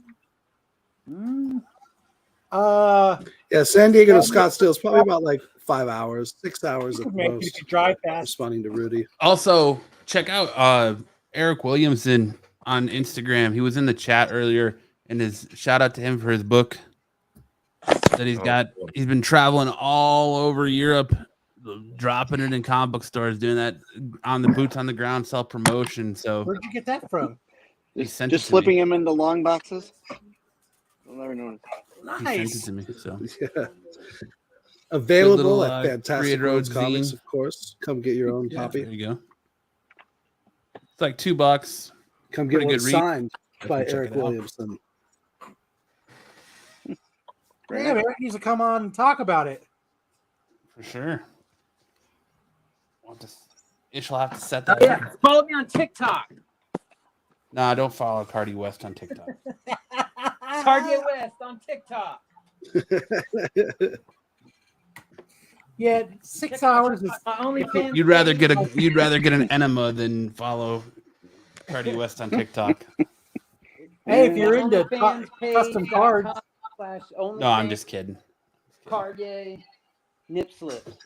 Yeah, San Diego to Scottsdale is probably about like 5 hours, 6 hours at most. If you drive fast. Responding to Rudy. Also, check out Eric Williamson on Instagram. He was in the chat earlier, and his shout out to him for his book that he's got. He's been traveling all over Europe, dropping it in comic book stores, doing that on the boots on the ground self promotion. So where'd you get that from? Just slipping them into long boxes. I'll never know. Nice. He sent it to me. So Yeah. Available little, at Fantastic Road Roads Comics, zine. of course. Come get your own copy. there you go. It's like $2. Come get Pretty one good read. signed by Check Eric it out. Williamson. Yeah, Eric needs to come on and talk about it. For sure. Ish will have to set that. Yeah, follow me on TikTok. Nah, don't follow Cardi West on TikTok. Target West on TikTok. Yeah, 6 hours is My OnlyFans You'd rather page. get an enema than follow Cardi West on TikTok. Hey, if you're into OnlyFans page, custom cards. No, I'm just kidding. Cartier nip slips.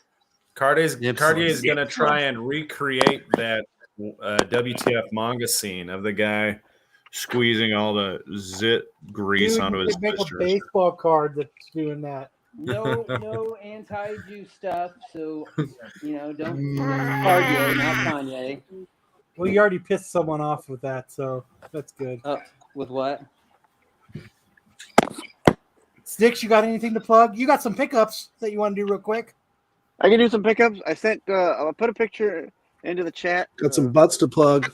Cartier Yep. is going to try and recreate that WTF manga scene of the guy squeezing all the zit grease Dude, onto you his could make a dresser. baseball card that's doing that. No anti-Jew stuff. So don't Cartier, not Kanye. Well, you already pissed someone off with that, so that's good. With what? Sticks, you got anything to plug? You got some pickups that you want to do real quick? I can do some pickups. I sent. I'll put a picture into the chat. Got some butts to plug.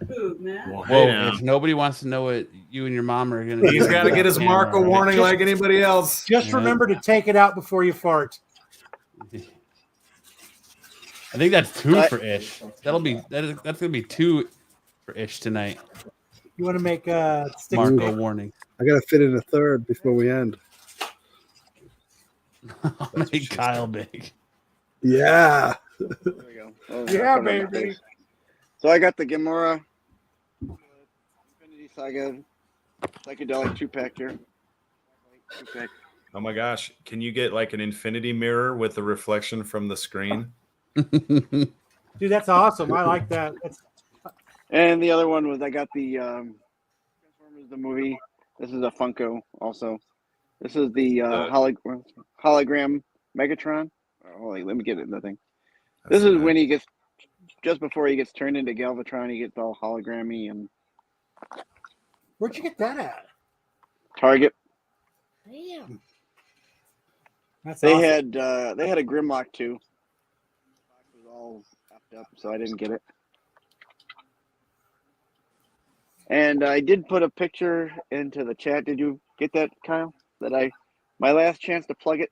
Food, man. Whoa, if nobody wants to know what you and your mom are going to do. He's got to get his Marco warning like anybody else. Just remember to take it out before you fart. I think that's 2 for Ish. That's going to be 2 for Ish tonight. You want to make Sticks Marco warning. I got to fit in a third before we end. Make Kyle big. Yeah. There we go. Oh, Yeah, baby. So I got the Gamora Infinity Saga psychedelic 2-pack here. 2-pack. Oh my gosh. Can you get like an infinity mirror with the reflection from the screen? Dude, that's awesome. I like that. And the other one was I got the Transformers the movie This is a Funko also. This is the hologram Megatron. Oh, wait, let me get it. Nothing. This is when he gets, just before he gets turned into Galvatron, he gets all hologrammy and. Where'd you get that at? Target. Damn. That's They awesome. had a Grimlock too. It was all effed up, so I didn't get it. And I did put a picture into the chat. Did you get that, Kyle? My last chance to plug it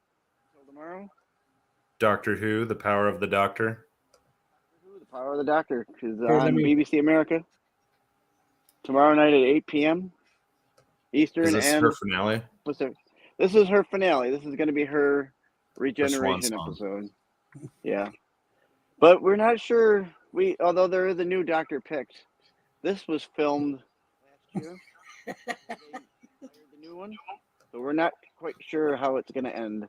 until tomorrow. Doctor Who, The Power of the Doctor. The Power of the Doctor is on BBC America tomorrow night at 8 p.m. Eastern. Is this and her finale? Pacific. This is her finale. This is going to be her regeneration episode. Yeah, but we're not sure. Although there is a new Doctor picked. This was filmed last year. The new one, so we're not quite sure how it's going to end.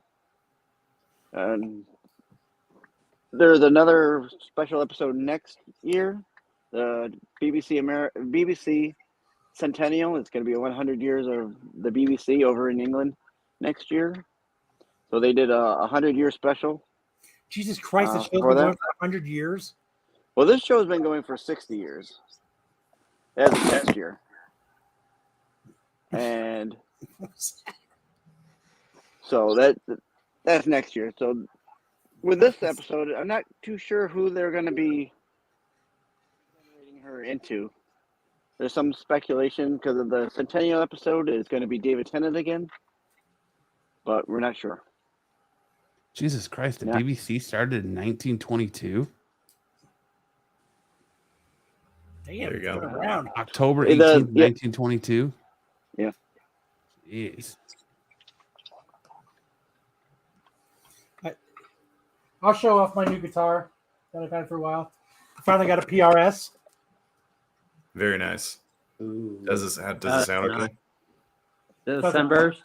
There's another special episode next year. The BBC Centennial. It's going to be 100 years of the BBC over in England next year. So they did a 100-year special. Jesus Christ, the show's been going for 100 years? Well, this show's been going for 60 years. As of next year. And so that's next year. So with this episode, I'm not too sure who they're going to be generating her into. There's some speculation because of the Centennial episode. It's going to be David Tennant again. But we're not sure. Jesus Christ, the BBC started in 1922? Damn, there you go. Around. October 18th, 1922? Yeah. Jeez. I'll show off my new guitar that I've had for a while. I finally got a PRS. Very nice. Ooh. Does it sound okay? Does it sunburst?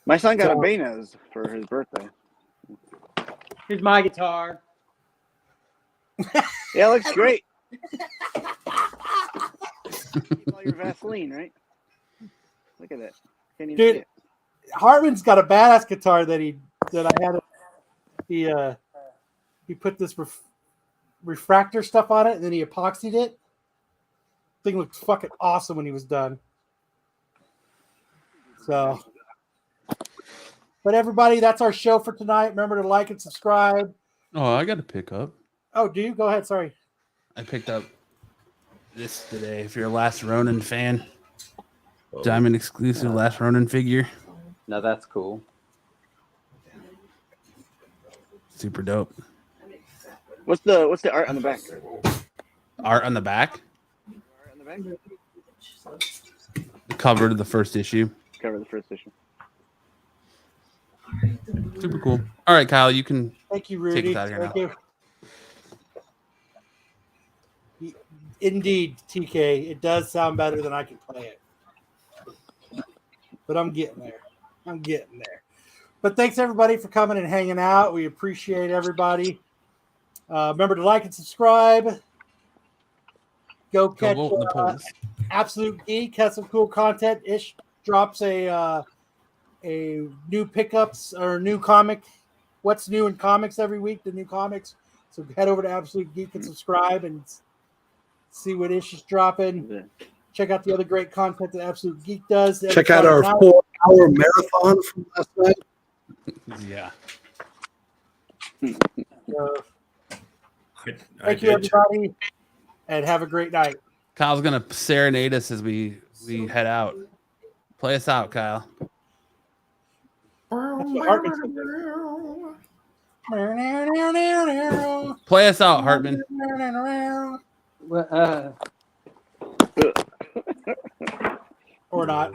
My son got a Bainez for his birthday. Here's my guitar. Yeah, it looks great. All your Vaseline, right? Look at that. Can't even see Dude, it. Hartman's got a badass guitar that I had. He put this refractor stuff on it, and then he epoxied it. Thing looked fucking awesome when he was done. So, but everybody, that's our show for tonight. Remember to like and subscribe. Oh, I got to pick up. Oh, do you? Go ahead. Sorry. I picked up this today. If you're a Last Ronin fan, Diamond exclusive Last Ronin figure. No, that's cool. Super dope. What's the art on the back? Art on the back? Art on the back? The cover to the first issue. Cover the first issue. Super cool. All right, Kyle, you can Thank you, Rudy. take us out of here Thank now. you. Indeed, TK, it does sound better than I can play it. But I'm getting there. But thanks, everybody, for coming and hanging out. We appreciate everybody. Remember to like and subscribe. Go catch vote in the polls. Absolute Geek. Has some cool content. Ish drops a new pickups or new comic. What's new in comics every week, the new comics. So head over to Absolute Geek and subscribe and see what Ish is dropping. Yeah. Check out the other great content that Absolute Geek does. Check out our 4-hour marathon from last night. Yeah. Thank you, everybody, and have a great night. Kyle's gonna serenade us as we head out. Play us out, Kyle. Play us out, Hartman. Or not.